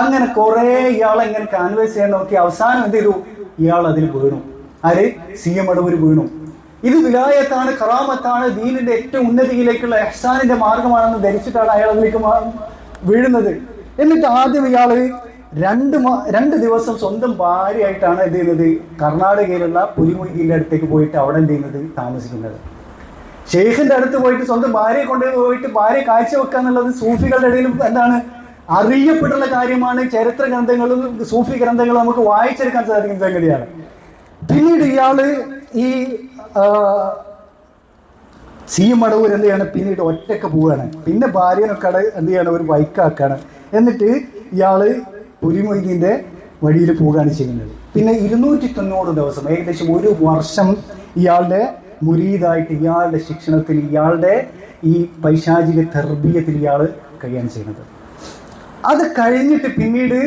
അങ്ങനെ കുറെ ഇയാളെ ഇങ്ങനെ കാൻവേസ് ചെയ്യാൻ നോക്കി. അവസാനം എന്ത് ചെയ്തു, ഇയാൾ അതിൽ വീണു. ആര്, CM മടവൂർ വീണു. ഇത് വിലായത്താണ്, കറാമത്താണ്, ദീനിന്റെ ഏറ്റവും ഉന്നതിയിലേക്കുള്ള ഇഹ്സാനിന്റെ മാർഗമാണെന്ന് ധരിച്ചിട്ടാണ് അയാൾ അതിലേക്ക് വീഴുന്നത്. എന്നിട്ട് ആദ്യം ഇയാള് രണ്ട് ദിവസം സ്വന്തം ഭാര്യയായിട്ടാണ് എന്ത് ചെയ്യുന്നത്, കർണാടകയിലുള്ള പുലിമൊയ്തീന്റെ അടുത്തേക്ക് പോയിട്ട് അവിടെ എന്ത് ചെയ്യുന്നത്, താമസിക്കുന്നത്. ഷെയ്ഖിന്റെ അടുത്ത് പോയിട്ട് സ്വന്തം ഭാര്യയെ കൊണ്ടുപോയിട്ട് ഭാര്യ കാഴ്ചവെക്കുക എന്നുള്ളത് സൂഫികളുടെ ഇടയിലും എന്താണ് അറിയപ്പെട്ടുള്ള കാര്യമാണ്. ചരിത്ര ഗ്രന്ഥങ്ങളും സൂഫി ഗ്രന്ഥങ്ങളും നമുക്ക് വായിച്ചെടുക്കാൻ സാധിക്കുന്ന സംഗതിയാണ്. പിന്നീട് ഇയാള് ഈ CM മടവൂർ എന്ത് ചെയ്യാണ്, പിന്നീട് ഒറ്റക്ക് പോവുകയാണ്. പിന്നെ ഭാര്യനൊക്കെ എന്ത് ചെയ്യാണ്, ഒരു ബൈക്കാക്കാണ്. എന്നിട്ട് ഇയാള് പുലിമൊയ്തീന്റെ വഴിയിൽ പോവുകയാണ് ചെയ്യുന്നത്. പിന്നെ 290 ദിവസം, ഏകദേശം 1 വർഷം ഇയാളുടെ മുരീദായിട്ട്, ഇയാളുടെ ശിക്ഷണത്തിൽ, ഇയാളുടെ ഈ പൈശാചിക തർബീയത്തിൽ ഇയാൾ കഴിയാണ് ചെയ്യുന്നത്. അത് കഴിഞ്ഞിട്ട് പിന്നീട്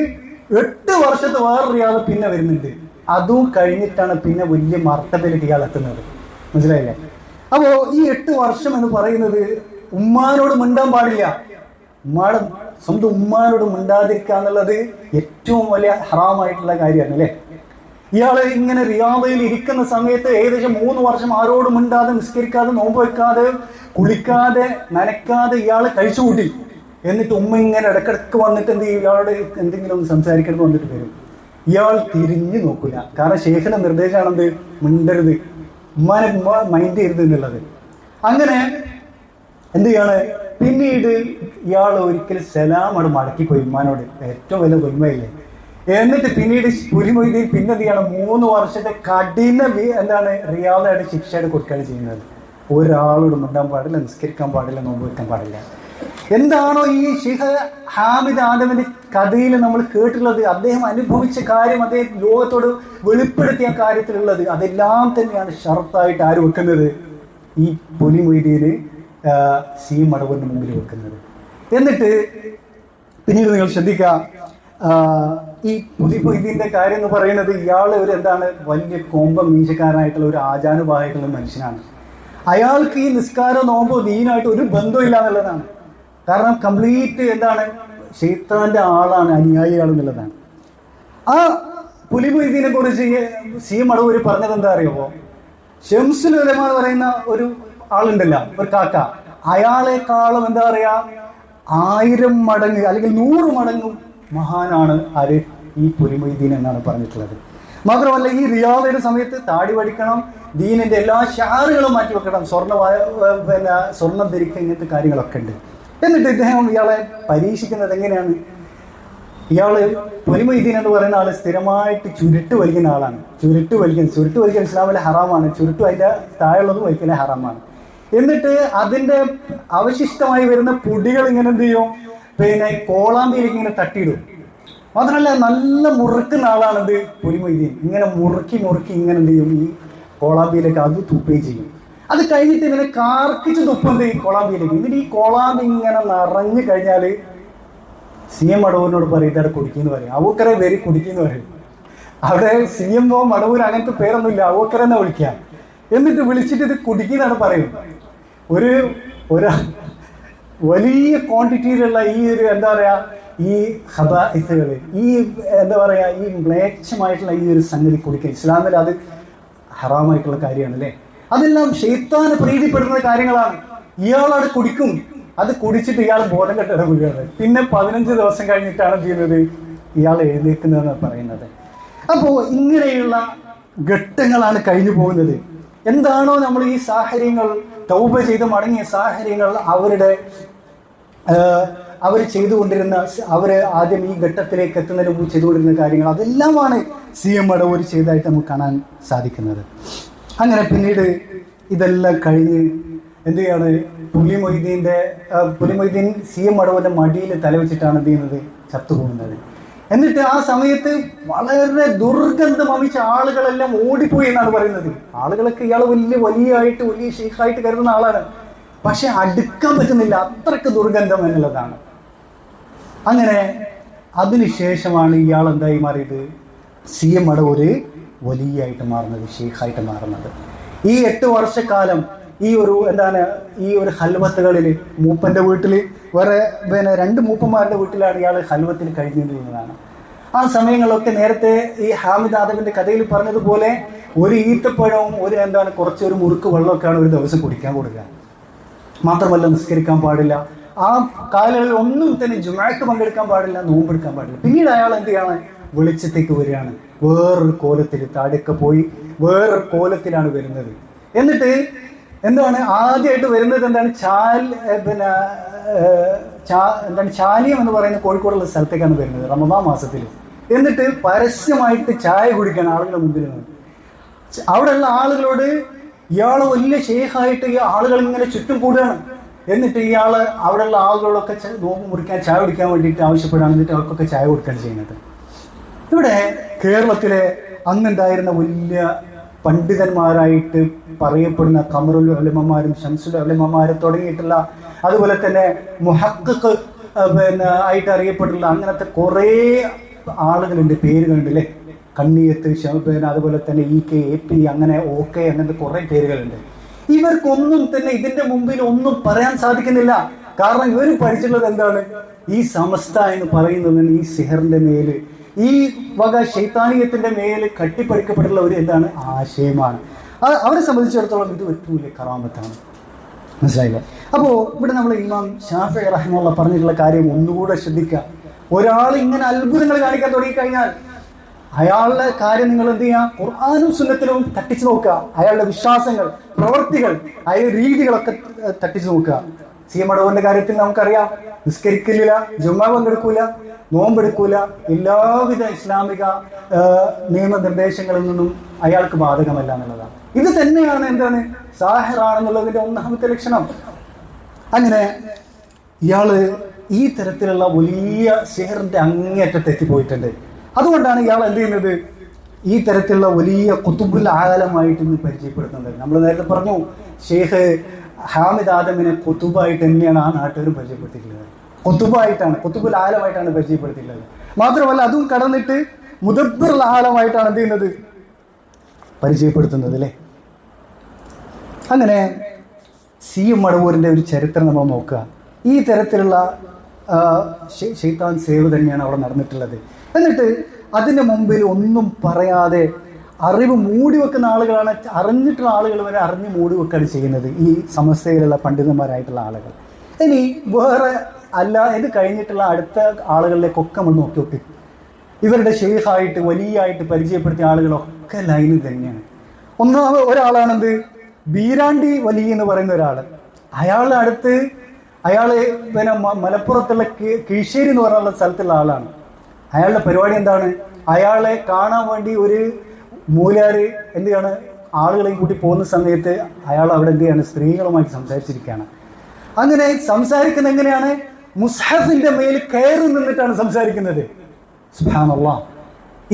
8 വർഷത്തെ വേറൊരു ഇയാൾ പിന്നെ വരുന്നുണ്ട്. അതും കഴിഞ്ഞിട്ടാണ് പിന്നെ വലിയ മർത്തബയിലേക്ക് ഇയാൾ എത്തുന്നത്. മനസ്സിലായില്ലേ? അപ്പോ ഈ 8 വർഷം എന്ന് പറയുന്നത് ഉമ്മാനോട് മിണ്ടാൻ പാടില്ല. സ്വന്തം ഉമ്മാനോട് മിണ്ടാതിരിക്കുക എന്നുള്ളത് ഏറ്റവും വലിയ ഹറാമായിട്ടുള്ള കാര്യമാണ് അല്ലേ. ഇയാള് ഇങ്ങനെ റിയാദയിൽ ഇരിക്കുന്ന സമയത്ത് ഏകദേശം 3 വർഷം ആരോടും മിണ്ടാതെ, നിസ്കരിക്കാതെ, നോമ്പ് വെക്കാതെ, കുളിക്കാതെ, നനയ്ക്കാതെ ഇയാൾ കഴിച്ചുകൂട്ടി. എന്നിട്ട് ഉമ്മ ഇങ്ങനെ ഇടക്കിടക്ക് വന്നിട്ട് എന്ത് ചെയ്യും, ഇയാളോട് എന്തെങ്കിലും ഒന്ന് സംസാരിക്കണമെന്ന് വന്നിട്ട് വരും. ഇയാൾ തിരിഞ്ഞു നോക്കില്ല. കാരണം ശേഖന്റെ നിർദ്ദേശമാണെന്ത്, മിണ്ടരുത്, ഉമ്മാനെ മൈൻഡ് ചെയ്യരുത് എന്നുള്ളത്. അങ്ങനെ എന്ത് ചെയ്യാണ്? പിന്നീട് ഇയാൾ ഒരിക്കലും സലാം മടക്കിപ്പോയി ഉമ്മാനോട്. ഏറ്റവും വലിയ ഉന്മയില്ലേ. എന്നിട്ട് പിന്നീട് പുലിമൊയ്തീൻ പിന്നെ എന്ത് ചെയ്യണം? 3 വർഷത്തെ കഠിന റിയാദായിട്ട് ശിക്ഷയായിട്ട് കൊടുക്കുകയാണ് ചെയ്യുന്നത്. ഒരാളോട് മിണ്ടാൻ പാടില്ല, നിസ്കരിക്കാൻ പാടില്ല, നോമ്പ് വെക്കാൻ പാടില്ല. എന്താണോ ഈ ഷെയ്ഖ് ഹാമിദ് ആദമിന്റെ കഥയിൽ നമ്മൾ കേട്ടിട്ടുള്ളത്, അദ്ദേഹം അനുഭവിച്ച കാര്യം, അദ്ദേഹം ലോകത്തോട് വെളിപ്പെടുത്തിയ കാര്യത്തിലുള്ളത്, അതെല്ലാം തന്നെയാണ് ഷർത്തായിട്ട് ആര് വെക്കുന്നത്? ഈ പുലിമൊയ്തീന് സി മടവൂരിന് മുമ്പിൽ വെക്കുന്നത്. എന്നിട്ട് പിന്നീട് നിങ്ങൾ ശ്രദ്ധിക്കുക, ഈ പുലിമൊയ്തീന്റെ കാര്യം എന്ന് പറയുന്നത് ഇയാള് ഒരു വലിയ കോമ്പം മീശക്കാരനായിട്ടുള്ള ഒരു ആചാനുഭാവായിട്ടുള്ള മനുഷ്യനാണ്. അയാൾക്ക് ഈ നിസ്കാര നോമ്പോ ദീനായിട്ട് ഒരു ബന്ധമില്ല എന്നുള്ളതാണ്. കാരണം കംപ്ലീറ്റ് ശൈത്താന്റെ ആളാണ്, അനുയായിയാണെന്നുള്ളതാണ്. ആ പുലിമൊയ്തീനെ കുറിച്ച് സി മടവൂര് പറഞ്ഞത് എന്താ അറിയുമോ? ഷംസുൽ ഉലമ എന്ന് പറയുന്ന ഒരു ആളുണ്ടല്ലോ, ഒരു കാക്ക, അയാളെക്കാളും 1000 മടങ്ങ് അല്ലെങ്കിൽ 100 മടങ്ങും മഹാനാണ് ആര്? ഈ പുലിമൊയ്തീൻ എന്നാണ് പറഞ്ഞിട്ടുള്ളത്. മാത്രമല്ല ഈ റിയാദയുടെ സമയത്ത് താടി വടിക്കണം, ദീനിന്റെ എല്ലാ ഷാറുകളും മാറ്റി വെക്കണം, സ്വർണം ധരിക്കുക, ഇങ്ങനത്തെ കാര്യങ്ങളൊക്കെ ഉണ്ട്. എന്നിട്ട് ഇദ്ദേഹം ഇയാളെ പരീക്ഷിക്കുന്നത് എങ്ങനെയാണ്? ഇയാള് പുലിമൊയ്തീൻ എന്ന് പറയുന്ന ആള് സ്ഥിരമായിട്ട് ചുരുട്ട് വലിക്കുന്ന ആളാണ്. ചുരുട്ട് വലിക്കാൻ ഇസ്ലാമിലെ ഹറാമാണ്. ചുരുട്ട് അതിന്റെ താഴെയുള്ളതും വലിക്കുന്ന ഹറാമാണ്. എന്നിട്ട് അതിന്റെ അവശിഷ്ടമായി വരുന്ന പൊടികൾ ഇങ്ങനെ എന്ത് ചെയ്യും? കോളാമ്പിയിലേക്ക് ഇങ്ങനെ തട്ടിയിടും. മാത്രമല്ല നല്ല മുറുക്കുന്ന ആളാണിത് പുലിമൊയ്തീൻ. ഇങ്ങനെ മുറുക്കി ഇങ്ങനെ എന്ത് ചെയ്യും? ഈ കോളാമ്പിയിലേക്ക് അത് തുപ്പുകയും ചെയ്യും. അത് കഴിഞ്ഞിട്ട് ഇങ്ങനെ കാർക്കിച്ച് തുപ്പുന്നത് ഈ കോളാമ്പിയിലേക്ക്. എന്നിട്ട് ഈ കോളാമ്പി ഇങ്ങനെ നിറഞ്ഞു കഴിഞ്ഞാൽ സി എം മടവൂരിനോട് പറയും ഇതവിടെ കുടിക്കുന്നു പറയും. അവക്കറെ വരി കുടിക്കുന്നു പറയും. അവിടെ സി എം ഒ മടവൂർ അങ്ങനത്തെ പേരൊന്നുമില്ല, അവക്കറെന്നെ വിളിക്കാം. എന്നിട്ട് വിളിച്ചിട്ട് ഇത് കുടിക്കുന്നതാണ് പറയും. ഒരു വലിയ ക്വാണ്ടിറ്റിയിലുള്ള ഈ ഒരു ഈ ഹബാഇസുകള്, ഈ ഈ മ്ലേച്ഛമായിട്ടുള്ള ഈ ഒരു സംഗതി കുടിക്കുക ഇസ്ലാമിൽ അത് ഹറാമായിട്ടുള്ള കാര്യമാണ് അല്ലേ? അതെല്ലാം ശൈത്താന് പ്രീതിപ്പെടുന്ന കാര്യങ്ങളാണ്. ഇയാളവിടെ കുടിക്കും. അത് കുടിച്ചിട്ട് ഇയാൾ ബോധം കെട്ടിട വീഴുകയാണ്. പിന്നെ 15 ദിവസം കഴിഞ്ഞിട്ടാണ് ചെയ്യുന്നത്? ഇയാൾ എഴുന്നേക്കുന്നതെന്ന് പറയുന്നത്. അപ്പോ ഇങ്ങനെയുള്ള ഘട്ടങ്ങളാണ് കഴിഞ്ഞു പോകുന്നത്. എന്താണോ നമ്മൾ ഈ സാഹചര്യങ്ങൾ, തൗബ ചെയ്ത് മടങ്ങിയ സാഹചര്യങ്ങൾ, അവർ ചെയ്തുകൊണ്ടിരുന്ന, അവര് ആദ്യം ഈ ഘട്ടത്തിലേക്ക് എത്തുന്നതിന് മുമ്പ് ചെയ്തുകൊണ്ടിരുന്ന കാര്യങ്ങൾ, അതെല്ലാമാണ് സി എം മടവൂർ ചെയ്തതായിട്ട് നമുക്ക് കാണാൻ സാധിക്കുന്നത്. അങ്ങനെ പിന്നീട് ഇതെല്ലാം കഴിഞ്ഞ് എന്ത് ചെയ്യാണ്? പുലിമൊയ്തീൻ സി എം മടവൂരിന്റെ മടിയിൽ തലവെച്ചിട്ടാണ് എന്ത് ചെയ്യുന്നത്? ചത്തുപോകുന്നത്. എന്നിട്ട് ആ സമയത്ത് വളരെ ദുർഗന്ധം വമിച്ച ആളുകളെല്ലാം ഓടിപ്പോയി എന്നാണ് പറയുന്നത്. ആളുകളൊക്കെ ഇയാൾ വലിയ ഷെയ്ഖായിട്ട് കരുതുന്ന ആളാണ്. പക്ഷെ അടുക്കാൻ പറ്റുന്നില്ല, അത്രക്ക് ദുർഗന്ധം എന്നുള്ളതാണ്. അങ്ങനെ അതിനുശേഷമാണ് ഇയാൾ എന്തായി മാറിയത്? സി എം മടവൂര് വലിയായിട്ട് മാറുന്നത്, ഷെയ്ഖായിട്ട് മാറുന്നത്. ഈ 8 വർഷക്കാലം ഈ ഒരു ഹൽവത്തുകളിൽ, മൂപ്പന്റെ വീട്ടിൽ വേറെ 2 മൂപ്പന്മാരുടെ വീട്ടിലാണ് ഇയാൾ ഹൽവത്തിൽ കഴിഞ്ഞിരുന്നതാണ്. ആ സമയങ്ങളൊക്കെ നേരത്തെ ഈ ഹാമിദ് ആദമിന്റെ കഥയിൽ പറഞ്ഞതുപോലെ ഒരു ഈത്തപ്പഴവും കുറച്ചൊരു മുറുക്ക് വെള്ളമൊക്കെയാണ് ഒരു ദിവസം കുടിക്കാൻ കൊടുക്കുക. മാത്രമല്ല നിസ്കരിക്കാൻ പാടില്ല. ആ കാലങ്ങളിൽ ഒന്നും തന്നെ ജുമാക്ക് പങ്കെടുക്കാൻ പാടില്ല, നോമ്പെടുക്കാൻ പാടില്ല. പിന്നീട് അയാൾ എന്ത് ചെയ്യാണ്? വെളിച്ചത്തേക്ക് വരികയാണ്. വേറൊരു കോലത്തിൽ, താഴെയൊക്കെ പോയി വേറൊരു കോലത്തിലാണ് വരുന്നത്. എന്നിട്ട് ആദ്യമായിട്ട് വരുന്നത് ചാലിയം എന്ന് പറയുന്ന കോഴിക്കോടുള്ള സ്ഥലത്തേക്കാണ് വരുന്നത് റമദാൻ മാസത്തിൽ. എന്നിട്ട് പരസ്യമായിട്ട് ചായ കുടിക്കാൻ ആളുകളുടെ മുമ്പിൽ നിന്ന് അവിടെയുള്ള ആളുകളോട് ഇയാള് വലിയ ഷെയ്ഖായിട്ട് ഈ ആളുകൾ ഇങ്ങനെ ചുറ്റും കൂടുകയാണ്. എന്നിട്ട് ഇയാള് അവിടെയുള്ള ആളുകളൊക്കെ നോമ്പ് മുറിക്കാൻ ചായ കുടിക്കാൻ വേണ്ടിയിട്ട് ആവശ്യപ്പെടുകയാണ്. എന്നിട്ട് അവർക്കൊക്കെ ചായ കൊടുക്കുകയാണ് ചെയ്യുന്നത്. ഇവിടെ കേരളത്തിലെ അന്നുണ്ടായിരുന്ന വലിയ പണ്ഡിതന്മാരായിട്ട് പറയപ്പെടുന്ന ഖമറുൽ ഉലമമാരും ഷംസുൽ ഉലമമാരും തുടങ്ങിയിട്ടുള്ള, അതുപോലെ തന്നെ മുഹഖിഖ് ആയിട്ട് അറിയപ്പെട്ടുള്ള അങ്ങനത്തെ കുറേ ആളുകളുണ്ട്, പേരുകളുണ്ട് അല്ലേ? കണ്ണിയത്ത്, അതുപോലെ തന്നെ EK, AP, അങ്ങനെ OK, അങ്ങനത്തെ കുറേ പേരുകളുണ്ട്. ഇവർക്കൊന്നും തന്നെ ഇതിന്റെ മുമ്പിൽ ഒന്നും പറയാൻ സാധിക്കുന്നില്ല. കാരണം ഇവർ പഠിച്ചിട്ടുള്ളത് എന്താണ്? ഈ സമസ്ത എന്ന് പറയുന്നതിന്, ഈ സിഹറിന്റെ മേല്, ഈ വക ശൈത്താനീയത്തിന്റെ മേല് കട്ടിപ്പടിക്കപ്പെട്ടുള്ള ഒരു ആശയമാണ്. അവരെ സംബന്ധിച്ചിടത്തോളം ഇത് ഏറ്റവും വലിയ കറാമത്താണ്. മനസ്സിലായില്ലേ? അപ്പോ ഇവിടെ നമ്മൾ ഇമാം ഷാഫിഈ റഹിമഹുല്ലാഹ് പറഞ്ഞിട്ടുള്ള കാര്യം ഒന്നുകൂടെ ശ്രദ്ധിക്കുക. ഒരാൾ ഇങ്ങനെ അത്ഭുതങ്ങൾ കാണിക്കാൻ തുടങ്ങിക്കഴിഞ്ഞാൽ അയാളുടെ കാര്യം നിങ്ങൾ എന്ത് ചെയ്യുക? ഖുർആനും സുന്നത്തിലും തട്ടിച്ചു നോക്കുക. അയാളുടെ വിശ്വാസങ്ങൾ, പ്രവൃത്തികൾ, അയാളുടെ രീതികളൊക്കെ തട്ടിച്ചു നോക്കുക. സി മടവൂരിന്റെ കാര്യത്തിൽ നമുക്കറിയാം, നിസ്കരിക്കില്ല, ജുമാ പങ്കെടുക്കൂല, നോമ്പെടുക്കൂല, എല്ലാവിധ ഇസ്ലാമിക നിയമനിർദ്ദേശങ്ങളിൽ നിന്നും അയാൾക്ക് ബാധകമല്ല എന്നുള്ളതാണ്. ഇത് തന്നെയാണ് എന്താണ് സാഹിറാണെന്നുള്ളതിന്റെ ഒന്നാമത്തെ ലക്ഷണം. അങ്ങനെ ഇയാള് ഈ തരത്തിലുള്ള വലിയ സിഹറിന്റെ അങ്ങേയറ്റത്ത് എത്തിപ്പോയിട്ടുണ്ട്. അതുകൊണ്ടാണ് ഇയാൾ എന്ത് ചെയ്യുന്നത്, ഈ തരത്തിലുള്ള വലിയ ഖുതുബുൽ ആലമായിട്ട് ഇന്ന് പരിചയപ്പെടുത്തുന്നത്. നമ്മൾ നേരത്തെ പറഞ്ഞു, ഷെയ്ഖ് ഹാമിദ് ആദമിനെ ഖുതുബായിട്ട് തന്നെയാണ് ആ നാട്ടുകാർ പരിചയപ്പെടുത്തിയിട്ടുള്ളത്. ഖുതുബുൽ ആലമായിട്ടാണ് പരിചയപ്പെടുത്തിയിട്ടുള്ളത്. മാത്രമല്ല അതും കടന്നിട്ട് മുദബ്ബിറുൽ ആലമായിട്ടാണ് എന്ത് ചെയ്യുന്നത്, പരിചയപ്പെടുത്തുന്നത് അല്ലേ. അങ്ങനെ സി മടവൂരിന്റെ ഒരു ചരിത്രം നമ്മൾ നോക്കുക. ഈ തരത്തിലുള്ള ശൈത്താൻ സേവ് തന്നെയാണ് അവിടെ നടന്നിട്ടുള്ളത്. എന്നിട്ട് അതിന് മുമ്പിൽ ഒന്നും പറയാതെ അറിവ് മൂടി വെക്കുന്ന ആളുകളാണ്, അറിഞ്ഞിട്ടുള്ള ആളുകൾ വരെ അറിഞ്ഞ് മൂടി വെക്കുകയാണ് ചെയ്യുന്നത് ഈ സമസ്തയിലുള്ള പണ്ഡിതന്മാരായിട്ടുള്ള ആളുകൾ. ഇനി വേറെ അല്ല, ഇത് കഴിഞ്ഞിട്ടുള്ള അടുത്ത ആളുകളിലേക്കൊക്കെ നമ്മൾ നോക്കി ഇവരുടെ ഷെയ്ഖായിട്ട് വലിയായിട്ട് പരിചയപ്പെടുത്തിയ ആളുകളൊക്കെ ലൈനിൽ തന്നെയാണ്. ഒരാളാണെന്ത്, ബീരാണ്ടി വലി എന്ന് പറയുന്ന ഒരാൾ. അയാളുടെ അടുത്ത് പിന്നെ മലപ്പുറത്തുള്ള കീഴ്ശ്ശേരി എന്ന് പറയുന്ന സ്ഥലത്തുള്ള ആളാണ്. അയാളുടെ പരിപാടി എന്താണ്, അയാളെ കാണാൻ വേണ്ടി ഒരു മൂലാര് എന്ത് ചെയ്യാണ്, ആളുകളെയും കൂട്ടി പോകുന്ന സമയത്ത് അയാൾ അവിടെ എന്ത് ചെയ്യാണ്, സ്ത്രീകളുമായിട്ട് സംസാരിച്ചിരിക്കുകയാണ്. അങ്ങനെ സംസാരിക്കുന്ന എങ്ങനെയാണ്, മുസ്ഹഫിന്റെ മേൽ കയറി നിന്നിട്ടാണ് സംസാരിക്കുന്നത്. സുബ്ഹാനല്ലാഹ്.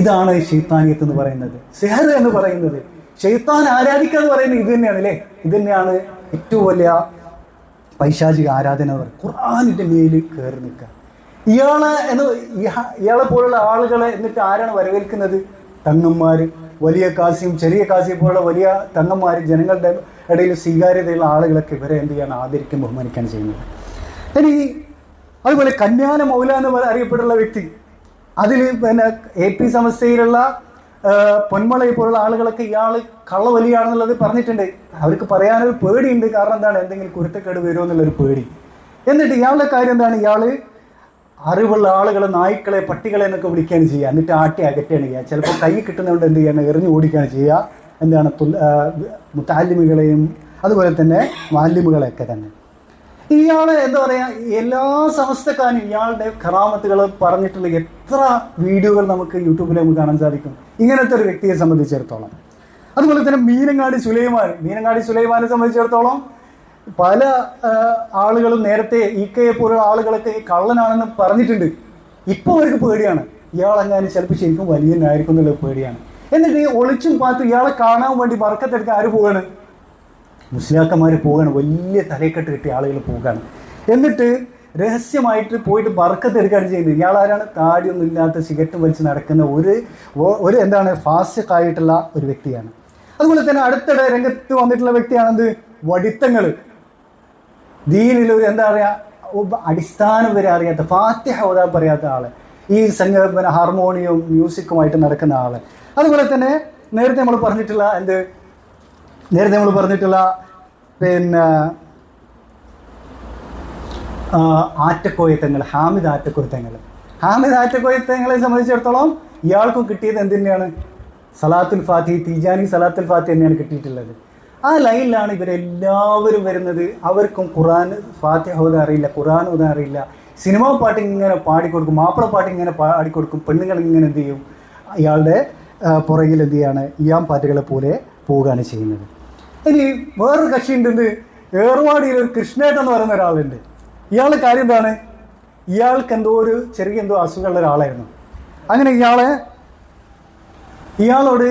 ഇതാണ് ശൈത്താനിയത്ത് എന്ന് പറയുന്നത്, സിഹർ എന്ന് പറയുന്നത്, ശൈത്താൻ ആരാധിക്കുക എന്ന് പറയുന്നത് ഇത് തന്നെയാണ് അല്ലേ. ഇത് തന്നെയാണ് ഏറ്റവും വലിയ പൈശാചിക ആരാധന. ഖുർആനിന്റെ മേൽ കയറി നിൽക്കുക. ഇയാളെ പോലുള്ള ആളുകളെ എന്നിട്ട് ആരാണ് വരവേൽക്കുന്നത്, തങ്ങന്മാര്, വലിയ കാസിയും ചെറിയ കാസിയെ പോലുള്ള വലിയ തങ്ങന്മാര്, ജനങ്ങളുടെ ഇടയിൽ സ്വീകാര്യതയുള്ള ആളുകളൊക്കെ ഇവരെ എന്ത് ചെയ്യാണ്, ആദരിക്കും ബഹുമാനിക്കാൻ ചെയ്യുന്നത്. ഇനി അതുപോലെ കന്യാന മൗല എന്ന് അറിയപ്പെട്ടുള്ള വ്യക്തി, അതിൽ പിന്നെ AP സമസ്തയിലുള്ള പൊന്മളയെ പോലുള്ള ആളുകളൊക്കെ ഇയാൾ കള്ളവലിയാണെന്നുള്ളത് പറഞ്ഞിട്ടുണ്ട്. അവർക്ക് പറയാനൊരു പേടിയുണ്ട്. കാരണം എന്താണ്, എന്തെങ്കിലും കുരുത്തക്കേട് വരുമോ എന്നുള്ളൊരു പേടി. എന്നിട്ട് ഇയാളുടെ കാര്യം എന്താണ്, ഇയാള് അറിവുള്ള ആളുകളെ നായ്ക്കളെ പട്ടികളെ എന്നൊക്കെ വിളിക്കുകയാണ് ചെയ്യുക. എന്നിട്ട് ആട്ടി അകറ്റുകയാണ് ചെയ്യുക. ചിലപ്പോൾ കൈ കിട്ടുന്നതുകൊണ്ട് എന്ത് ചെയ്യാണ്, എറിഞ്ഞു ഓടിക്കുകയാണ് ചെയ്യുക. എന്താണ്, മുത്താലിമുകളെയും അതുപോലെ തന്നെ മാലിമുകളെയൊക്കെ തന്നെ. ഇയാള് എന്താ പറയാ, എല്ലാ സമസ്തക്കാരും ഇയാളുടെ കറാമത്തുകൾ പറഞ്ഞിട്ടുള്ള എത്ര വീഡിയോകൾ നമുക്ക് യൂട്യൂബിൽ നമുക്ക് കാണാൻ സാധിക്കും ഇങ്ങനത്തെ ഒരു വ്യക്തിയെ സംബന്ധിച്ചിടത്തോളം. അതുപോലെ തന്നെ മീനങ്ങാടി സുലൈമാനെ സംബന്ധിച്ചിടത്തോളം പല ആളുകളും നേരത്തെ EKയെ പോലുള്ള ആളുകളൊക്കെ കള്ളനാണെന്ന് പറഞ്ഞിട്ടുണ്ട്. ഇപ്പോൾ അവർക്ക് പേടിയാണ്, ഇയാളെങ്ങാനും ചിലപ്പോൾ ശരിക്കും വലിയനായിരിക്കും എന്നുള്ള പേടിയാണ്. എന്നിട്ട് ഒളിച്ചും പാത്തും ഇയാളെ കാണാൻ വേണ്ടി ബർക്കത്തെടുക്കാൻ ആര് പോവാണ്, മുസ്ലിയാക്കന്മാർ പോവുകയാണ്. വലിയ തലക്കെട്ട് കിട്ടിയ ആളുകൾ പോവുകയാണ്. എന്നിട്ട് രഹസ്യമായിട്ട് പോയിട്ട് ബർക്കത്തെടുക്കുകയാണ് ചെയ്യുന്നത്. ഇയാളാരാണ്, താടിയൊന്നും ഇല്ലാത്ത സിഗരറ്റ് വലിച്ച് നടക്കുന്ന ഒരു എന്താണ് ഫാസിഖായിട്ടുള്ള ഒരു വ്യക്തിയാണ്. അതുപോലെ തന്നെ അടുത്തിടെ രംഗത്ത് വന്നിട്ടുള്ള വ്യക്തിയാണെന്ത്, വടിത്തങ്ങൾ. ദീനിൽ ഒരു എന്താ പറയുക, അടിസ്ഥാനം വരെ അറിയാത്ത, ഫാത്തിഹ ഓതാൻ പറയാത്ത ആള്, ഈ ഹാർമോണിയവും മ്യൂസിക്കുമായിട്ട് നടക്കുന്ന ആള്. അതുപോലെ തന്നെ നേരത്തെ നമ്മൾ പറഞ്ഞിട്ടുള്ള പിന്നെ ആറ്റക്കോയത്തങ്ങൾ, ഹാമിദ് ആറ്റക്കോയത്തങ്ങളെ സംബന്ധിച്ചിടത്തോളം ഇയാൾക്കും കിട്ടിയത് എന്തിനാണ്, സലാത്തുൽ ഫാത്തി, തിജാനി സലാത്തുൽ ഫാത്തി തന്നെയാണ് കിട്ടിയിട്ടുള്ളത്. ആ ലൈനിലാണ് ഇവരെല്ലാവരും വരുന്നത്. അവർക്കും ഫാത്തിഹ ഓതാൻ അറിയില്ല, ഖുർആൻ ഓതാൻ അറിയില്ല. സിനിമാ പാട്ട് ഇങ്ങനെ പാടിക്കൊടുക്കും, മാപ്പിള പാട്ട് ഇങ്ങനെ പാടിക്കൊടുക്കും. പെണ്ണുങ്ങൾ ഇങ്ങനെ എന്ത് ചെയ്യും, ഇയാളുടെ പുറകിൽ എന്ത് ചെയ്യാണ്, ഇയാം പാട്ടുകളെ പോലെ പോവുകയാണ് ചെയ്യുന്നത്. ഇനി വേറൊരു കക്ഷി ഉണ്ട്, ഏർവാടിയിൽ ഒരു കൃഷ്ണേട്ടൻ എന്ന് പറയുന്ന ഒരാളുണ്ട്. ഇയാളുടെ കാര്യം എന്താണ്, ഇയാൾക്ക് ചെറിയ അസുഖമുള്ള ഒരാളായിരുന്നു. അങ്ങനെ ഇയാളോട്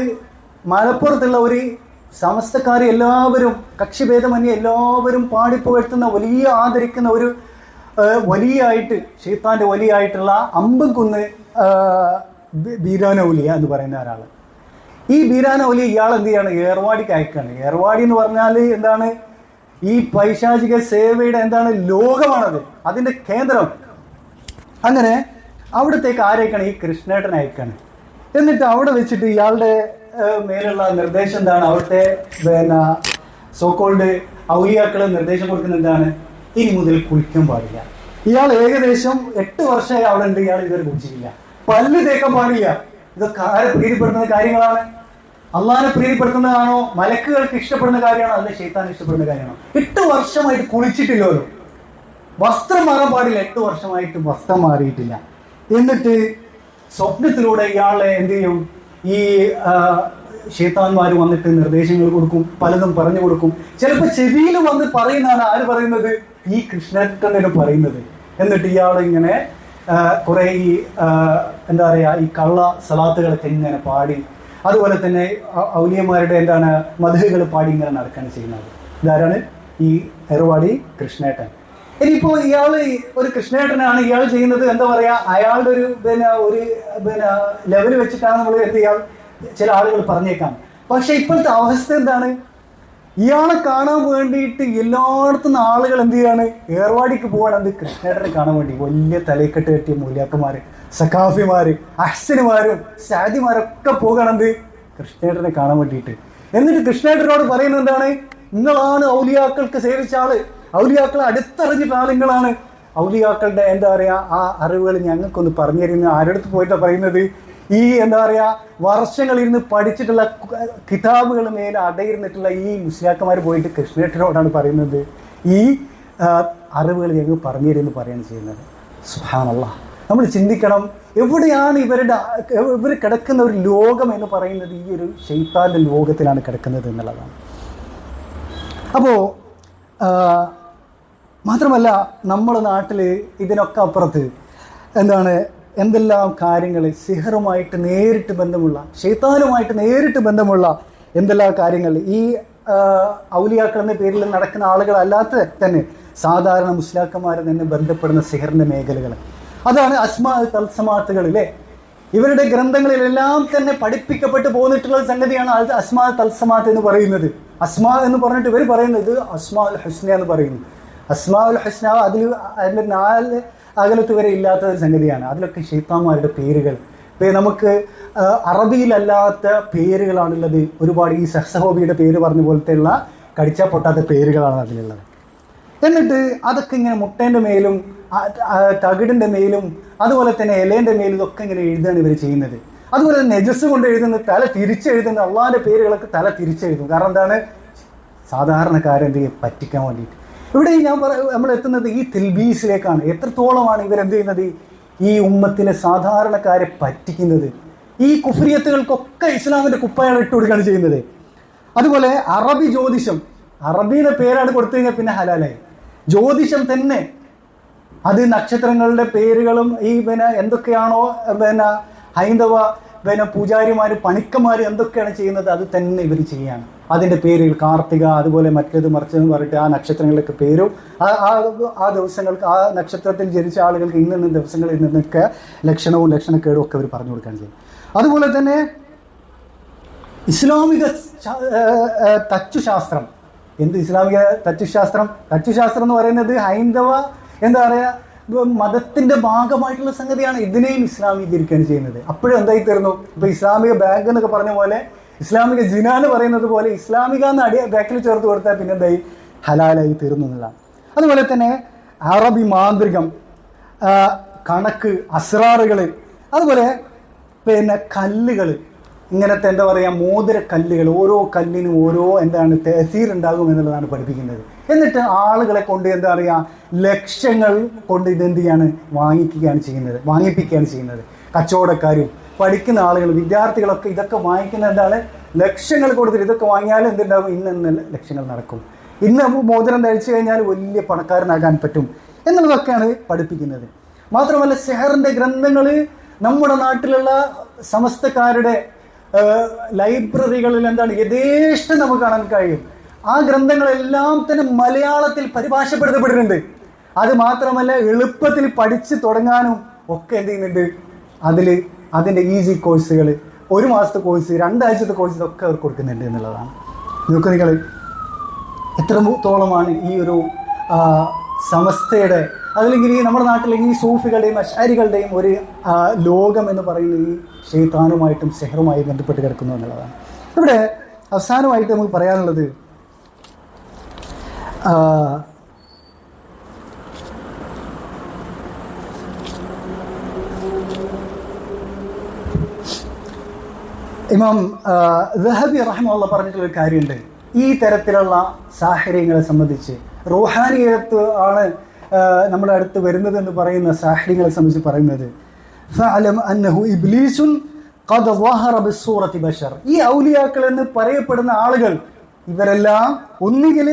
മലപ്പുറത്തുള്ള ഒരു സമസ്തക്കാർ എല്ലാവരും, കക്ഷിഭേദമന്യേ എല്ലാവരും പാടിപ്പുകഴ്ത്തുന്ന, വലിയ ആദരിക്കുന്ന ഒരു വലിയായിട്ട്, ഷെയ്ത്താന്റെ വലിയായിട്ടുള്ള അമ്പംകുന്ന് ബീരാനൗലിയ എന്ന് പറയുന്ന ഒരാൾ. ഈ ബീരാനൗലിയ ഇയാൾ എന്ത് ചെയ്യാണ്, ഏർവാടിക്ക് അയക്കാണ്. ഏർവാടി എന്ന് പറഞ്ഞാൽ എന്താണ്, ഈ പൈശാചിക സേവയുടെ എന്താണ് ലോകമാണത്, അതിന്റെ കേന്ദ്രം. അങ്ങനെ അവിടത്തേക്ക് ആരയക്കാണ്, ഈ കൃഷ്ണേട്ടൻ അയക്കാണ്. എന്നിട്ട് അവിടെ വെച്ചിട്ട് ഇയാളുടെ മേലുള്ള നിർദ്ദേശം എന്താണ്, അവിടുത്തെ പിന്നെ സോക്കോൾഡ് ഔലിയാക്കള് നിർദ്ദേശം കൊടുക്കുന്ന എന്താണ്, ഇനി മുതൽ കുളിക്കാൻ പാടില്ല. ഇയാൾ ഏകദേശം 8 വർഷമായി അവിടെ ഉണ്ട്, ഇയാൾ ഇതുവരെ കുളിച്ചിട്ടില്ല. പല്ല് തേക്കാൻ പാടില്ല. ഇതൊക്കെ ആരെ പ്രീതിപ്പെടുത്തുന്ന കാര്യങ്ങളാണ്, അള്ളാഹിനെ പ്രീതിപ്പെടുത്തുന്നതാണോ, മലക്കുകൾക്ക് ഇഷ്ടപ്പെടുന്ന കാര്യമാണോ, അല്ലെ ശൈത്താൻ ഇഷ്ടപ്പെടുന്ന കാര്യമാണോ? 8 വർഷമായിട്ട് കുളിച്ചിട്ടില്ലല്ലോ. വസ്ത്രം മാറാൻ പാടില്ല. 8 വർഷമായിട്ട് വസ്ത്രം മാറിയിട്ടില്ല. എന്നിട്ട് സ്വപ്നത്തിലൂടെ ഇയാളെ എന്ത് ചെയ്യും, ഈ ശൈത്താന്മാർ വന്നിട്ട് നിർദ്ദേശങ്ങൾ കൊടുക്കും, പലതും പറഞ്ഞു കൊടുക്കും. ചിലപ്പോൾ ചെവിയിൽ വന്ന് പറയുന്നതാണ്. ആര് പറയുന്നത്? ഈ കൃഷ്ണേട്ടനെ പറയുന്നത്. എന്നിട്ട് ഇയാൾ ഇങ്ങനെ കുറെ ഈ എന്താ പറയുക, ഈ കള്ള സലാത്തുകളൊക്കെ ഇങ്ങനെ പാടി, അതുപോലെ തന്നെ ഔലിയന്മാരുടെ എന്താണ് മധുഹകൾ പാടി ഇങ്ങനെ നടക്കുകയാണ് ചെയ്യുന്നത്. ഇതാരാണ്? ഈ ഏർവാടി കൃഷ്ണേട്ടൻ. ഇനിയിപ്പോൾ ഇയാൾ ഒരു കൃഷ്ണേട്ടനാണ്. ഇയാൾ ചെയ്യുന്നത് എന്താ പറയുക, അയാളുടെ ഒരു ലെവൽ വെച്ചിട്ടാണ് നമ്മൾ എന്ത് ചെയ്യാം, ചില ആളുകൾ പറഞ്ഞേക്കാം. പക്ഷെ ഇപ്പോഴത്തെ അവസ്ഥ എന്താണ്? ഇയാളെ കാണാൻ വേണ്ടിയിട്ട് എല്ലായിടത്തും ആളുകൾ എന്ത് ചെയ്യാണ്, ഏർവാടിക്ക് പോവാണ് കൃഷ്ണേട്ടനെ കാണാൻ വേണ്ടി. വലിയ തലക്കെട്ട് കെട്ടിയ മൂല്യാക്കന്മാര്, സഖാഫിമാര്, അഹ്സനുമാരും സാദിമാരൊക്കെ പോകണത് കൃഷ്ണേട്ടനെ കാണാൻ വേണ്ടിയിട്ട്. എന്നിട്ട് കൃഷ്ണേട്ടനോട് പറയുന്നത് എന്താണ്? നിങ്ങളാണ് ഔലിയാക്കൾക്ക് സേവിച്ച ആള്, ഔലിയാക്കളെ അടുത്തറിഞ്ഞിട്ട ആളുകളാണ്, ഔലിയാക്കളുടെ എന്താ പറയാ ആ അറിവുകൾ ഞങ്ങൾക്കൊന്ന് പറഞ്ഞു തരുന്നത്. ആരടുത്ത് പോയിട്ടാണ് പറയുന്നത്? ഈ എന്താ പറയാ വർഷങ്ങളിരുന്ന് പഠിച്ചിട്ടുള്ള കിതാബുകൾ മേലെ അടയിരുന്നിട്ടുള്ള ഈ മുസ്ലിയാക്കന്മാർ പോയിട്ട് കൃഷ്ണേട്ടനോടാണ് പറയുന്നത് ഈ അറിവുകൾ ഞങ്ങൾ പറഞ്ഞു തരുമെന്ന് പറയുകയാണ് ചെയ്യുന്നത്. സുബ്ഹാനല്ലാഹ്. നമ്മൾ ചിന്തിക്കണം, എവിടെയാണ് ഇവർ കിടക്കുന്ന ഒരു ലോകം എന്ന് പറയുന്നത് ഈ ഒരു ശൈത്താന്റെ ലോകത്തിലാണ് കിടക്കുന്നത് എന്നുള്ളതാണ്. അപ്പോൾ മാത്രമല്ല നമ്മുടെ നാട്ടിൽ ഇതിനൊക്കെ അപ്പുറത്ത് എന്താണ് എന്തെല്ലാം കാര്യങ്ങൾ സിഹറുമായിട്ട് നേരിട്ട് ബന്ധമുള്ള, ശൈത്താനുമായിട്ട് നേരിട്ട് ബന്ധമുള്ള എന്തെല്ലാം കാര്യങ്ങൾ ഈ ഔലിയാക്കൾ എന്ന പേരിൽ നടക്കുന്ന ആളുകളല്ലാത്ത തന്നെ സാധാരണ മുസ്ലിയാക്കന്മാർ തന്നെ ബന്ധപ്പെടുന്ന സിഹറിൻ്റെ മേഖലകൾ. അതാണ് അസ്മാ തൽസമാത്തുകളിലെ ഇവരുടെ ഗ്രന്ഥങ്ങളിലെല്ലാം തന്നെ പഠിപ്പിക്കപ്പെട്ട് പോന്നിട്ടുള്ള സംഗതിയാണ് അസ്മാ തൽസമാത്ത് എന്ന് പറയുന്നത്. അസ്മാ എന്ന് പറഞ്ഞിട്ട് ഇവർ പറയുന്നത് അസ്മാ ഉൽ ഹുസ്ന എന്ന് പറയുന്നു. അസ്മാ ഉൽ ഹുസ്ന അതിൻ്റെ 4 അകലത്ത് വരെ ഇല്ലാത്ത ഒരു സംഗതിയാണ്. അതിലൊക്കെ ശൈത്താന്മാരുടെ പേരുകൾ. നമുക്ക് അറബിയിലല്ലാത്ത പേരുകളാണുള്ളത് ഒരുപാട്. ഈ സഹ്സഹോബിയുടെ പേര് പറഞ്ഞ പോലത്തെയുള്ള കടിച്ചാൽ പൊട്ടാത്ത പേരുകളാണ് അതിലുള്ളത്. എന്നിട്ട് അതൊക്കെ ഇങ്ങനെ മുട്ടേൻ്റെ മേലും തകിടിൻ്റെ മേലും അതുപോലെ തന്നെ ഇലേൻ്റെ മേലും ഇതൊക്കെ ഇങ്ങനെ എഴുതുകയാണ് ഇവർ ചെയ്യുന്നത്. അതുപോലെ തന്നെ നെജസ് കൊണ്ട് എഴുതുന്നത്, തല തിരിച്ചെഴുതുന്ന അള്ളാഹിൻ്റെ പേരുകളൊക്കെ തല തിരിച്ചെഴുതും. കാരണം എന്താണ്? സാധാരണക്കാരെന്ത് ചെയ്യും, പറ്റിക്കാൻ വേണ്ടിയിട്ട്. ഇവിടെ നമ്മൾ എത്തുന്നത് ഈ തിൽബീസിലേക്കാണ്. എത്രത്തോളമാണ് ഇവരെന്ത് ചെയ്യുന്നത്, ഈ ഉമ്മത്തിലെ സാധാരണക്കാരെ പറ്റിക്കുന്നത്. ഈ കുഫ്രിയത്തുകൾക്കൊക്കെ ഇസ്ലാമിൻ്റെ കുപ്പായാണ് ഇട്ട് കൊടുക്കുകയാണ് ചെയ്യുന്നത്. അതുപോലെ അറബി ജ്യോതിഷം, അറബിയുടെ പേരാണ് കൊടുത്തു കഴിഞ്ഞാൽ പിന്നെ ഹലാലായി. ജ്യോതിഷം തന്നെ അത് നക്ഷത്രങ്ങളുടെ പേരുകളും ഈ എന്തൊക്കെയാണോ ഹൈന്ദവ പൂജാരിമാർ പണിക്കന്മാർ എന്തൊക്കെയാണ് ചെയ്യുന്നത് അത് തന്നെ ഇവർ ചെയ്യാണ്. അതിൻ്റെ പേരുകൾ കാർത്തിക അതുപോലെ മറ്റേത് മറിച്ചെന്ന് പറഞ്ഞിട്ട് ആ നക്ഷത്രങ്ങളുടെയൊക്കെ പേരും ആ ദിവസങ്ങൾക്ക് ആ നക്ഷത്രത്തിൽ ജനിച്ച ആളുകൾക്ക് ഇന്ന ദിവസങ്ങളിൽ നിന്നൊക്കെ ലക്ഷണവും ലക്ഷണക്കേടും ഒക്കെ അവർ പറഞ്ഞു കൊടുക്കുകയാണ് ചെയ്യുന്നത്. അതുപോലെ തന്നെ ഇസ്ലാമിക തച്ചുശാസ്ത്രം. എന്ത് ഇസ്ലാമിക തച്ചുശാസ്ത്രം? തച്ചുശാസ്ത്രം എന്ന് പറയുന്നത് ഹൈന്ദവ എന്താ പറയുക മതത്തിന്റെ ഭാഗമായിട്ടുള്ള സംഗതിയാണ്. ഇതിനെയും ഇസ്ലാമീകരിക്കുകയാണ് ചെയ്യുന്നത്. അപ്പോഴും എന്തായി തീർന്നു? ഇപ്പൊ ഇസ്ലാമിക ബാങ്ക് എന്നൊക്കെ പറഞ്ഞ പോലെ, ഇസ്ലാമിക ജിന എന്ന് പറയുന്നത് പോലെ ഇസ്ലാമിക എന്ന് ബാക്കിൽ ചേർത്ത് കൊടുത്താൽ പിന്നെ എന്തായി, ഹലാലായി തീർന്നു എന്നുള്ളതാണ്. അതുപോലെ തന്നെ അറബി മാന്ത്രികം, കണക്ക്, അസ്റാറുകൾ, അതുപോലെ കല്ലുകൾ, ഇങ്ങനത്തെ എന്താ പറയുക മോതിരക്കല്ലുകൾ, ഓരോ കല്ലിനും ഓരോ എന്താണ് തഅ്സീർ ഉണ്ടാകും എന്നുള്ളതാണ് പഠിപ്പിക്കുന്നത്. എന്നിട്ട് ആളുകളെ കൊണ്ട് എന്താ പറയുക ലക്ഷങ്ങൾ കൊണ്ട് ഇതെന്ത് ചെയ്യാണ് വാങ്ങിപ്പിക്കുകയാണ് ചെയ്യുന്നത്. കച്ചവടക്കാരും പഠിക്കുന്ന ആളുകൾ വിദ്യാർത്ഥികളൊക്കെ ഇതൊക്കെ വാങ്ങിക്കുന്ന എന്താണ് ലക്ഷങ്ങൾ കൊടുത്തിട്ട് ഇതൊക്കെ വാങ്ങിയാൽ എന്തുണ്ടാകും, ഇന്ന ലക്ഷങ്ങൾ നടക്കും, ഇന്ന് മോതിരം ധരിച്ചു കഴിഞ്ഞാൽ വലിയ പണക്കാരനാകാൻ പറ്റും എന്നുള്ളതൊക്കെയാണ് പഠിപ്പിക്കുന്നത്. മാത്രമല്ല സിഹറിന്റെ ഗ്രന്ഥങ്ങൾ നമ്മുടെ നാട്ടിലുള്ള സമസ്തക്കാരുടെ ലൈബ്രറികളിൽ എന്താണ് യഥേഷ്ടം നമുക്ക് കാണാൻ കഴിയും. ആ ഗ്രന്ഥങ്ങളെല്ലാം തന്നെ മലയാളത്തിൽ പരിഭാഷപ്പെടുത്തപ്പെട്ടിട്ടുണ്ട്. അത് മാത്രമല്ല എളുപ്പത്തിൽ പഠിച്ചു തുടങ്ങാനും ഒക്കെ എന്ത് ചെയ്യുന്നുണ്ട്, അതിൻ്റെ ഈസി കോഴ്സുകൾ, 1 മാസത്തെ കോഴ്സ്, 2 ആഴ്ചത്തെ കോഴ്സ് ഇതൊക്കെ അവർ കൊടുക്കുന്നുണ്ട് എന്നുള്ളതാണ്. നോക്കുക നിങ്ങൾ എത്രത്തോളമാണ് ഈ ഒരു സമസ്തയുടെ അതല്ലെങ്കിൽ നമ്മുടെ നാട്ടിലെ ഈ സൂഫികളുടെയും അശ്അരികളുടെയും ഒരു ലോകം എന്ന് പറയുന്നത് ഈ ശൈത്താനുമായിട്ടും സിഹറുമായി ബന്ധപ്പെട്ട് കിടക്കുന്നു എന്നുള്ളതാണ്. ഇവിടെ അവസാനമായിട്ട് നമുക്ക് പറയാനുള്ളത് ഇമാം ദഹബി റഹിമഹുല്ലാഹ് പറഞ്ഞിട്ടുള്ളൊരു കാര്യമുണ്ട്. ഈ തരത്തിലുള്ള സാഹചര്യങ്ങളെ സംബന്ധിച്ച് റൂഹാനിയത്ത് ആണ് നമ്മുടെ അടുത്ത് വരുന്നത് എന്ന് പറയുന്ന സാഹചര്യങ്ങളെ സംബന്ധിച്ച് പറയുന്നത് ഫഅലം അന്നഹു ഇബ്ലീസുൻ ഖദ് ളഹറ ബിസ്സൂറത്തി ബശർ. ഈ ഔലിയാക്കൾ എന്ന് പറയപ്പെടുന്ന ആളുകൾ ഇവരെല്ലാം ഒന്നുകിൽ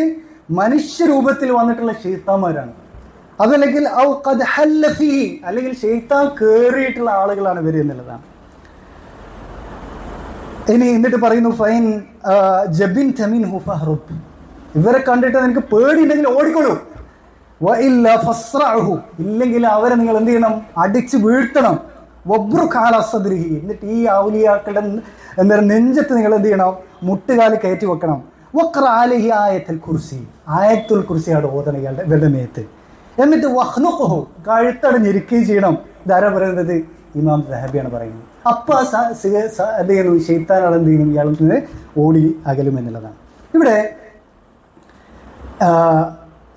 മനുഷ്യരൂപത്തിൽ വന്നിട്ടുള്ള ശൈത്താന്മാരാണ്, അതല്ലെങ്കിൽ ഔ ഖദ് ഹല്ല ഫീഹി, അല്ലെങ്കിൽ ശൈത്താൻ കേറിയിട്ടുള്ള ആളുകളാണ് ഇവർ എന്നുള്ളതാണ്. ഇനി എന്നിട്ട് പറയുന്നു ഫൈൻ ജബിൻത മിൻഹു ഫഹ്റുബ്, ഇവരെ കണ്ടിട്ട് നിനക്ക് പേടിയുണ്ടെങ്കിൽ ഓടിക്കൊള്ളൂ, വഇല്ല ഫസ്റഅഹു, ഇല്ലെങ്കിൽ അവരെ നിങ്ങൾ എന്ത് ചെയ്യണം, അടിച്ച് വീഴ്ത്തണം, വബ്റുക അലാ സദ്രിഹി, എന്നിട്ട് ഈ ഔലിയാക്കളുടെ എന്താ നെഞ്ചത്ത് നിങ്ങൾ എന്ത് ചെയ്യണം, മുട്ടുകാലി കയറ്റി വെക്കണം, വഖറ അലൈഹി ആയത്തുൽ കുർസി, ആയത്തുൽ കുർസി അവിടെ ഓതണം ഇവരുടെ മേത്ത്, എന്നിട്ട് വഹ്നുഖുഹു, കഴുത്തടഞ്ഞിരിക്കുകയും ചെയ്യണം. ഇതാരാ പറയുന്നത്? ഇമാം ദഹബിയാണ് പറയുന്നത്. അപ്പോൾ എന്ത് ചെയ്യുന്നു, ശൈത്താനാണ് എന്ത് ചെയ്യുന്നു, ഇയാളിൽ നിന്ന് ഓടി അകലും എന്നുള്ളതാണ്. ഇവിടെ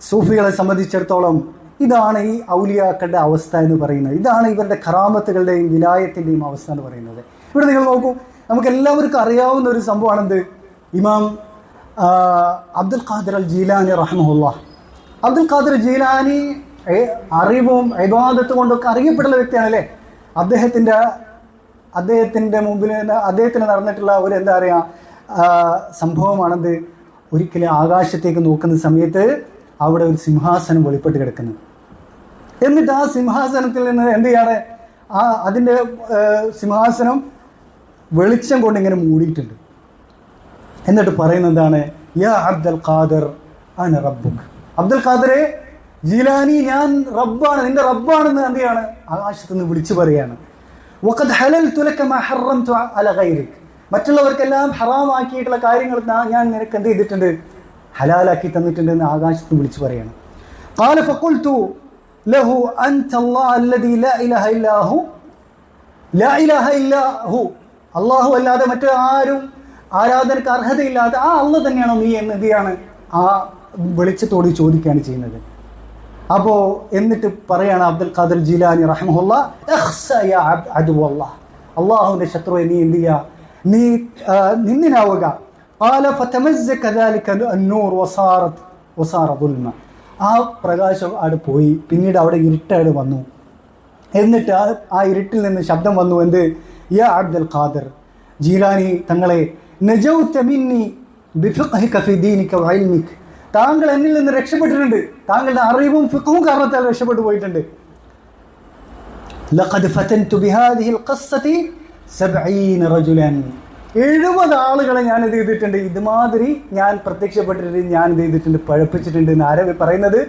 സൂഫികളെ സംബന്ധിച്ചിടത്തോളം ഇതാണ് ഈ ഔലിയാക്കളുടെ അവസ്ഥ എന്ന് പറയുന്നത്. ഇതാണ് ഇവരുടെ കറാമത്തുകളുടെയും വിലായത്തിൻ്റെയും അവസ്ഥ എന്ന് പറയുന്നത്. ഇവിടെ നിങ്ങൾ നോക്കൂ, നമുക്ക് എല്ലാവർക്കും അറിയാവുന്ന ഒരു സംഭവമാണെന്ത്, ഇമാം അബ്ദുൽ ഖാദിർ അൽ ജീലാനി റഹ്മഹുല്ലാഹ്. അബ്ദുൽ ഖാദിർ ജീലാനി അറിവും ഇബാദത്ത് കൊണ്ടൊക്കെ അറിയപ്പെടുന്ന വ്യക്തിയാണല്ലേ. അദ്ദേഹത്തിൻ്റെ മുമ്പിൽ അദ്ദേഹത്തിന് നടന്നിട്ടുള്ള ഒരു എന്താ പറയുക സംഭവമാണെന്ത്, ഒരിക്കലും ആകാശത്തേക്ക് നോക്കുന്ന സമയത്ത് അവിടെ ഒരു സിംഹാസനം വെളിപ്പെട്ട് കിടക്കുന്നു. എന്നിട്ട് ആ സിംഹാസനത്തിൽ നിന്ന് എന്ത് ചെയ്യാണ്, അതിൻ്റെ സിംഹാസനം വെളിച്ചം കൊണ്ട് ഇങ്ങനെ മൂടിയിട്ടുണ്ട്. എന്നിട്ട് പറയുന്നത് എന്താണ്, യാ അബ്ദുൽ ഖാദിർ അന റബ്ബുക്, അബ്ദുൽ ഖാദിറെ ജീലാനി ഞാൻ റബ്ബാണ്, നിന്റെ റബ്ബാണെന്ന് എന്ത് ചെയ്യാണ്, ആകാശത്ത് നിന്ന് വിളിച്ചു പറയാണ്. വഖദ് ഹലൽതു ലക മാ ഹറംതു അലാ ഗൈരിക്, മറ്റുള്ളവർക്കെല്ലാം ഹറാമാക്കിയിട്ടുള്ള കാര്യങ്ങൾ ഞാൻ നിനക്ക് എന്ത് ചെയ്തിട്ടുണ്ട്, ഹലാലാക്കി തന്നിട്ടുണ്ട് എന്ന് ആകാശത്ത് വിളിച്ചു പറയാണ്. ഖാല ഫഖുൽതു ലഹു അൻത അല്ലാഹു അല്ലദീ ലാ ഇലാഹ ഇല്ലാ ഹു, ലാ ഇലാഹ ഇല്ലാ ഹു, അല്ലാഹു അല്ലാതെ മറ്റു ആരും ആരാധനക്ക് അർഹതയില്ലാതെ ആ അല്ലാഹ് തന്നെയാണോ നീ എന്ന് എന്ത് ചെയ്യാണ്, ആ വെളിച്ചത്തോട് ചോദിക്കുകയാണ് ചെയ്യുന്നത്. അപ്പോൾ എന്നിട്ട് പറയാണ് അബ്ദുൽ ഖാദിർ ജീലാനി റഹ്മഹുല്ലാഹ്, ഇഖ്സ യാ അദുവല്ലാഹ്, അല്ലാഹുവിൻ്റെ ശത്രുവെ നീ എന്ത് ചെയ്യുക, നീ നിന്നിനാവുക. ഖാല ഫതമസ്സക ദാലിക അന്നൂർ വസാറ ദുൽമ, ആ പ്രകാശം അവിടെ പോയി, പിന്നീട് അവിടെ ഇരുട്ടാട് വന്നു. എന്നിട്ട് ആ ഇരുട്ടിൽ നിന്ന് ശബ്ദം വന്നു, എന്ത്, യാ അബ്ദുൽ ഖാദിർ ജീലാനി തങ്ങളെ, നജൗത മിന്നി ബിഫിഖ്ഹിക ഫി ദീനിക വഇൽമിക, താങ്കൾ എന്നിൽ നിന്ന് രക്ഷപ്പെട്ടിട്ടുണ്ട്, താങ്കളുടെ അറിവും ഫിഖ്ഹും കാരണത്താൽ രക്ഷപ്പെട്ടു പോയിട്ടുണ്ട്. ലഖദ് ഫതൻതു ബിഹാദിഹിൽ ഖസ്സതി 70 റജുലൻ, 70 ആളുകളെ ഞാൻ എന്ത് ചെയ്തിട്ടുണ്ട്, ഇതുമാതിരി ഞാൻ പ്രത്യക്ഷപ്പെട്ടിട്ട് ഞാൻ എന്ത് ചെയ്തിട്ടുണ്ട്, പഴപ്പിച്ചിട്ടുണ്ട് എന്ന് ആരാ പറയുന്നത്?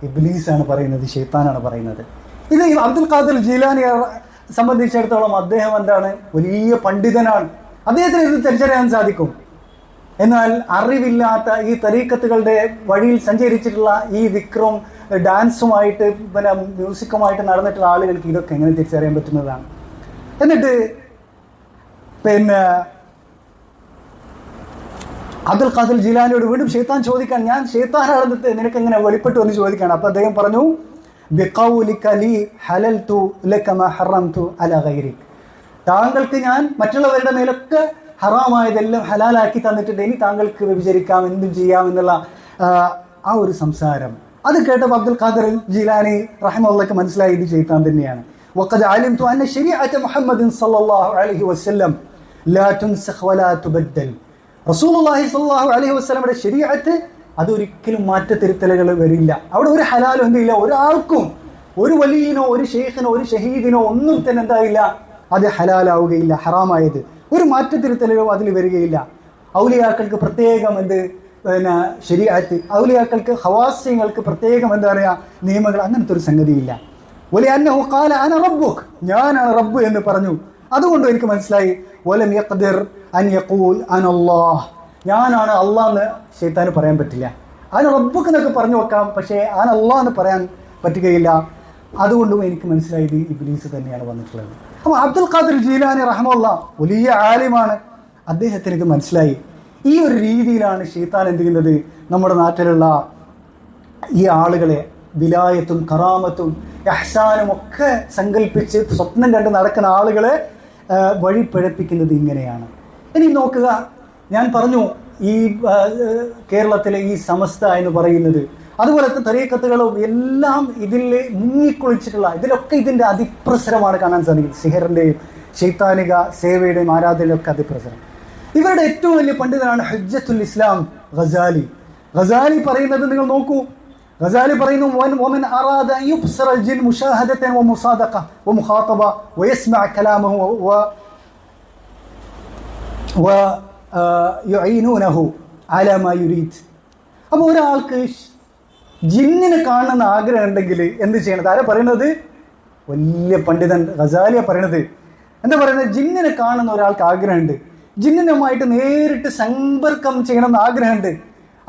ഇബ്ലീസാണ് പറയുന്നത്, ശൈത്താനാണ് പറയുന്നത്. ഇത് അബ്ദുൽ ഖാദിർ ജീലാനിയെ സംബന്ധിച്ചിടത്തോളം അദ്ദേഹം എന്താണ്, വലിയ പണ്ഡിതനാണ്, അദ്ദേഹത്തിന് ഇത് തിരിച്ചറിയാൻ സാധിക്കും. എന്നാൽ അറിവില്ലാത്ത ഈ തരീക്കത്തുകളുടെ വഴിയിൽ സഞ്ചരിച്ചിട്ടുള്ള ഈ വിക്രം ഡാൻസുമായിട്ട് പിന്നെ മ്യൂസിക്കുമായിട്ട് നടന്നിട്ടുള്ള ആളുകൾക്ക് ഇതൊക്കെ എങ്ങനെ തിരിച്ചറിയാൻ പറ്റുന്നതാണ്? എന്നിട്ട് പിന്നെ അബ്ദുൽ ഖാദിർ ജീലാനിയോട് വീണ്ടും ശൈത്താൻ ചോദിക്കാൻ, ഞാൻ ശൈത്താനാണെന്ന് നിനക്ക് എങ്ങനെ വെളിപ്പെട്ടു എന്ന് ചോദിക്കുകയാണ്. അപ്പോൾ അദ്ദേഹം പറഞ്ഞു, ബിഖൗലിക ലി ഹലൽതു ലക മാ ഹറംതു അലാ ഗൈരിക്, താങ്കൾക്ക് ഞാൻ മറ്റുള്ളവരുടെ മേലൊക്കെ ഹറാമായതെല്ലാം ഹലാലാക്കി തന്നിട്ടുണ്ട്, ഇനി താങ്കൾക്ക് വ്യഭിചരിക്കാം, എന്തും ചെയ്യാം എന്നുള്ള ആ ഒരു സംസാരം. അത് കേട്ടപ്പോൾ അബ്ദുൽ ഖാദിർ ജീലാനി റഹ്മത്തുള്ളാഹിക്ക് മനസ്സിലായി ഇത് ശൈത്താൻ തന്നെയാണ്. വഖദ് അലിംതു അന്ന ശരീഅത മുഹമ്മദിൻ സ്വല്ലല്ലാഹു അലൈഹി വസല്ലം ലാ തുൻസഖ് വലാ തുബദ്ദൽ, റസൂലുള്ളാഹി സ്വല്ലല്ലാഹു അലൈഹി വസല്ലമയുടെ ശരീഅത്ത് അതൊരിക്കലും മാറ്റത്തിരുത്തലുകൾ വരില്ല. അവിടെ ഒരു ഹലാലും എന്തില്ല, ഒരാൾക്കും, ഒരു വലിയനോ ഒരു ഷെയ്ഖിനോ ഒരു ഷഹീദിനോ ഒന്നും തന്നെ എന്തായില്ല, അത് ഹലാലാവുകയില്ല. ഹറാമായത് ഒരു മാറ്റത്തിരുത്തലുകളോ അതിൽ വരികയില്ല. ഔലിയാക്കൾക്ക് പ്രത്യേകം എന്ത് പിന്നെ ശരീഅത്ത്, ഔലിയാക്കൾക്ക് ഖവാസിങ്ങൾക്ക് പ്രത്യേകം എന്താ പറയുക നിയമങ്ങൾ, അങ്ങനത്തെ ഒരു സംഗതിയില്ല. വലിയ അന്നഹു ഖാല അന റബ്ബുക്, ഞാനാണ് റബ്ബ് എന്ന് പറഞ്ഞു. അതുകൊണ്ട് എനിക്ക് മനസ്സിലായി, വലം യഖ്ദിർ അൻ യഖൂൽ അന അല്ലാഹ്, ഞാനാണ് അള്ളാഹ് എന്ന് ശൈത്താന് പറയാൻ പറ്റില്ല. അന റബ്ബുക്ക് എന്നൊക്കെ പറഞ്ഞു വെക്കാം, പക്ഷേ അന അല്ലാഹ് എന്ന് പറയാൻ പറ്റുകയില്ല. അതുകൊണ്ടും എനിക്ക് മനസ്സിലായത് ഇബ്ലീസ് തന്നെയാണ് വന്നിട്ടുള്ളത്. അപ്പോൾ അബ്ദുൽ ഖാദിർ ജീലാനി റഹ്മത്തുള്ളാഹ് വലിയ ആലിമാണ്, അദ്ദേഹത്തിന് ഇത് മനസ്സിലായി. ഈ ഒരു രീതിയിലാണ് ശൈത്താൻ എന്ത് ചെയ്യുന്നത്, നമ്മുടെ നാട്ടിലുള്ള ഈ ആളുകളെ വിലായത്തും കറാമത്തും ഇഹ്സാനും ഒക്കെ സങ്കല്പിച്ച് സ്വപ്നം കണ്ട് നടക്കുന്ന ആളുകളെ വഴി പിഴപ്പിക്കുന്നത് ഇങ്ങനെയാണ്. ഇനി നോക്കുക, ഞാൻ പറഞ്ഞു ഈ കേരളത്തിലെ ഈ സമസ്ത എന്ന് പറയുന്നത് അതുപോലത്തെ തരീഖത്തുകളും എല്ലാം ഇതിൽ മുങ്ങിക്കുളിച്ചിട്ടുള്ള, ഇതിലൊക്കെ ഇതിൻ്റെ അതിപ്രസരമാണ് കാണാൻ സാധിക്കുന്നത്. സിഹറിൻ്റെയും ശൈത്താനിക സേവയുടെയും ആരാധനയൊക്കെ അതിപ്രസരം. ഇവരുടെ ഏറ്റവും വലിയ പണ്ഡിതനാണ് ഹുജ്ജത്തുൽ ഇസ്ലാം ഗസാലി. ഗസാലി പറയുന്നത് നിങ്ങൾ നോക്കൂ. ഗസാലി പറയുന്നു, വമൻ അറാദ അൻ യുബ്സിറ അൽ ജിൻ മുശാഹദതൻ വമുസാദഖ വമുഖാതബ വയസ്മഅ കലാമഹു വയുഈനൂനഹു അലാ മാ യുരീദ്. അപ്പോൾ ഒരാൾക്ക് ജിന്നിനെ കാണുന്ന ആഗ്രഹം ഉണ്ടെങ്കിൽ എന്ത് ചെയ്യണത്? ആരാ പറയുന്നത്? വലിയ പണ്ഡിതൻ ഗസാലിയ പറയണത്. എന്താ പറയുന്നത്? ജിന്നിനെ കാണുന്ന ഒരാൾക്ക് ആഗ്രഹമുണ്ട്, ജിന്നിനുമായിട്ട് നേരിട്ട് സമ്പർക്കം ചെയ്യണമെന്ന് ആഗ്രഹമുണ്ട്,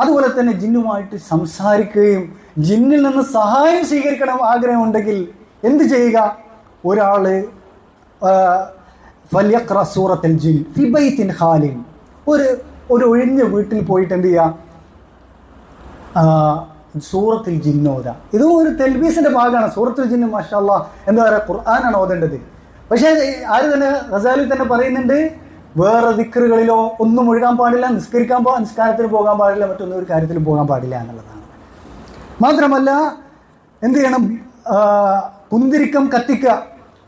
അതുപോലെ തന്നെ ജിന്നുമായിട്ട് സംസാരിക്കുകയും ജിന്നിൽ നിന്ന് സഹായം സ്വീകരിക്കണം ആഗ്രഹമുണ്ടെങ്കിൽ എന്ത് ചെയ്യുക? ഒരാൾ ഫല്യഖ്റ സൂറത്തുൽ ജിൻ ഫി ബൈത്തിൻ ഖാലിൻ, ഒരു ഒഴിഞ്ഞ വീട്ടിൽ പോയിട്ട് എന്ത് ചെയ്യുക? സൂറത്തുൽ ജിൻ ഓതുക. ഇതും ഒരു തെൽബീസിന്റെ ഭാഗമാണ്. സൂറത്തുൽ ജിൻ മാഷാ അല്ലാഹ് എന്താ പറയുക, ഖുർആനാണ് ഓതേണ്ടത്. പക്ഷേ ആര് തന്നെ, ഗസാലി തന്നെ പറയുന്നുണ്ട്, വേറെ ദിക്റുകളിലോ ഒന്നും ഒഴുകാൻ പാടില്ല, നിസ്കാരത്തിന് പോകാൻ പാടില്ല, മറ്റൊന്നും ഒരു കാര്യത്തിലും പോകാൻ പാടില്ല എന്നുള്ളതാണ്. മാത്രമല്ല എന്ത് ചെയ്യണം? കുന്തിരിക്കം കത്തിക്കുക,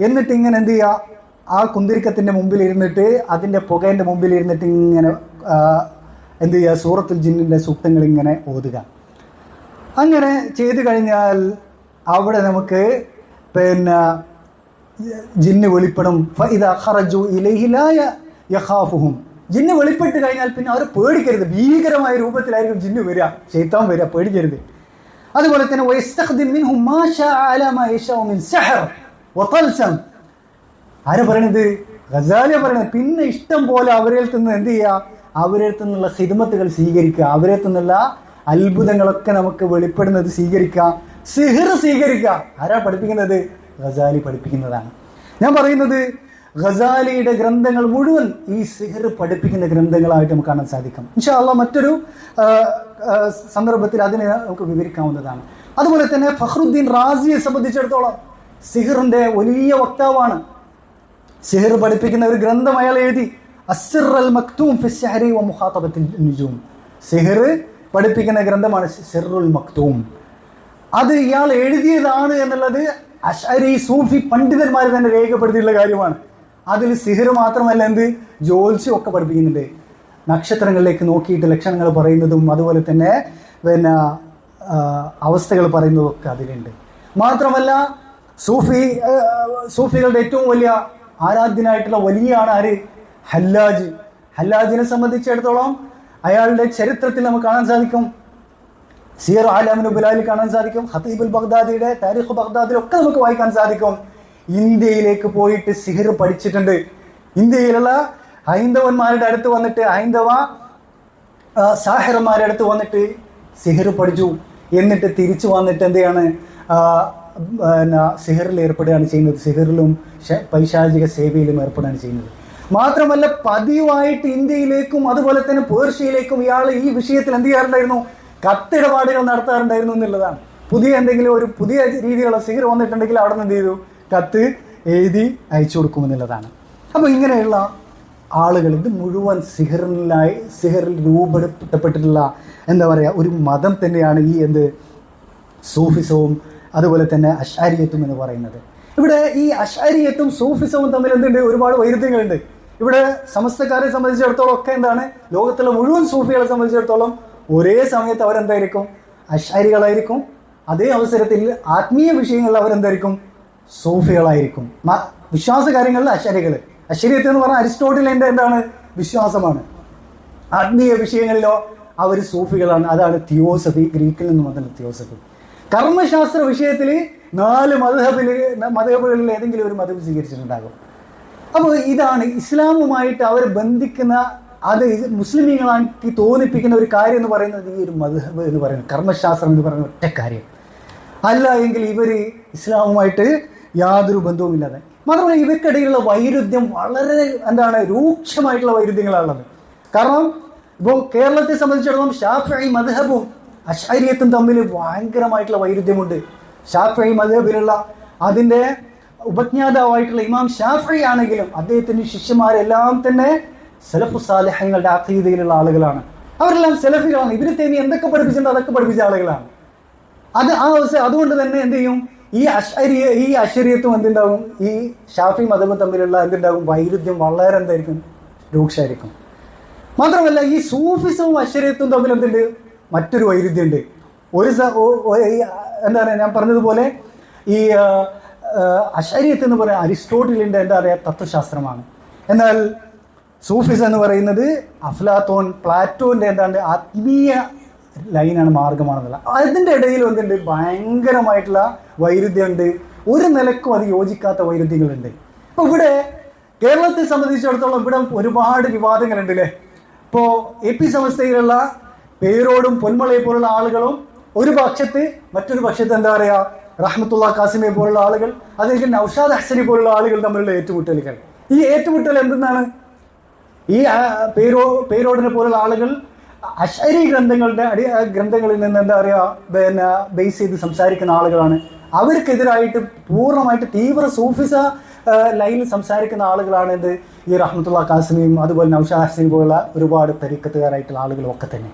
എന്നിട്ട് ഇങ്ങനെ എന്ത് ചെയ്യുക? ആ കുന്തിരിക്കത്തിൻ്റെ മുമ്പിൽ ഇരുന്നിട്ട്, അതിൻ്റെ പുകേൻ്റെ മുമ്പിൽ ഇരുന്നിട്ട് ഇങ്ങനെ എന്ത് ചെയ്യുക? സൂറത്തുൽ ജിന്നിൻ്റെ സൂക്തങ്ങൾ ഇങ്ങനെ ഓതുക. അങ്ങനെ ചെയ്തു കഴിഞ്ഞാൽ അവിടെ നമുക്ക് പിന്നെ ജിന്ന് വെളിപ്പെടും. ഫഇദാ ഖറജു ഇലൈഹി ലാ യഖാഫുഹും, ജിന്ന് വെളിപ്പെട്ട് കഴിഞ്ഞാൽ പിന്നെ അവർ പേടിക്കരുത്. ഭീകരമായ രൂപത്തിലായിരിക്കും ജിന്ന് വരിക, ശൈത്താൻ വരിക, പേടിക്കരുത്. അതുപോലെ തന്നെ വയസ്തഖ്ദിം മിൻഹും മാ ശാഅ അലാ മാ യശാഉ മിൻ സിഹ്ർ വതൽസം. ആരാ പറയണത്? ഗസാലിയ പറയണത്. പിന്നെ ഇഷ്ടം പോലെ അവരിൽ നിന്ന് എന്ത് ചെയ്യുക? അവരിൽ നിന്നുള്ള ഖിദ്മത്തുകൾ സ്വീകരിക്കുക, അവരിൽ നിന്നുള്ള അത്ഭുതങ്ങളൊക്കെ നമുക്ക് വെളിപ്പെടുന്നത് സ്വീകരിക്കുക, സിഹ്ർ സ്വീകരിക്കുക. ആരാ പഠിപ്പിക്കുന്നത്? ഗസാലി പഠിപ്പിക്കുന്നതാണ്. ഞാൻ പറയുന്നത് ഗസാലിയുടെ ഗ്രന്ഥങ്ങൾ മുഴുവൻ ഈ സിഹ്ർ പഠിപ്പിക്കുന്ന ഗ്രന്ഥങ്ങളായിട്ട് നമുക്ക് കാണാൻ സാധിക്കും. ഇൻഷാ അല്ലാഹ് മറ്റൊരു സന്ദർഭത്തിൽ അതിനെ നമുക്ക് വിവരിക്കാവുന്നതാണ്. അതുപോലെ തന്നെ ഫഖ്റുദ്ദീൻ റാസിയെ സംബന്ധിച്ചിടത്തോളം സിഹ്റിന്റെ വലിയ വക്താവാണ്. സിഹ്ർ പഠിപ്പിക്കുന്ന ഒരു ഗ്രന്ഥം അയാൾ എഴുതി, അസ്സിർ അൽ മക്തൂം ഫി സിഹ്രി വ മുഖാതബത്തിൽ നുജൂം. സിഹ്ർ പഠിപ്പിക്കുന്ന ഗ്രന്ഥമാണ് സിർറുൽ മക്തൂം. അത് ഇയാൾ എഴുതിയതാണ് എന്നുള്ളത് അശ്അരി സൂഫി പണ്ഡിതന്മാർ തന്നെ രേഖപ്പെടുത്തിയിട്ടുള്ള കാര്യമാണ്. അതിൽ സിഹ്ർ മാത്രമല്ല, എന്ത് ജ്യോത്സ്യം ഒക്കെ പഠിപ്പിക്കുന്നുണ്ട്. നക്ഷത്രങ്ങളിലേക്ക് നോക്കിയിട്ട് ലക്ഷണങ്ങൾ പറയുന്നതും അതുപോലെ തന്നെ പിന്നെ അവസ്ഥകൾ പറയുന്നതും ഒക്കെ അതിലുണ്ട്. മാത്രമല്ല സൂഫികളുടെ ഏറ്റവും വലിയ ആരാധ്യനായിട്ടുള്ള വലിയാണ് ആര്? ഹല്ലാജ്. ഹല്ലാജിനെ സംബന്ധിച്ചിടത്തോളം അയാളുടെ ചരിത്രത്തിൽ നമുക്ക് കാണാൻ സാധിക്കും, സിയർ ആലം നുബലായിൽ കാണാൻ സാധിക്കും, ഖതീബുൽ ബഗ്ദാദിയുടെ താരിഖ് ബഗ്ദാദിലൊക്കെ നമുക്ക് വായിക്കാൻ സാധിക്കും. ഇന്ത്യയിലേക്ക് പോയിട്ട് സിഹ്ർ പഠിച്ചിട്ടുണ്ട്. ഇന്ത്യയിലുള്ള ഹൈന്ദവന്മാരുടെ അടുത്ത് വന്നിട്ട്, ഹൈന്ദവ സാഹിറന്മാരുടെ അടുത്ത് വന്നിട്ട് സിഹ്ർ പഠിച്ചു. എന്നിട്ട് തിരിച്ചു വന്നിട്ട് എന്തെയാണ്? സിഹറിൽ ഏർപ്പെടുകയാണ് ചെയ്യുന്നത്. സിഹറിലും പൈശാചിക സേവയിലും ഏർപ്പെടുകയാണ് ചെയ്യുന്നത്. മാത്രമല്ല പതിവായിട്ട് ഇന്ത്യയിലേക്കും അതുപോലെ തന്നെ പേർഷ്യയിലേക്കും ഇയാൾ ഈ വിഷയത്തിൽ എന്ത് ചെയ്യാറുണ്ടായിരുന്നു? കത്തിടപാടുകൾ നടത്താറുണ്ടായിരുന്നു എന്നുള്ളതാണ്. എന്തെങ്കിലും ഒരു പുതിയ രീതിയിലുള്ള സിഹർ വന്നിട്ടുണ്ടെങ്കിൽ അവിടെ നിന്ന് എന്ത് ചെയ്തു? കത്ത് എഴുതി അയച്ചു കൊടുക്കുമെന്നുള്ളതാണ്. അപ്പോൾ ഇങ്ങനെയുള്ള ആളുകൾ, ഇത് മുഴുവൻ സിഹറിൽ രൂപപ്പെടുത്തപ്പെട്ടിട്ടുള്ള എന്താ പറയുക ഒരു മതം തന്നെയാണ് ഈ സൂഫിസവും അതുപോലെ തന്നെ അശ്അരിയത്തും എന്ന് പറയുന്നത്. ഇവിടെ ഈ അശ്അരിയത്തും സൂഫിസവും തമ്മിൽ എന്തുണ്ട്? ഒരുപാട് വൈരുദ്ധ്യങ്ങളുണ്ട്. ഇവിടെ സമസ്തക്കാരെ സംബന്ധിച്ചിടത്തോളം ഒക്കെ എന്താണ്, ലോകത്തുള്ള മുഴുവൻ സൂഫികളെ സംബന്ധിച്ചിടത്തോളം ഒരേ സമയത്ത് അവരെന്തായിരിക്കും? അശ്അരികളായിരിക്കും. അതേ അവസരത്തിൽ ആത്മീയ വിഷയങ്ങളിൽ അവരെന്തായിരിക്കും? സൂഫികളായിരിക്കും. വിശ്വാസ കാര്യങ്ങളിൽ അശ്അരികൾ. അശ്അരിയത്ത് എന്ന് പറഞ്ഞാൽ അരിസ്റ്റോട്ടിലിന്റെ എന്താണ്? വിശ്വാസമാണ്. ആത്മീയ വിഷയങ്ങളിലോ അവർ സൂഫികളാണ്. അതാണ് തിയോസഫി, ഗ്രീക്കിൽ നിന്ന് വന്ന തിയോസഫി. കർമ്മശാസ്ത്ര വിഷയത്തിൽ 4 മദ്ഹബുകളിൽ ഏതെങ്കിലും ഒരു മദ്ഹബ് സ്വീകരിച്ചിട്ടുണ്ടാകും. അപ്പോൾ ഇതാണ് ഇസ്ലാമുമായിട്ട് അവർ ബന്ധിക്കുന്ന, അത് മുസ്ലിമീങ്ങളാക്കി തോന്നിപ്പിക്കുന്ന ഒരു കാര്യം എന്ന് പറയുന്നത് ഈ ഒരു മദ്ഹബ് എന്ന് പറയുന്നത്, കർമ്മശാസ്ത്രം എന്ന് പറയുന്ന ഒറ്റ കാര്യം. അല്ല എങ്കിൽ ഇവർ ഇസ്ലാമുമായിട്ട് യാതൊരു ബന്ധവുമില്ലാതെ. മാത്രമല്ല ഇവർക്കിടയിലുള്ള വൈരുദ്ധ്യം വളരെ രൂക്ഷമായിട്ടുള്ള വൈരുദ്ധ്യങ്ങളാണുള്ളത്. കാരണം ഇപ്പോൾ കേരളത്തെ സംബന്ധിച്ചിടത്തോളം ഷാഫിഈ മദ്ഹബും അശ്അരിയത്തും തമ്മിൽ ഭയങ്കരമായിട്ടുള്ള വൈരുദ്ധ്യമുണ്ട്. ഷാഫിഈ മദ്ഹബിലുള്ള അതിൻ്റെ ഉപജ്ഞാതാവായിട്ടുള്ള ഇമാം ഷാഫിഈ ആണെങ്കിലും അദ്ദേഹത്തിൻ്റെ ശിഷ്യന്മാരെല്ലാം തന്നെ സലഫു സാലിഹ്യങ്ങളുടെ അഖീദയിലുള്ള ആളുകളാണ്. അവരെല്ലാം സലഫികളാണ്. ഇബ്നു തൈമിയ്യ എന്തൊക്കെ പഠിപ്പിച്ചിട്ടുണ്ടോ അതൊക്കെ പഠിപ്പിച്ച ആളുകളാണ്. ആ അവസ്ഥ. അതുകൊണ്ട് തന്നെ എന്ത് ചെയ്യും, ഈ അശ്വര്യത്വം എന്തുണ്ടാവും, ഈ ഷാഫി മതവും തമ്മിലുള്ള എന്തുണ്ടാകും, വൈരുദ്ധ്യം വളരെ എന്തായിരിക്കും, രൂക്ഷമായിരിക്കും. മാത്രമല്ല ഈ സൂഫിസവും അശ്വര്യത്വവും തമ്മിൽ എന്തുണ്ട്, മറ്റൊരു വൈരുദ്ധ്യമുണ്ട്. എന്താ പറയുക, ഞാൻ പറഞ്ഞതുപോലെ ഈ അശ്വര്യത്ത് എന്ന് പറയുന്നത് അരിസ്റ്റോട്ടിലിൻ്റെ എന്താ പറയുക തത്വശാസ്ത്രമാണ്. എന്നാൽ സൂഫിസം എന്ന് പറയുന്നത് അഫ്ലാത്തോൺ, പ്ലാറ്റോൻ്റെ എന്താണ് ആത്മീയ ലൈനാണ്, മാർഗമാണെന്നുള്ള. അതിൻ്റെ ഇടയിൽ എന്തുണ്ട്, ഭയങ്കരമായിട്ടുള്ള വൈരുദ്ധ്യമുണ്ട്. ഒരു നിലക്കും അത് യോജിക്കാത്ത വൈരുദ്ധ്യങ്ങളുണ്ട്. അപ്പോൾ ഇവിടെ കേരളത്തെ സംബന്ധിച്ചിടത്തോളം ഇവിടെ ഒരുപാട് വിവാദങ്ങളുണ്ട് അല്ലേ. ഇപ്പോൾ AP സമസ്തയിലുള്ള പേരോടും പൊന്മളയെ പോലുള്ള ആളുകളും ഒരു പക്ഷത്ത്, മറ്റൊരു പക്ഷത്ത് എന്താ പറയുക റഹ്മത്തുള്ള കാസിമെ പോലുള്ള ആളുകൾ, അതേപോലെ നൗഷാദ് ഹസനി പോലുള്ള ആളുകൾ തമ്മിലുള്ള ഏറ്റുമുട്ടലുകൾ. ഈ ഏറ്റുമുട്ടൽ എന്തെന്നാണ്, ഈ പേരോടിനെ പോലുള്ള ആളുകൾ അശ്അരി ഗ്രന്ഥങ്ങളിൽ നിന്ന് എന്താ പറയുക പിന്നെ ബേസ് ചെയ്ത് സംസാരിക്കുന്ന ആളുകളാണ്. അവർക്കെതിരായിട്ട് പൂർണ്ണമായിട്ട് തീവ്ര സൂഫിസ ലൈനിൽ സംസാരിക്കുന്ന ആളുകളാണ് എന്ത്, ഈ റഹ്മത്തുള്ള കാസിമിയും അതുപോലെ നൗഷാദ് ഹസനി പോലുള്ള ഒരുപാട് തരീഖത്തുകാരായിട്ടുള്ള ആളുകളും ഒക്കെ തന്നെ.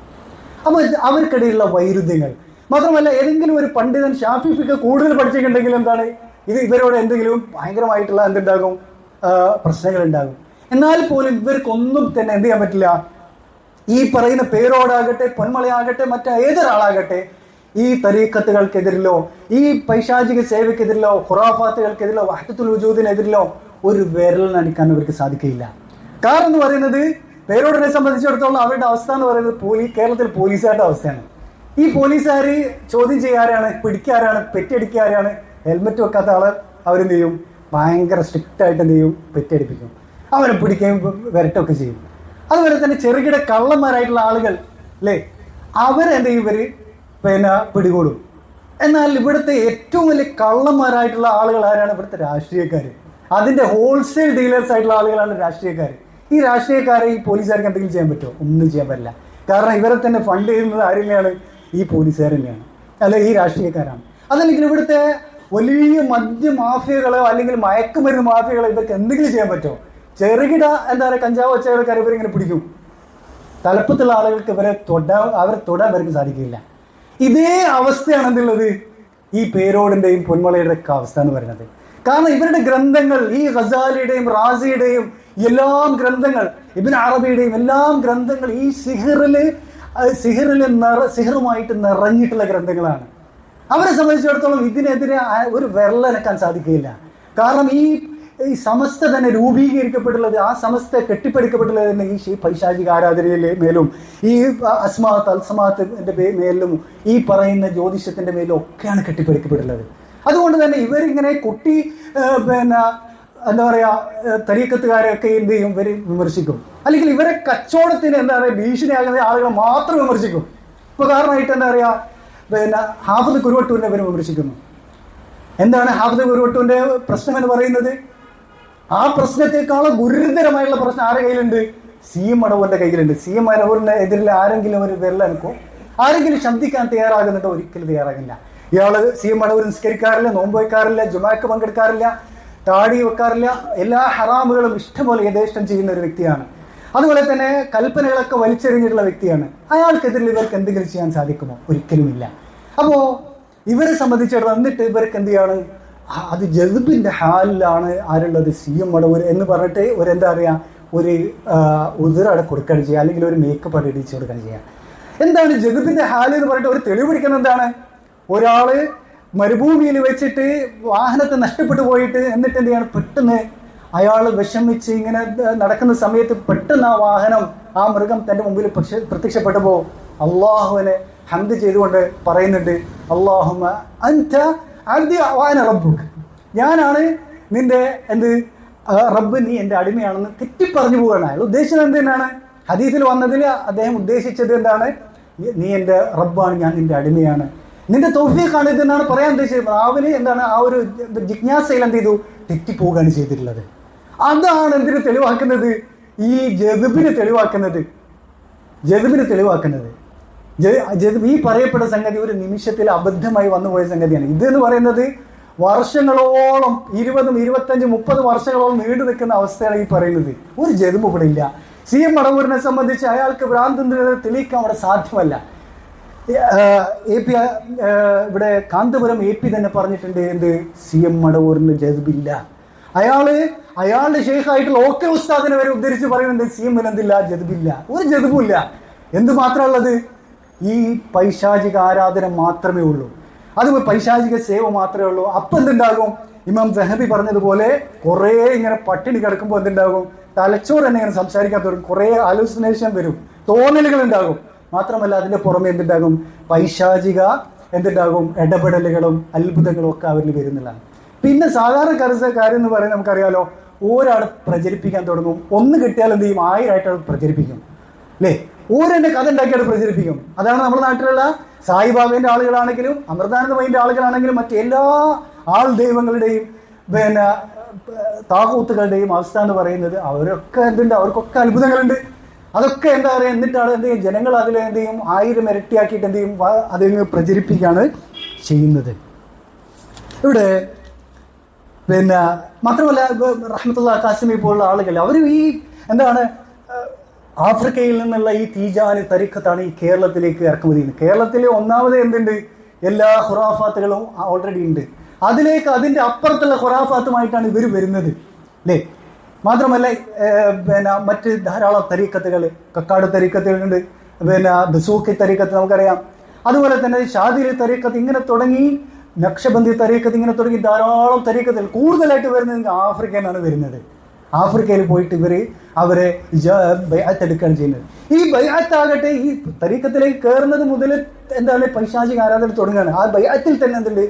അപ്പോൾ അവർക്കിടയിലുള്ള വൈരുദ്ധ്യങ്ങൾ മാത്രമല്ല, ഏതെങ്കിലും ഒരു പണ്ഡിതൻ ഷാഫി ഫിഖ് കൂടുതൽ പഠിച്ചിട്ടുണ്ടെങ്കിൽ എന്താണ്, ഇവരോട് എന്തെങ്കിലും ഭയങ്കരമായിട്ടുള്ള എന്തുണ്ടാകും, പ്രശ്നങ്ങൾ ഉണ്ടാകും. എന്നാൽ പോലും ഇവർക്കൊന്നും തന്നെ എന്ത് ചെയ്യാൻ പറ്റില്ല, ഈ പറയുന്ന പേരോടാകട്ടെ പൊന്മളയാകട്ടെ മറ്റേതൊരാളാകട്ടെ ഈ തരീഖത്തുകൾക്കെതിരിലോ ഈ പൈശാചിക സേവയ്ക്കെതിരിലോ ഖുറാഫാത്തുകൾക്കെതിരിലോ വഹ്ദത്തുൽ വജൂദിനെതിരിലോ ഒരു വിരൽ നടിക്കാൻ അവർക്ക് സാധിക്കില്ല. കാരണം എന്ന് പറയുന്നത് പേരോടിനെ സംബന്ധിച്ചിടത്തോളം അവരുടെ അവസ്ഥ എന്ന് പറയുന്നത് കേരളത്തിൽ പോലീസുകാരുടെ അവസ്ഥയാണ്. ഈ പോലീസുകാർ ചോദ്യം ചെയ്യാരാണ്, പിടിക്കാരാണ്, പെറ്റിയടിക്കാരാണ്. ഹെൽമെറ്റ് വെക്കാത്ത ആളെ അവരെന്ത് ചെയ്യും, ഭയങ്കര സ്ട്രിക്റ്റ് ആയിട്ട് എന്ത് ചെയ്യും, പെറ്റിയടിപ്പിക്കും, അവരെ പിടിക്കുകയും വരട്ടൊക്കെ ചെയ്യും. അതുപോലെ തന്നെ ചെറുകിട കള്ളന്മാരായിട്ടുള്ള ആളുകൾ അല്ലേ, അവരെന്ത് ചെയ്യും, ഇവർ പിന്നെ പിടികൂടും. എന്നാൽ ഇവിടുത്തെ ഏറ്റവും വലിയ കള്ളന്മാരായിട്ടുള്ള ആളുകൾ ആരാണ്, ഇവിടുത്തെ രാഷ്ട്രീയക്കാർ. അതിൻ്റെ ഹോൾസെയിൽ ഡീലേഴ്സ് ആയിട്ടുള്ള ആളുകളാണ് രാഷ്ട്രീയക്കാർ. ഈ രാഷ്ട്രീയക്കാരെ ഈ പോലീസുകാർക്ക് എന്തെങ്കിലും ചെയ്യാൻ പറ്റുമോ? ഒന്നും ചെയ്യാൻ പറ്റില്ല. കാരണം ഇവരെ തന്നെ ഫണ്ട് ചെയ്യുന്നത് ആരെന്നെയാണ്, ഈ പോലീസുകാർ തന്നെയാണ്, അല്ലെ ഈ രാഷ്ട്രീയക്കാരാണ്. അതല്ലെങ്കിൽ ഇവിടുത്തെ വലിയ മദ്യ മാഫിയകളോ അല്ലെങ്കിൽ മയക്കുമരുന്ന് മാഫിയകളോ ഇവർക്ക് എന്തെങ്കിലും ചെയ്യാൻ പറ്റുമോ? ചെറുകിട എന്താ പറയുക കഞ്ചാവ് വച്ചവരക്കാർ ഇവരിങ്ങനെ പിടിക്കും. തലപ്പത്തുള്ള ആളുകൾക്ക് അവരെ തൊടാൻ ഇവർക്ക് സാധിക്കില്ല. ഇതേ അവസ്ഥയാണ് എന്തുള്ളത്, ഈ പേരോടിൻ്റെയും പൊന്മളയുടെ ഒക്കെ അവസ്ഥ എന്ന് പറയുന്നത്. കാരണം ഇവരുടെ ഗ്രന്ഥങ്ങൾ, ഈ ഗസാലിയുടെയും റാസിയുടെയും എല്ലാം ഗ്രന്ഥങ്ങൾ, ഇബ്നു അറബിയുടെയും എല്ലാം ഗ്രന്ഥങ്ങൾ ഈ സിഹറുമായിട്ട് നിറഞ്ഞിട്ടുള്ള ഗ്രന്ഥങ്ങളാണ്. അവരെ സംബന്ധിച്ചിടത്തോളം ഇതിനെതിരെ ഒരു വിരലനക്കാൻ സാധിക്കില്ല. കാരണം ഈ സമസ്ത തന്നെ രൂപീകരിക്കപ്പെട്ടുള്ളത്, ആ സമസ്ത കെട്ടിപ്പടുക്കപ്പെട്ടുള്ളത് തന്നെ ഈ പൈശാചിക ആരാധനയിലെ മേലും ഈ അസ്മാത്ത് അൽസമാത്തിന്റെ മേലും ഈ പറയുന്ന ജ്യോതിഷത്തിന്റെ മേലും ഒക്കെയാണ് കെട്ടിപ്പടുക്കപ്പെട്ടുള്ളത്. അതുകൊണ്ട് തന്നെ ഇവരിങ്ങനെ പിന്നെ എന്താ പറയുക തരീഖത്തുകാരെയൊക്കെ എന്ത് ചെയ്യും, ഇവർ വിമർശിക്കും. അല്ലെങ്കിൽ ഇവരെ കച്ചവടത്തിന് എന്താ പറയുക ഭീഷണിയാകുന്ന ആളുകൾ മാത്രം വിമർശിക്കും. ഇപ്പോൾ കാരണമായിട്ട് എന്താ പറയുക പിന്നെ ഹാഫിദ് കുരുവട്ടൂരിനെ ഇവർ വിമർശിക്കുന്നു. എന്താണ് ഹാഫിദ് കുരുവട്ടൂരിന്റെ പ്രശ്നം എന്ന് പറയുന്നത്? ആ പ്രശ്നത്തെക്കാളും ഗുരുതരമായുള്ള പ്രശ്നം ആരുടെ കയ്യിലുണ്ട്? CM മടവൂരിന്റെ കയ്യിലുണ്ട്. CM മടവൂരിന്റെ എതിരിൽ ആരെങ്കിലും ഒരു വിരലനക്കോ, ആരെങ്കിലും ശബ്ദിക്കാൻ തയ്യാറാകുന്നുണ്ടോ? ഒരിക്കലും തയ്യാറാകില്ല. ഇയാള് CM മടവൂർ നിസ്കരിക്കാറില്ല, നോമ്പ് വയ്ക്കാറില്ല, ജുമാക്ക് പങ്കെടുക്കാറില്ല, താടി വെക്കാറില്ല, എല്ലാ ഹറാമുകളും ഇഷ്ടംപോലെ യഥേഷ്ടം ചെയ്യുന്ന ഒരു വ്യക്തിയാണ്. അതുപോലെ തന്നെ കൽപ്പനകളൊക്കെ വലിച്ചെറിഞ്ഞിട്ടുള്ള വ്യക്തിയാണ്. അയാൾക്കെതിരിൽ ഇവർക്ക് എന്തെങ്കിലും ചെയ്യാൻ സാധിക്കുമോ? ഒരിക്കലുമില്ല. അപ്പോൾ ഇവരെ സംബന്ധിച്ചിടത്തോളം എന്നിട്ട് ഇവർക്ക് എന്ത് ചെയ്യാണ്, അത് ജദ്ബിന്റെ ഹാലിലാണ് ആരുള്ളത്, CM മടവൂർ എന്ന് പറഞ്ഞിട്ട് ഒരു എന്താ പറയുക ഒരു ഉദരടെ കൊടുക്കുകയാണ് ചെയ്യുക, അല്ലെങ്കിൽ ഒരു മേക്കപ്പ് അവിടെ ഇടിച്ച് കൊടുക്കുകയാണ് ചെയ്യുക. എന്താണ് ജദ്ബിന്റെ ഹാല് എന്ന് പറഞ്ഞിട്ട് ഒരു തെളിവ് പിടിക്കുന്നത്? എന്താണ്, ഒരാള് മരുഭൂമിയിൽ വെച്ചിട്ട് വാഹനത്തെ നഷ്ടപ്പെട്ടു പോയിട്ട് എന്നിട്ട് എന്ത് ചെയ്യണം, പെട്ടെന്ന് അയാൾ വിഷമിച്ച് ഇങ്ങനെ നടക്കുന്ന സമയത്ത് പെട്ടെന്ന് ആ വാഹനം, ആ മൃഗം തൻ്റെ മുമ്പിൽ പ്രത്യക്ഷപ്പെട്ടപ്പോൾ അള്ളാഹുവിനെ ഹംദ് ചെയ്തുകൊണ്ട് പറയുന്നുണ്ട്, അല്ലാഹുമ്മ അൻത അബ്ദി വഅന റബ്ബുക്, ഞാനാണ് നിന്റെ എന്ത് റബ്ബ്, നീ എൻ്റെ അടിമയാണെന്ന് തെറ്റിപ്പറഞ്ഞു പോവുകയാണ്. അയാൾ ഉദ്ദേശിച്ചത് എന്തിനാണ്? ഹദീസിൽ വന്നതിൽ അദ്ദേഹം ഉദ്ദേശിച്ചത് എന്താണ്? നീ എൻ്റെ റബ്ബാണ്, ഞാൻ നിന്റെ അടിമയാണ്, നിന്റെ തൗഫീഖാണ് ഇതെന്നാണ് പറയാൻ ഉദ്ദേശിച്ചത്. രാവിലെ എന്താണ് ആ ഒരു ജിജ്ഞാസയിൽ എന്ത് ചെയ്തു, തെറ്റിപ്പോവുകയാണ് ചെയ്തിട്ടുള്ളത്. അതാണ് എന്തിനു തെളിവാക്കുന്നത്? ഈ ജദ്ബിന് തെളിവാക്കുന്നത്. ഈ പറയപ്പെട്ട സംഗതി ഒരു നിമിഷത്തിൽ അബദ്ധമായി വന്നുപോയ സംഗതിയാണ്. ഇതെന്ന് പറയുന്നത് വർഷങ്ങളോളം 20, 25, 30 വർഷങ്ങളോളം നീണ്ടു നിൽക്കുന്ന അവസ്ഥയാണ് ഈ പറയുന്നത്. ഒരു ജദ്ബ് ഇവിടെ ഇല്ല. CM മടവൂരിനെ സംബന്ധിച്ച് അയാൾക്ക് ഭ്രാന്തിനെ തെളിയിക്കാൻ അവിടെ സാധ്യമല്ല. AP ഇവിടെ കാന്തപുരം AP തന്നെ പറഞ്ഞിട്ടുണ്ട്, എന്ത് CM മടവൂരിന് ജദ്ബില്ല. അയാളുടെ ഷെയ്ഖായിട്ടുള്ള ഓക്കെ ഉസ്താദിനെ വരെ ഉദ്ധരിച്ച് പറയുന്നുണ്ട് CM എന്തില്ല, ജദ്ബില്ല, ഒരു ജദ്ബുമില്ല. എന്ത് മാത്രമുള്ളത്? ഈ പൈശാചിക ആരാധന മാത്രമേ ഉള്ളൂ, അത് പൈശാചിക സേവ മാത്രമേ ഉള്ളൂ. അപ്പം എന്തുണ്ടാകും? ഇമാം സഹബി പറഞ്ഞതുപോലെ കുറേ ഇങ്ങനെ പട്ടിണി കിടക്കുമ്പോൾ എന്തുണ്ടാകും? തലച്ചോറ് തന്നെ ഇങ്ങനെ സംസാരിക്കാൻ തുടങ്ങും, കുറേ ഹാലൂസിനേഷൻ വരും, തോന്നലുകൾ ഉണ്ടാകും. മാത്രമല്ല അതിൻ്റെ പുറമെ എന്തുണ്ടാകും? പൈശാചിക എന്തുണ്ടാകും? ഇടപെടലുകളും അത്ഭുതങ്ങളും ഒക്കെ അവരിൽ വരുന്നില്ലാണ്. പിന്നെ സാധാരണ കാര്യം എന്ന് പറയുന്നത് നമുക്കറിയാലോ, ഒരാൾ പ്രചരിപ്പിക്കാൻ തുടങ്ങും, ഒന്ന് കിട്ടിയാൽ എന്ത് ചെയ്യും? 1000 പ്രചരിപ്പിക്കും, അല്ലേ? ഓരെന്നെ കഥ ഉണ്ടാക്കിയിട്ട് പ്രചരിപ്പിക്കും. അതാണ് നമ്മുടെ നാട്ടിലുള്ള സായിബാബേൻ്റെ ആളുകളാണെങ്കിലും അമൃതാനന്ദമയിൻ്റെ ആളുകളാണെങ്കിലും മറ്റെല്ലാ ദൈവങ്ങളുടെയും പിന്നെ താകൂത്തുകളുടെയും അവസ്ഥ എന്ന് പറയുന്നത്. അവരൊക്കെ എന്തുണ്ട്? അവർക്കൊക്കെ അത്ഭുതങ്ങളുണ്ട്. അതൊക്കെ എന്താ പറയുക, എന്നിട്ടാണ് എന്ത് ചെയ്യും? ജനങ്ങൾ അതിൽ എന്ത് ചെയ്യും? 1000 ഇരട്ടിയാക്കിയിട്ട് എന്ത് ചെയ്യും? അതിന് പ്രചരിപ്പിക്കുകയാണ് ചെയ്യുന്നത്. ഇവിടെ പിന്നെ മാത്രമല്ല റഹ്മത്തുള്ളാഹി ഖാസിമി പോലുള്ള ആളുകൾ അവർ ഈ എന്താണ് ആഫ്രിക്കയിൽ നിന്നുള്ള ഈ തീജാനി തരീഖത്താണ് ഈ കേരളത്തിലേക്ക് ഇറക്കുമതി ചെയ്യുന്നത്. കേരളത്തിൽ ഒന്നാമത് എന്തുണ്ട്? എല്ലാ ഖുറാഫാത്തുകളും ഓൾറെഡി ഉണ്ട്. അതിൻ്റെ അപ്പുറത്തുള്ള ഖുറാഫാത്തുമായിട്ടാണ് ഇവർ വരുന്നത്, അല്ലേ? മാത്രമല്ല പിന്നെ മറ്റ് ധാരാളം തരീഖത്തുകൾ, കക്കാട് തരീഖത്തുകളുണ്ട്, പിന്നെ ദസൂഖി തരീഖത്ത് നമുക്കറിയാം, അതുപോലെ തന്നെ ഷാദിലി തരീഖത്ത്, ഇങ്ങനെ തുടങ്ങി നക്ഷബന്ദി തരീഖത്ത്, ഇങ്ങനെ തുടങ്ങി ധാരാളം തരീഖത്തുകൾ. കൂടുതലായിട്ട് വരുന്നത് ആഫ്രിക്കയിൽ നിന്നാണ് വരുന്നത്. ആഫ്രിക്കയിൽ പോയിട്ട് അവരെ ബൈഅത്തെടുക്കുകയാണ് ചെയ്യുന്നത്. ഈ ബൈഅത്താകട്ടെ ഈ തരീഖത്തിലേക്ക് കയറുന്നത് മുതൽ എന്താണ്? പൈശാചിക ആരാധന തുടങ്ങുകയാണ്. ആ ബൈഅത്തിൽ തന്നെ എന്തുണ്ട്?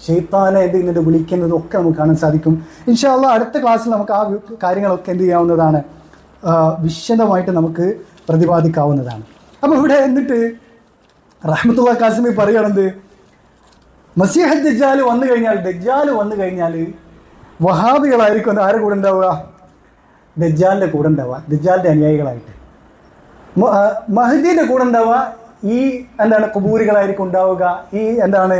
ശൈത്താനെ എന്ത് ചെയ്യുന്നുണ്ട്? വിളിക്കുന്നതും ഒക്കെ നമുക്ക് കാണാൻ സാധിക്കും. ഇൻഷാ അല്ലാഹ് അടുത്ത ക്ലാസ്സിൽ നമുക്ക് ആ കാര്യങ്ങളൊക്കെ എന്ത് ചെയ്യാവുന്നതാണ്, വിശദമായിട്ട് നമുക്ക് പ്രതിപാദിക്കാവുന്നതാണ്. അപ്പോൾ ഇവിടെ എന്നിട്ട് റഹ്മത്തുള്ളാഹി ഖാസിമി പറയുകയാണെന്ത്? മസീഹ് ദജ്ജാൽ വന്നു കഴിഞ്ഞാൽ വഹാബികളായിരിക്കും ആരുടെ കൂടെ ഉണ്ടാവുക? ദജ്ജാലിൻ്റെ കൂടെ ഉണ്ടാവുക, ദജ്ജാലിൻ്റെ അനുയായികളായിട്ട്. മഹ്ദിയുടെ കൂടെ ഉണ്ടാവുക ഈ എന്താണ്? ഖുബൂരികളായിരിക്കും ഉണ്ടാവുക, ഈ എന്താണ്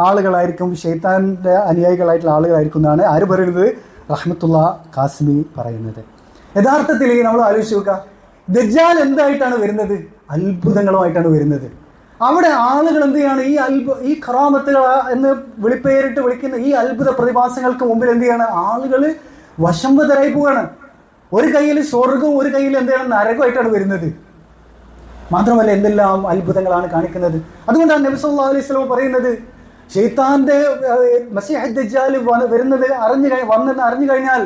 ആളുകളായിരിക്കും, ശൈത്താൻ്റെ അനുയായികളായിട്ടുള്ള ആളുകളായിരിക്കും എന്നാണ് ആര് പറയുന്നത്? റഹ്മത്തുള്ളാഹി ഖാസിമി പറയുന്നത്. യഥാർത്ഥത്തിൽ നമ്മൾ ആലോചിച്ച് നോക്കുക, ദജ്ജാൽ എന്തായിട്ടാണ് വരുന്നത്? അത്ഭുതങ്ങളുമായിട്ടാണ് വരുന്നത്. അവിടെ ആളുകൾ എന്ത് ചെയ്യാണ്? ഈ ഖറാമത്തുകൾ എന്ന് വിളിപ്പേരിട്ട് വിളിക്കുന്ന ഈ അത്ഭുത പ്രതിഭാസങ്ങൾക്ക് മുമ്പിൽ എന്ത് ചെയ്യാണ്? ആളുകൾ വശംവദരായി പോവുകയാണ്. ഒരു കയ്യിൽ സ്വർഗവും ഒരു കയ്യിൽ എന്താണ്? നരകമായിട്ടാണ് വരുന്നത്. മാത്രമല്ല എന്തെല്ലാം അത്ഭുതങ്ങളാണ് കാണിക്കുന്നത്. അതുകൊണ്ടാണ് നബി സല്ലല്ലാഹു അലൈഹി വസല്ലം പറയുന്നത്, ശൈത്താന്റെ മസീഹ് ദജ്ജാൽ വരുന്നത് വന്നെന്ന് അറിഞ്ഞു കഴിഞ്ഞാൽ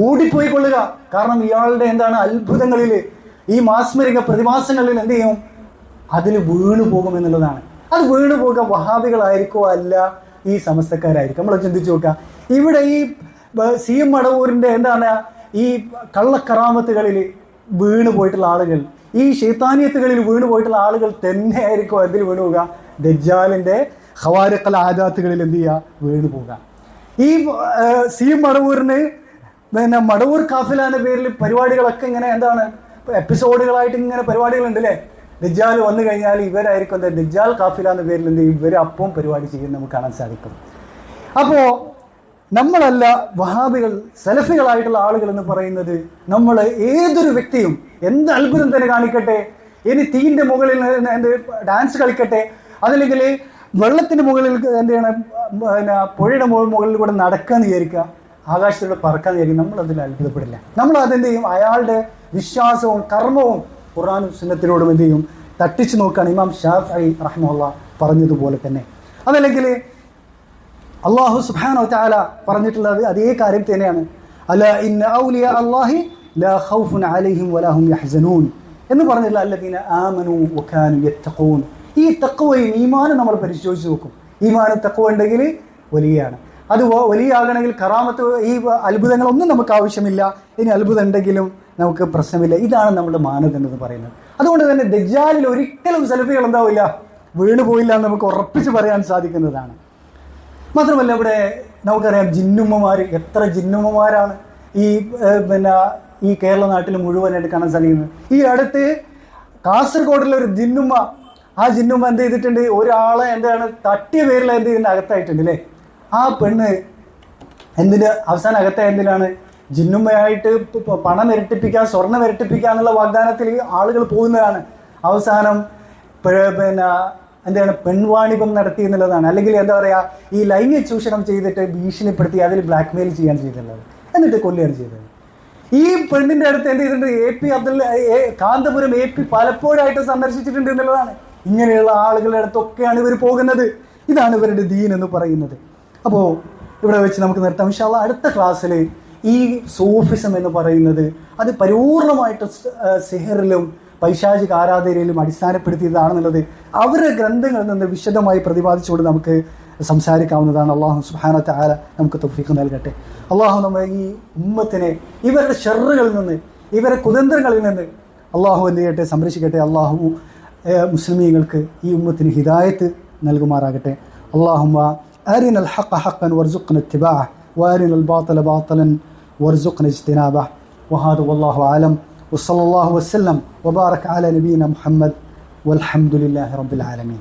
ഓടിപ്പോയി കൊള്ളുക. കാരണം ഇയാളുടെ എന്താണ്? അത്ഭുതങ്ങളിൽ, ഈ മാസ്മരിക പ്രതിഭാസങ്ങളിൽ എന്ത് ചെയ്യും? അതിൽ വീണു പോകും എന്നുള്ളതാണ്. അത് വീണു പോകുക വഹാബികളായിരിക്കോ അല്ല ഈ സമസ്തക്കാരായിരിക്കും. നമ്മൾ ചിന്തിച്ചു നോക്കുക, ഇവിടെ ഈ CM മടവൂരിൻ്റെ എന്താണ് ഈ കള്ളക്കറാമത്തുകളിൽ വീണു പോയിട്ടുള്ള ആളുകൾ, ഈ ശൈത്താനിയത്തുകളിൽ വീണു പോയിട്ടുള്ള ആളുകൾ തന്നെ ആയിരിക്കും അതിൽ വീണു പോവുക? ദജ്ജാലിൻ്റെ ഖവാരിഖൽ ആദാത്തുകളിൽ എന്ത് ചെയ്യുക? വീണു പോവുക. ഈ CM മടവൂരിന് പിന്നെ മടവൂർ കാഫില എന്ന പേരിൽ പരിപാടികളൊക്കെ ഇങ്ങനെ എന്താണ് എപ്പിസോഡുകളായിട്ട് ഇങ്ങനെ പരിപാടികളുണ്ട്, അല്ലേ? ദജ്ജാൽ വന്നു കഴിഞ്ഞാൽ ഇവരായിരിക്കും എന്താ ദജ്ജാൽ കാഫില എന്ന പേരിൽ എന്ത് ചെയ്യും? ഇവർ അപ്പം പരിപാടി ചെയ്യുന്നത് നമുക്ക് കാണാൻ സാധിക്കും. അപ്പോൾ നമ്മളല്ല വഹാബികൾ, സലഫികളായിട്ടുള്ള ആളുകൾ എന്ന് പറയുന്നത്, നമ്മൾ ഏതൊരു വ്യക്തിയും എന്ത് അത്ഭുതം തന്നെ കാണിക്കട്ടെ, ഇനി തീൻ്റെ മുകളിൽ എന്ത് ഡാൻസ് കളിക്കട്ടെ, അതല്ലെങ്കിൽ വെള്ളത്തിൻ്റെ മുകളിൽ എന്ത് ചെയ്യണം, പിന്നെ പുഴയുടെ മുകളിൽ കൂടെ നടക്കാന്ന് വിചാരിക്കുക, ആകാശത്തിലൂടെ പറക്കാന്ന് വിചാരിക്കുക, നമ്മളതിൽ അത്ഭുതപ്പെടില്ല. നമ്മൾ അതെന്ത് ചെയ്യും? അയാളുടെ വിശ്വാസവും കർമ്മവും ഖുർആനും സുന്നത്തിനോടും എന്ത് ചെയ്യും? തട്ടിച്ചു നോക്കുകയാണ്. ഇമാം ഷാഫിഈ റഹ്മത്തുള്ളാഹി പറഞ്ഞതുപോലെ തന്നെ. അതല്ലെങ്കിൽ അല്ലാഹു സുബ്ഹാനഹു വ തആല പറഞ്ഞിട്ടുള്ളത് അതേ കാര്യം തന്നെയാണ്. അലാ ഇന്ന ഔലിയ അല്ലാഹി ലാ ഖൗഫുൻ അലൈഹിം വലാ ഹും യഹ്സനൂൻ എന്ന് പറഞ്ഞില്ല, അല്ലദീന ആമനൂ വകാനൂ യത്തഖൂൻ. ഈ തഖ്വയും ഈമാനും നമ്മൾ പരിശോധിച്ച് നോക്കും. ഈമാനും തഖ്വ ഉണ്ടെങ്കിൽ വലിയാണ്. അത് വലിയാകണമെങ്കിൽ കറാമത്ത് ഈ അത്ഭുതങ്ങളൊന്നും നമുക്ക് ആവശ്യമില്ല. ഇനി അത്ഭുതം ഉണ്ടെങ്കിലും നമുക്ക് പ്രശ്നമില്ല. ഇതാണ് നമ്മുടെ മാനദണ്ഡം എന്ന് പറയുന്നത്. അതുകൊണ്ട് തന്നെ ദജ്ജാലിൽ ഒരിക്കലും സലഫികൾ എന്താവില്ല, വീണുപോയില്ല എന്ന് നമുക്ക് ഉറപ്പിച്ച് പറയാൻ സാധിക്കുന്നതാണ്. മാത്രമല്ല ഇവിടെ നമുക്കറിയാം ജിന്നുമ്മമാർ, എത്ര ജിന്നുമ്മമാരാണ് പിന്നെ ഈ കേരള നാട്ടിൽ മുഴുവനായിട്ട് കാണാൻ സാധിക്കുന്നത്. ഈ അടുത്ത് കാസർഗോഡിലൊരു ജിന്നുമ്മ, ആ ജിന്നുമ്മ എന്ത് ചെയ്തിട്ടുണ്ട്? ഒരാളെ എന്താണ് തട്ടിയ പേരിൽ എന്ത് ചെയ്യുന്ന അകത്തായിട്ടുണ്ട്, അല്ലേ? ആ പെണ്ണ് എന്തിന് അവസാനം അകത്തായ എന്തിനാണ്? ജിന്നുമ്മയായിട്ട് പണം ഇരട്ടിപ്പിക്കുക, സ്വർണം ഇരട്ടിപ്പിക്കുക എന്നുള്ള വാഗ്ദാനത്തിൽ ആളുകൾ പോകുന്നതാണ്. അവസാനം പിന്നെ എന്താണ് പെൺവാണിഭം നടത്തി എന്നുള്ളതാണ്. അല്ലെങ്കിൽ എന്താ പറയുക, ഈ ലൈംഗിക ചൂഷണം ചെയ്തിട്ട് ഭീഷണിപ്പെടുത്തി അതിൽ ബ്ലാക്ക് മെയിൽ ചെയ്യാൻ ചെയ്തിട്ടുള്ളത്, എന്നിട്ട് കൊല്ലുകയാണ് ചെയ്തത്. ഈ പെണ്ണിന്റെ അടുത്ത് എന്ത് ചെയ്തിട്ടുണ്ട്, കാന്തപുരം AP പലപ്പോഴായിട്ട് സന്ദർശിച്ചിട്ടുണ്ട് എന്നുള്ളതാണ്. ഇങ്ങനെയുള്ള ആളുകളുടെ അടുത്തൊക്കെയാണ് ഇവർ പോകുന്നത്. ഇതാണ് ഇവരുടെ ദീൻ എന്ന് പറയുന്നത്. അപ്പോൾ ഇവിടെ വെച്ച് നമുക്ക് നിർത്താം. ഇൻഷാ അല്ലാഹ് അടുത്ത ക്ലാസ്സിൽ ഈ സൂഫിസം എന്ന് പറയുന്നത് അത് പരിപൂർണമായിട്ട് സിഹറിലും പൈശാചിക ആരാധനയിലും അടിസ്ഥാനപ്പെടുത്തിയതാണെന്നുള്ളത് അവരുടെ ഗ്രന്ഥങ്ങളിൽ നിന്ന് വിശദമായി പ്രതിപാദിച്ചുകൊണ്ട് നമുക്ക് സംസാരിക്കാവുന്നതാണ്. അള്ളാഹു സുബ്ഹാനഹു വ തആല നമുക്ക് തൗഫീഖ് നൽകട്ടെ. അള്ളാഹു നമ്മെ ഈ ഉമ്മത്തിനെ ഇവരുടെ ഷർറുകളിൽ നിന്ന്, ഇവരുടെ കുതന്ത്രങ്ങളിൽ നിന്ന് അള്ളാഹു എന്ത് ചെയ്യട്ടെ, സംരക്ഷിക്കട്ടെ. അള്ളാഹു മുസ്ലിമീങ്ങൾക്ക് ഈ ഉമ്മത്തിന് ഹിദായത്ത് നൽകുമാറാകട്ടെ. അല്ലാഹുമ്മ അരിനൽ ഹഖ ഹഖൻ വർസുഖ്ന ഇത്തിബാഅഹ് വഅരിനൽ ബാതില ബാതിലൻ വർസുഖ്ന ഇജ്തിനാബഹ്. വഹാദ വല്ലാഹു അലം വസല്ലല്ലാഹു വസല്ലം വബാറക അലാ നബിയിന മുഹമ്മദ് വൽഹംദുലില്ലാഹി റബ്ബിൽ ആലമീൻ.